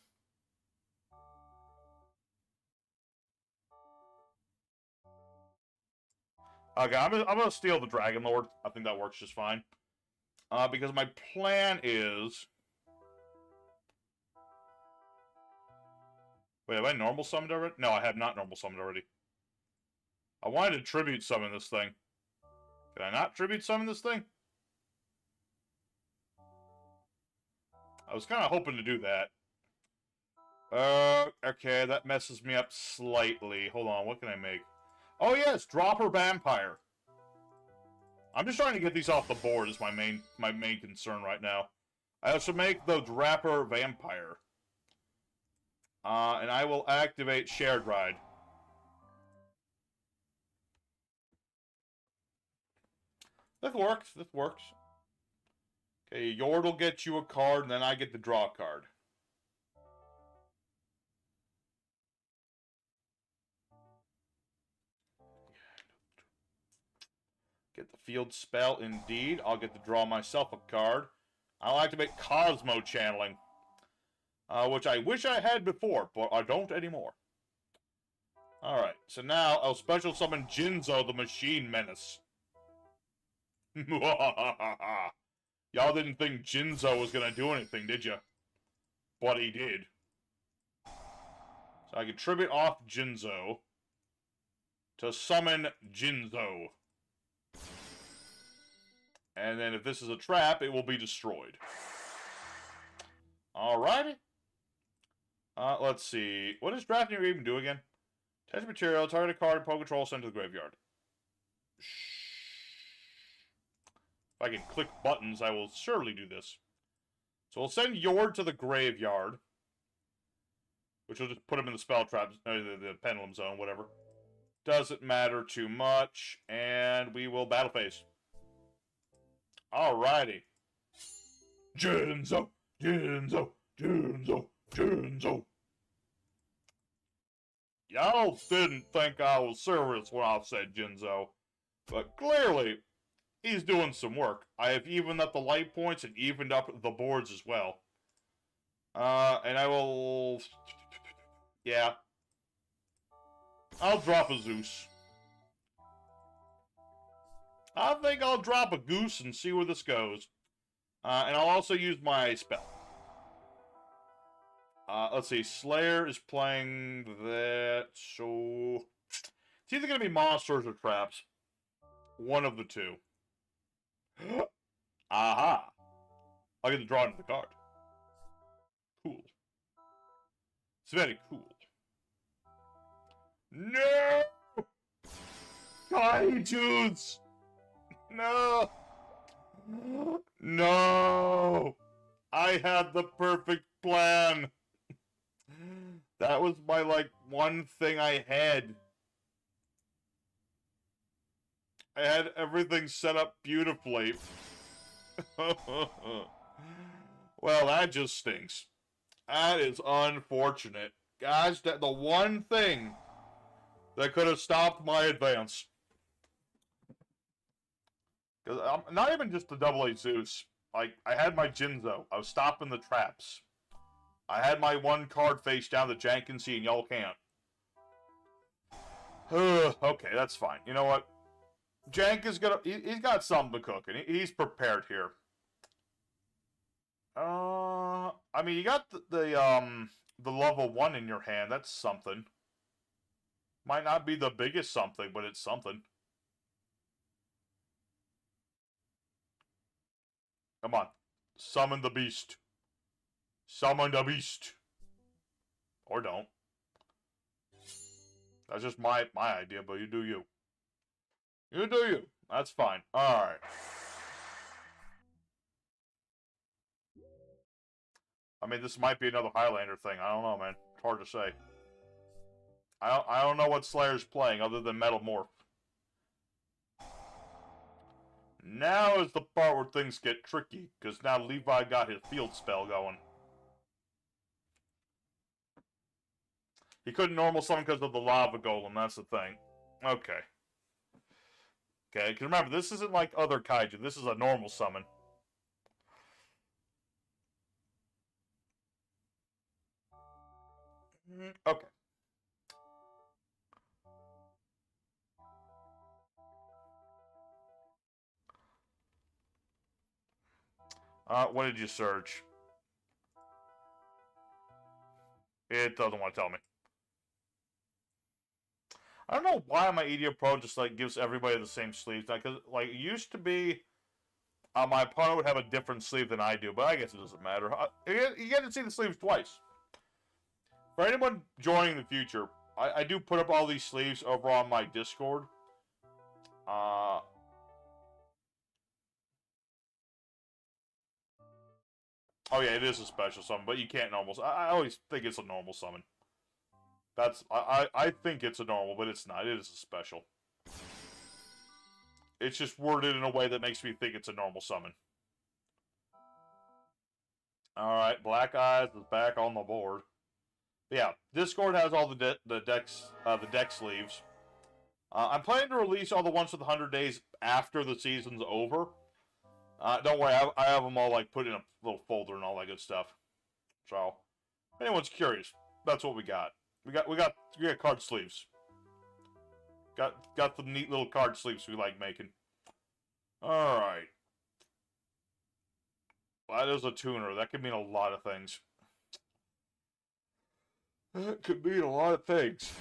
A: Okay, I'm gonna steal the Dragon Lord. I think that works just fine. Because my plan is... Wait, have I normal summoned already? No, I have not normal summoned already. I wanted to tribute summon this thing. Can I not tribute summon this thing? I was kind of hoping to do that. Okay, that messes me up slightly. Hold on, what can I make? Oh yes, Dropper Vampire. I'm just trying to get these off the board is my main concern right now. I also make the Dropper Vampire. And I will activate Shared Ride. This works, this works. Okay, Yord will get you a card, and then I get to draw a card. Get the field spell, indeed. I'll get to draw myself a card. I like to make Cosmo channeling. Which I wish I had before, but I don't anymore. Alright, so now I'll special summon Jinzo the Machine Menace. Y'all didn't think Jinzo was gonna do anything, did you? But he did. So I can tribute off Jinzo to summon Jinzo. And then if this is a trap, it will be destroyed. Alrighty. Let's see. What does drafting even do again? Test material, target a card, Poke Control, send to the graveyard. If I can click buttons, I will surely do this. So we'll send Yord to the graveyard. Which will just put him in the spell trap, the pendulum zone, whatever. Doesn't matter too much. And we will battle phase. Alrighty. Jinzo, Jinzo, Jinzo, Jinzo. Y'all didn't think I was serious when I said Jinzo. But clearly, he's doing some work. I have evened up the light points and evened up the boards as well. And I will... Yeah. I'll drop a Zeus. I think I'll drop a Goose and see where this goes. And I'll also use my spell. Let's see. Slayer is playing that, so... It's either going to be monsters or traps. One of the two. Aha! I'll get to draw into the card. Cool. It's very cool. No! Kaijus! No! No! I had the perfect plan. That was my, like, one thing I had. I had everything set up beautifully. Well, that just stinks. That is unfortunate. Guys, that the one thing that could have stopped my advance. Because I'm not even just the double A Zeus. Like, I had my Jinzo. I was stopping the traps. I had my one card face down that Jank can see and y'all can't. Okay, that's fine. You know what? Jank is gonna... He's got something to cook, and he's prepared here. I mean, you got the level 1 in your hand. That's something. Might not be the biggest something, but it's something. Come on. Summon the beast. Summon the beast. Or don't. That's just my idea, but you do you. You do you. That's fine. Alright. I mean, this might be another Highlander thing. I don't know, man. It's hard to say. I don't know what Slayer's playing other than Metal Morph. Now is the part where things get tricky, because now Levi got his field spell going. He couldn't normal summon because of the lava golem, that's the thing. Okay. Okay, because remember, this isn't like other kaiju. This is a normal summon. Okay. What did you search? It doesn't want to tell me. I don't know why my EDO Pro just, like, gives everybody the same sleeves. Because, like, it used to be my opponent would have a different sleeve than I do, but I guess it doesn't matter. You get to see the sleeves twice. For anyone joining in the future, I do put up all these sleeves over on my Discord. Oh yeah, it is a special summon, but you can't normal. I always think it's a normal summon. I think it's a normal, but it's not. It is a special. It's just worded in a way that makes me think it's a normal summon. Alright, Black Eyes is back on the board. But yeah, Discord has all the deck sleeves. I'm planning to release all the ones for the 100 days after the season's over. Don't worry, I have them all like put in a little folder and all that good stuff. So, if anyone's curious, that's what we got. We got card sleeves. Got the neat little card sleeves we like making. All right. Well, that is a tuner. That could mean a lot of things. That could mean a lot of things.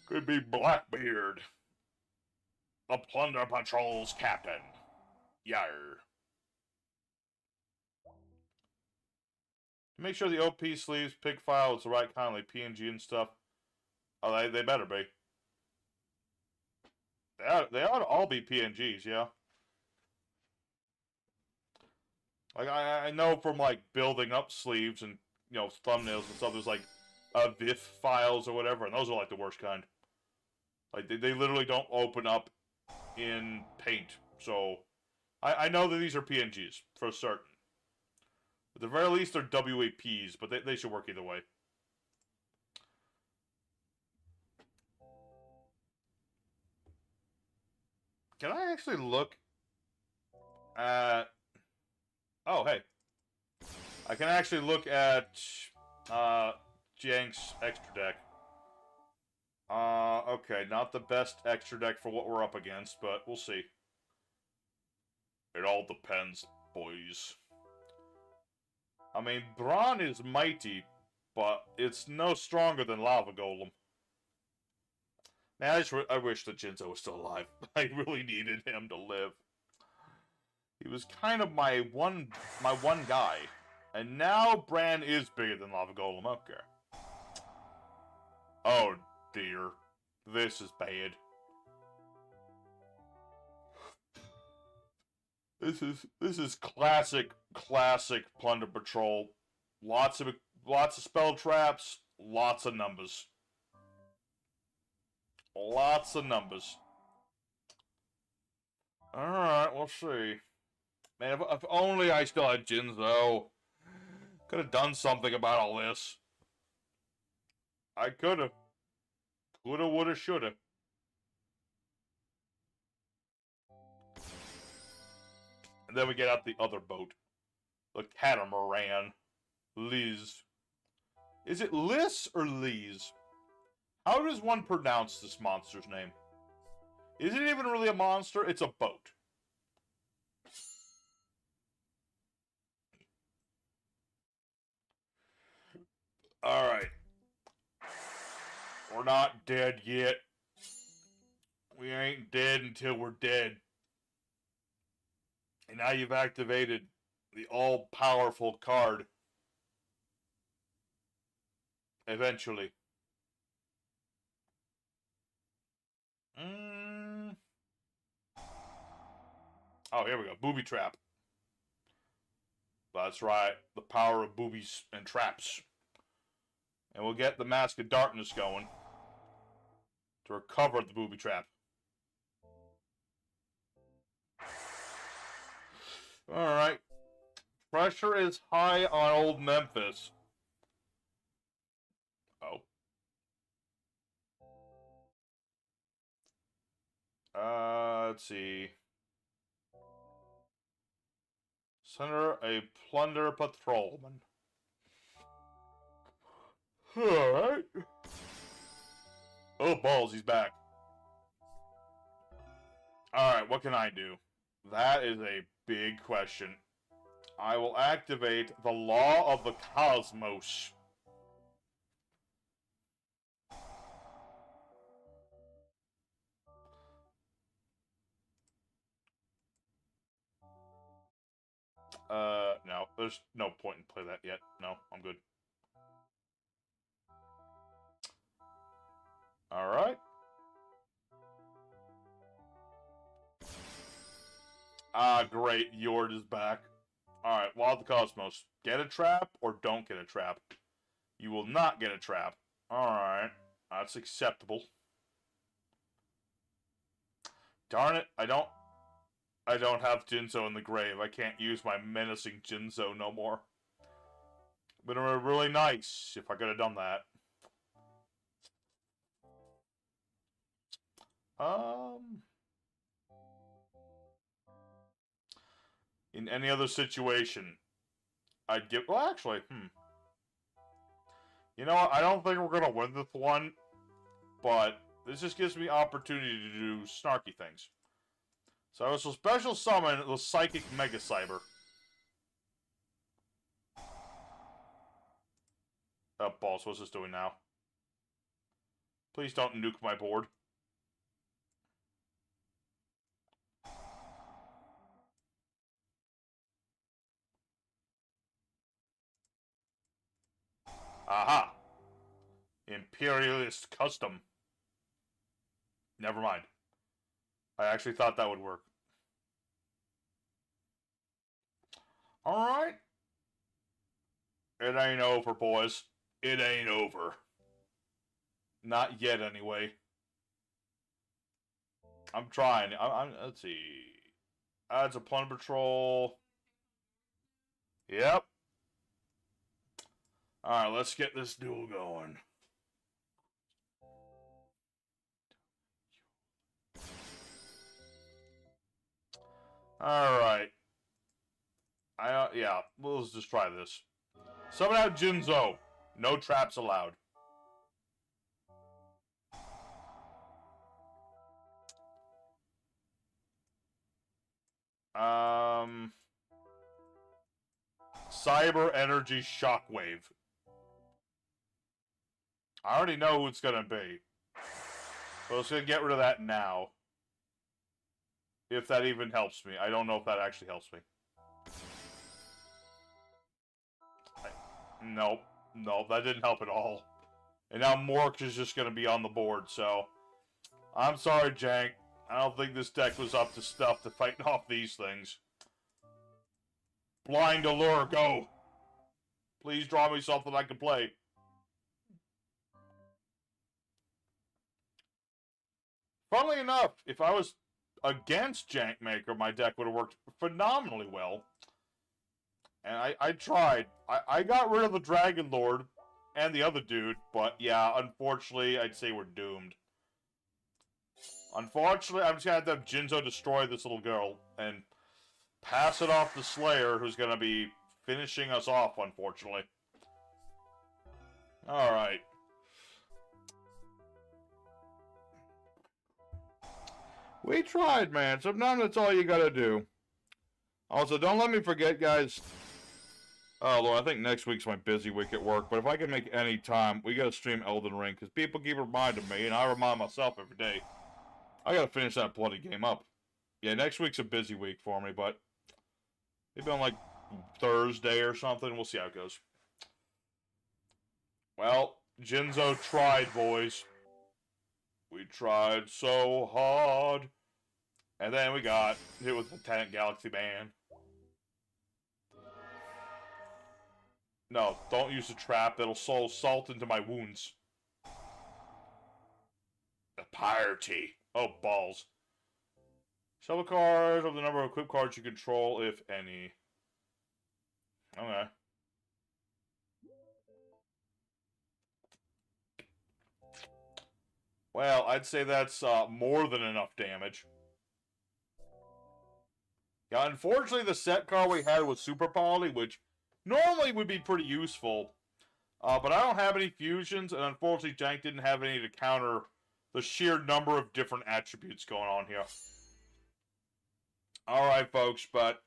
A: Could be Blackbeard, the Plunder Patrol's captain. Yar. Make sure the OP sleeves pick file is the right kind, like PNG and stuff. Oh, they better be. They ought to all be PNGs, yeah. Like I know from like building up sleeves and thumbnails and stuff. There's like VIF files or whatever, and those are like the worst kind. Like they literally don't open up in Paint. So I know that these are PNGs for certain. At the very least, they're WAPs, but they should work either way. Can I actually look at... Oh, hey. I can actually look at Jank's extra deck. Okay, not the best extra deck for what we're up against, but we'll see. It all depends, boys. I mean, Brawn is mighty, but it's no stronger than Lava Golem. Man, I wish that Jinzo was still alive. I really needed him to live. He was kind of my one guy. And now Bran is bigger than Lava Golem. Okay. Oh dear. This is bad. This is classic Plunder Patrol. Lots of spell traps, lots of numbers. Lots of numbers. Alright, we'll see. Man, if only I still had Jinzo. Could have done something about all this. I could have. Coulda, woulda, shoulda. And then we get out the other boat. The catamaran. Liz. Is it Liz or Liz? How does one pronounce this monster's name? Is it even really a monster? It's a boat. Alright. We're not dead yet. We ain't dead until we're dead. And now you've activated the all-powerful card. Eventually. Oh, here we go. Booby trap. That's right. The power of boobies and traps. And we'll get the Mask of Darkness going to recover the booby trap. Alright. Pressure is high on old Memphis. Oh. Let's see. Center a Plunder Patrolman. Alright. Oh, balls, he's back. Alright, what can I do? That is a big question. I will activate the Law of the Cosmos. No, there's no point in play that yet. No, I'm good. Alright. Ah, great, Yord is back. Alright, Law of the Cosmos. Get a trap or don't get a trap? You will not get a trap. Alright, that's acceptable. Darn it, I don't have Jinzo in the grave. I can't use my menacing Jinzo no more. But it would have been really nice if I could have done that. In any other situation, I'd give... Well, actually, You know what? I don't think we're going to win this one, but this just gives me opportunity to do snarky things. So it's a special summon the Psychic Mega Cyber. Oh, balls, what's this doing now? Please don't nuke my board. Aha! Imperialist Custom. Never mind. I actually thought that would work. Alright. It ain't over, boys. It ain't over. Not yet, anyway. I'm trying. Let's see. Adds a Plunder Patrol. Yep. Alright, let's get this duel going. Alright. Yeah, let's just try this. Summon out Jinzo. No traps allowed. Cyber Energy Shockwave. I already know who it's gonna be. So let's gonna get rid of that now. If that even helps me. I don't know if that actually helps me. Nope. Nope, that didn't help at all. And now Mork is just gonna be on the board, so... I'm sorry, Jank. I don't think this deck was up to stuff to fight off these things. Blind Allure, go! Please draw me something I can play. Funnily enough, if I was against Jankmaker, my deck would have worked phenomenally well. And I tried. I got rid of the Dragon Lord and the other dude, but yeah, unfortunately, I'd say we're doomed. Unfortunately, I'm just gonna have to have Jinzo destroy this little girl and pass it off to Slayer, who's gonna be finishing us off, unfortunately. Alright. We tried, man. Sometimes that's all you gotta do. Also, don't let me forget, guys. Oh, Lord, I think next week's my busy week at work, but if I can make any time, we gotta stream Elden Ring, because people keep reminding me, and I remind myself every day. I gotta finish that bloody game up. Yeah, next week's a busy week for me, but maybe on, like, Thursday or something. We'll see how it goes. Well, Jinzo tried, boys. We tried so hard. And then we got hit with Lieutenant Galaxy Man. No, don't use the trap. It'll sow salt into my wounds. The party. Oh, balls. Shuffle cards of the number of equipped cards you control, if any. Okay. Well, I'd say that's more than enough damage. Yeah, unfortunately, the set card we had was Super Poly, which normally would be pretty useful. But I don't have any fusions, and unfortunately, Jank didn't have any to counter the sheer number of different attributes going on here. Alright, folks, but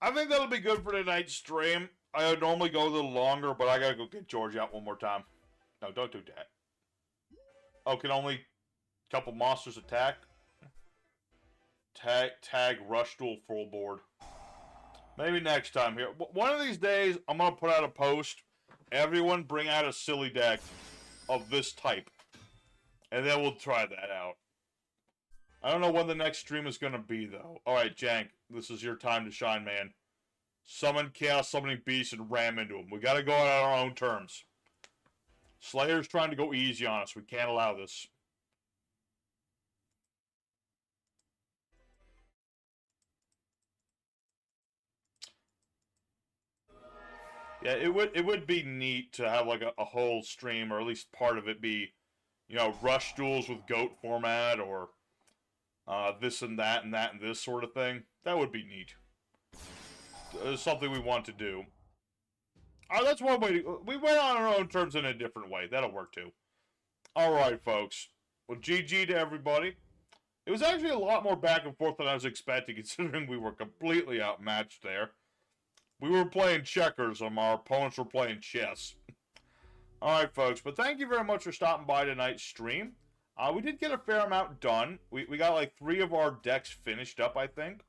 A: I think that'll be good for tonight's stream. I would normally go a little longer, but I gotta go get George out one more time. No, don't do that. Oh, can only a couple monsters attack? Tag Rush Duel full board. Maybe next time here. One of these days, I'm going to put out a post. Everyone bring out a silly deck of this type. And then we'll try that out. I don't know when the next stream is going to be, though. Alright, Jank. This is your time to shine, man. Summon Chaos Summoning Beast and ram into him. We got to go out on our own terms. Slayer's trying to go easy on us. We can't allow this. Yeah, it would be neat to have like a whole stream, or at least part of it be, you know, rush duels with GOAT format, or this and that and that and this sort of thing. That would be neat. something we want to do. That's one way to... We went on our own terms in a different way. That'll work, too. Alright, folks. Well, GG to everybody. It was actually a lot more back and forth than I was expecting, considering we were completely outmatched there. We were playing checkers, and our opponents were playing chess. Alright, folks, but thank you very much for stopping by tonight's stream. We did get a fair amount done. We got, like, 3 of our decks finished up, I think.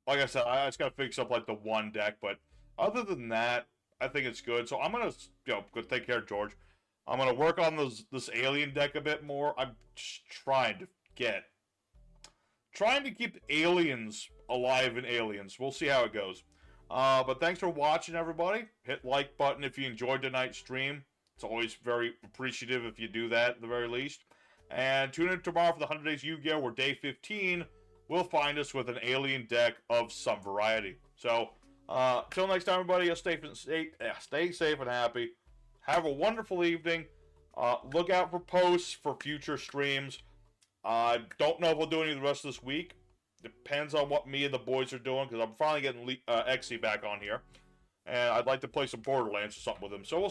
A: Like I said, I just gotta fix up, like, the one deck, but other than that, I think it's good. So I'm gonna, go take care of George. I'm gonna work on this alien deck a bit more. I'm just trying to keep aliens alive in Aliens. We'll see how it goes. But thanks for watching, everybody. Hit like button if you enjoyed tonight's stream. It's always very appreciative if you do that, at the very least. And tune in tomorrow for the 100 Days Yu-Gi-Oh! Where day 15 will find us with an alien deck of some variety. So, till next time, everybody, stay safe and happy. Have a wonderful evening. Look out for posts for future streams. I don't know if we'll do any the rest of this week. Depends on what me and the boys are doing, because I'm finally getting Exy back on here. And I'd like to play some Borderlands or something with him. So we'll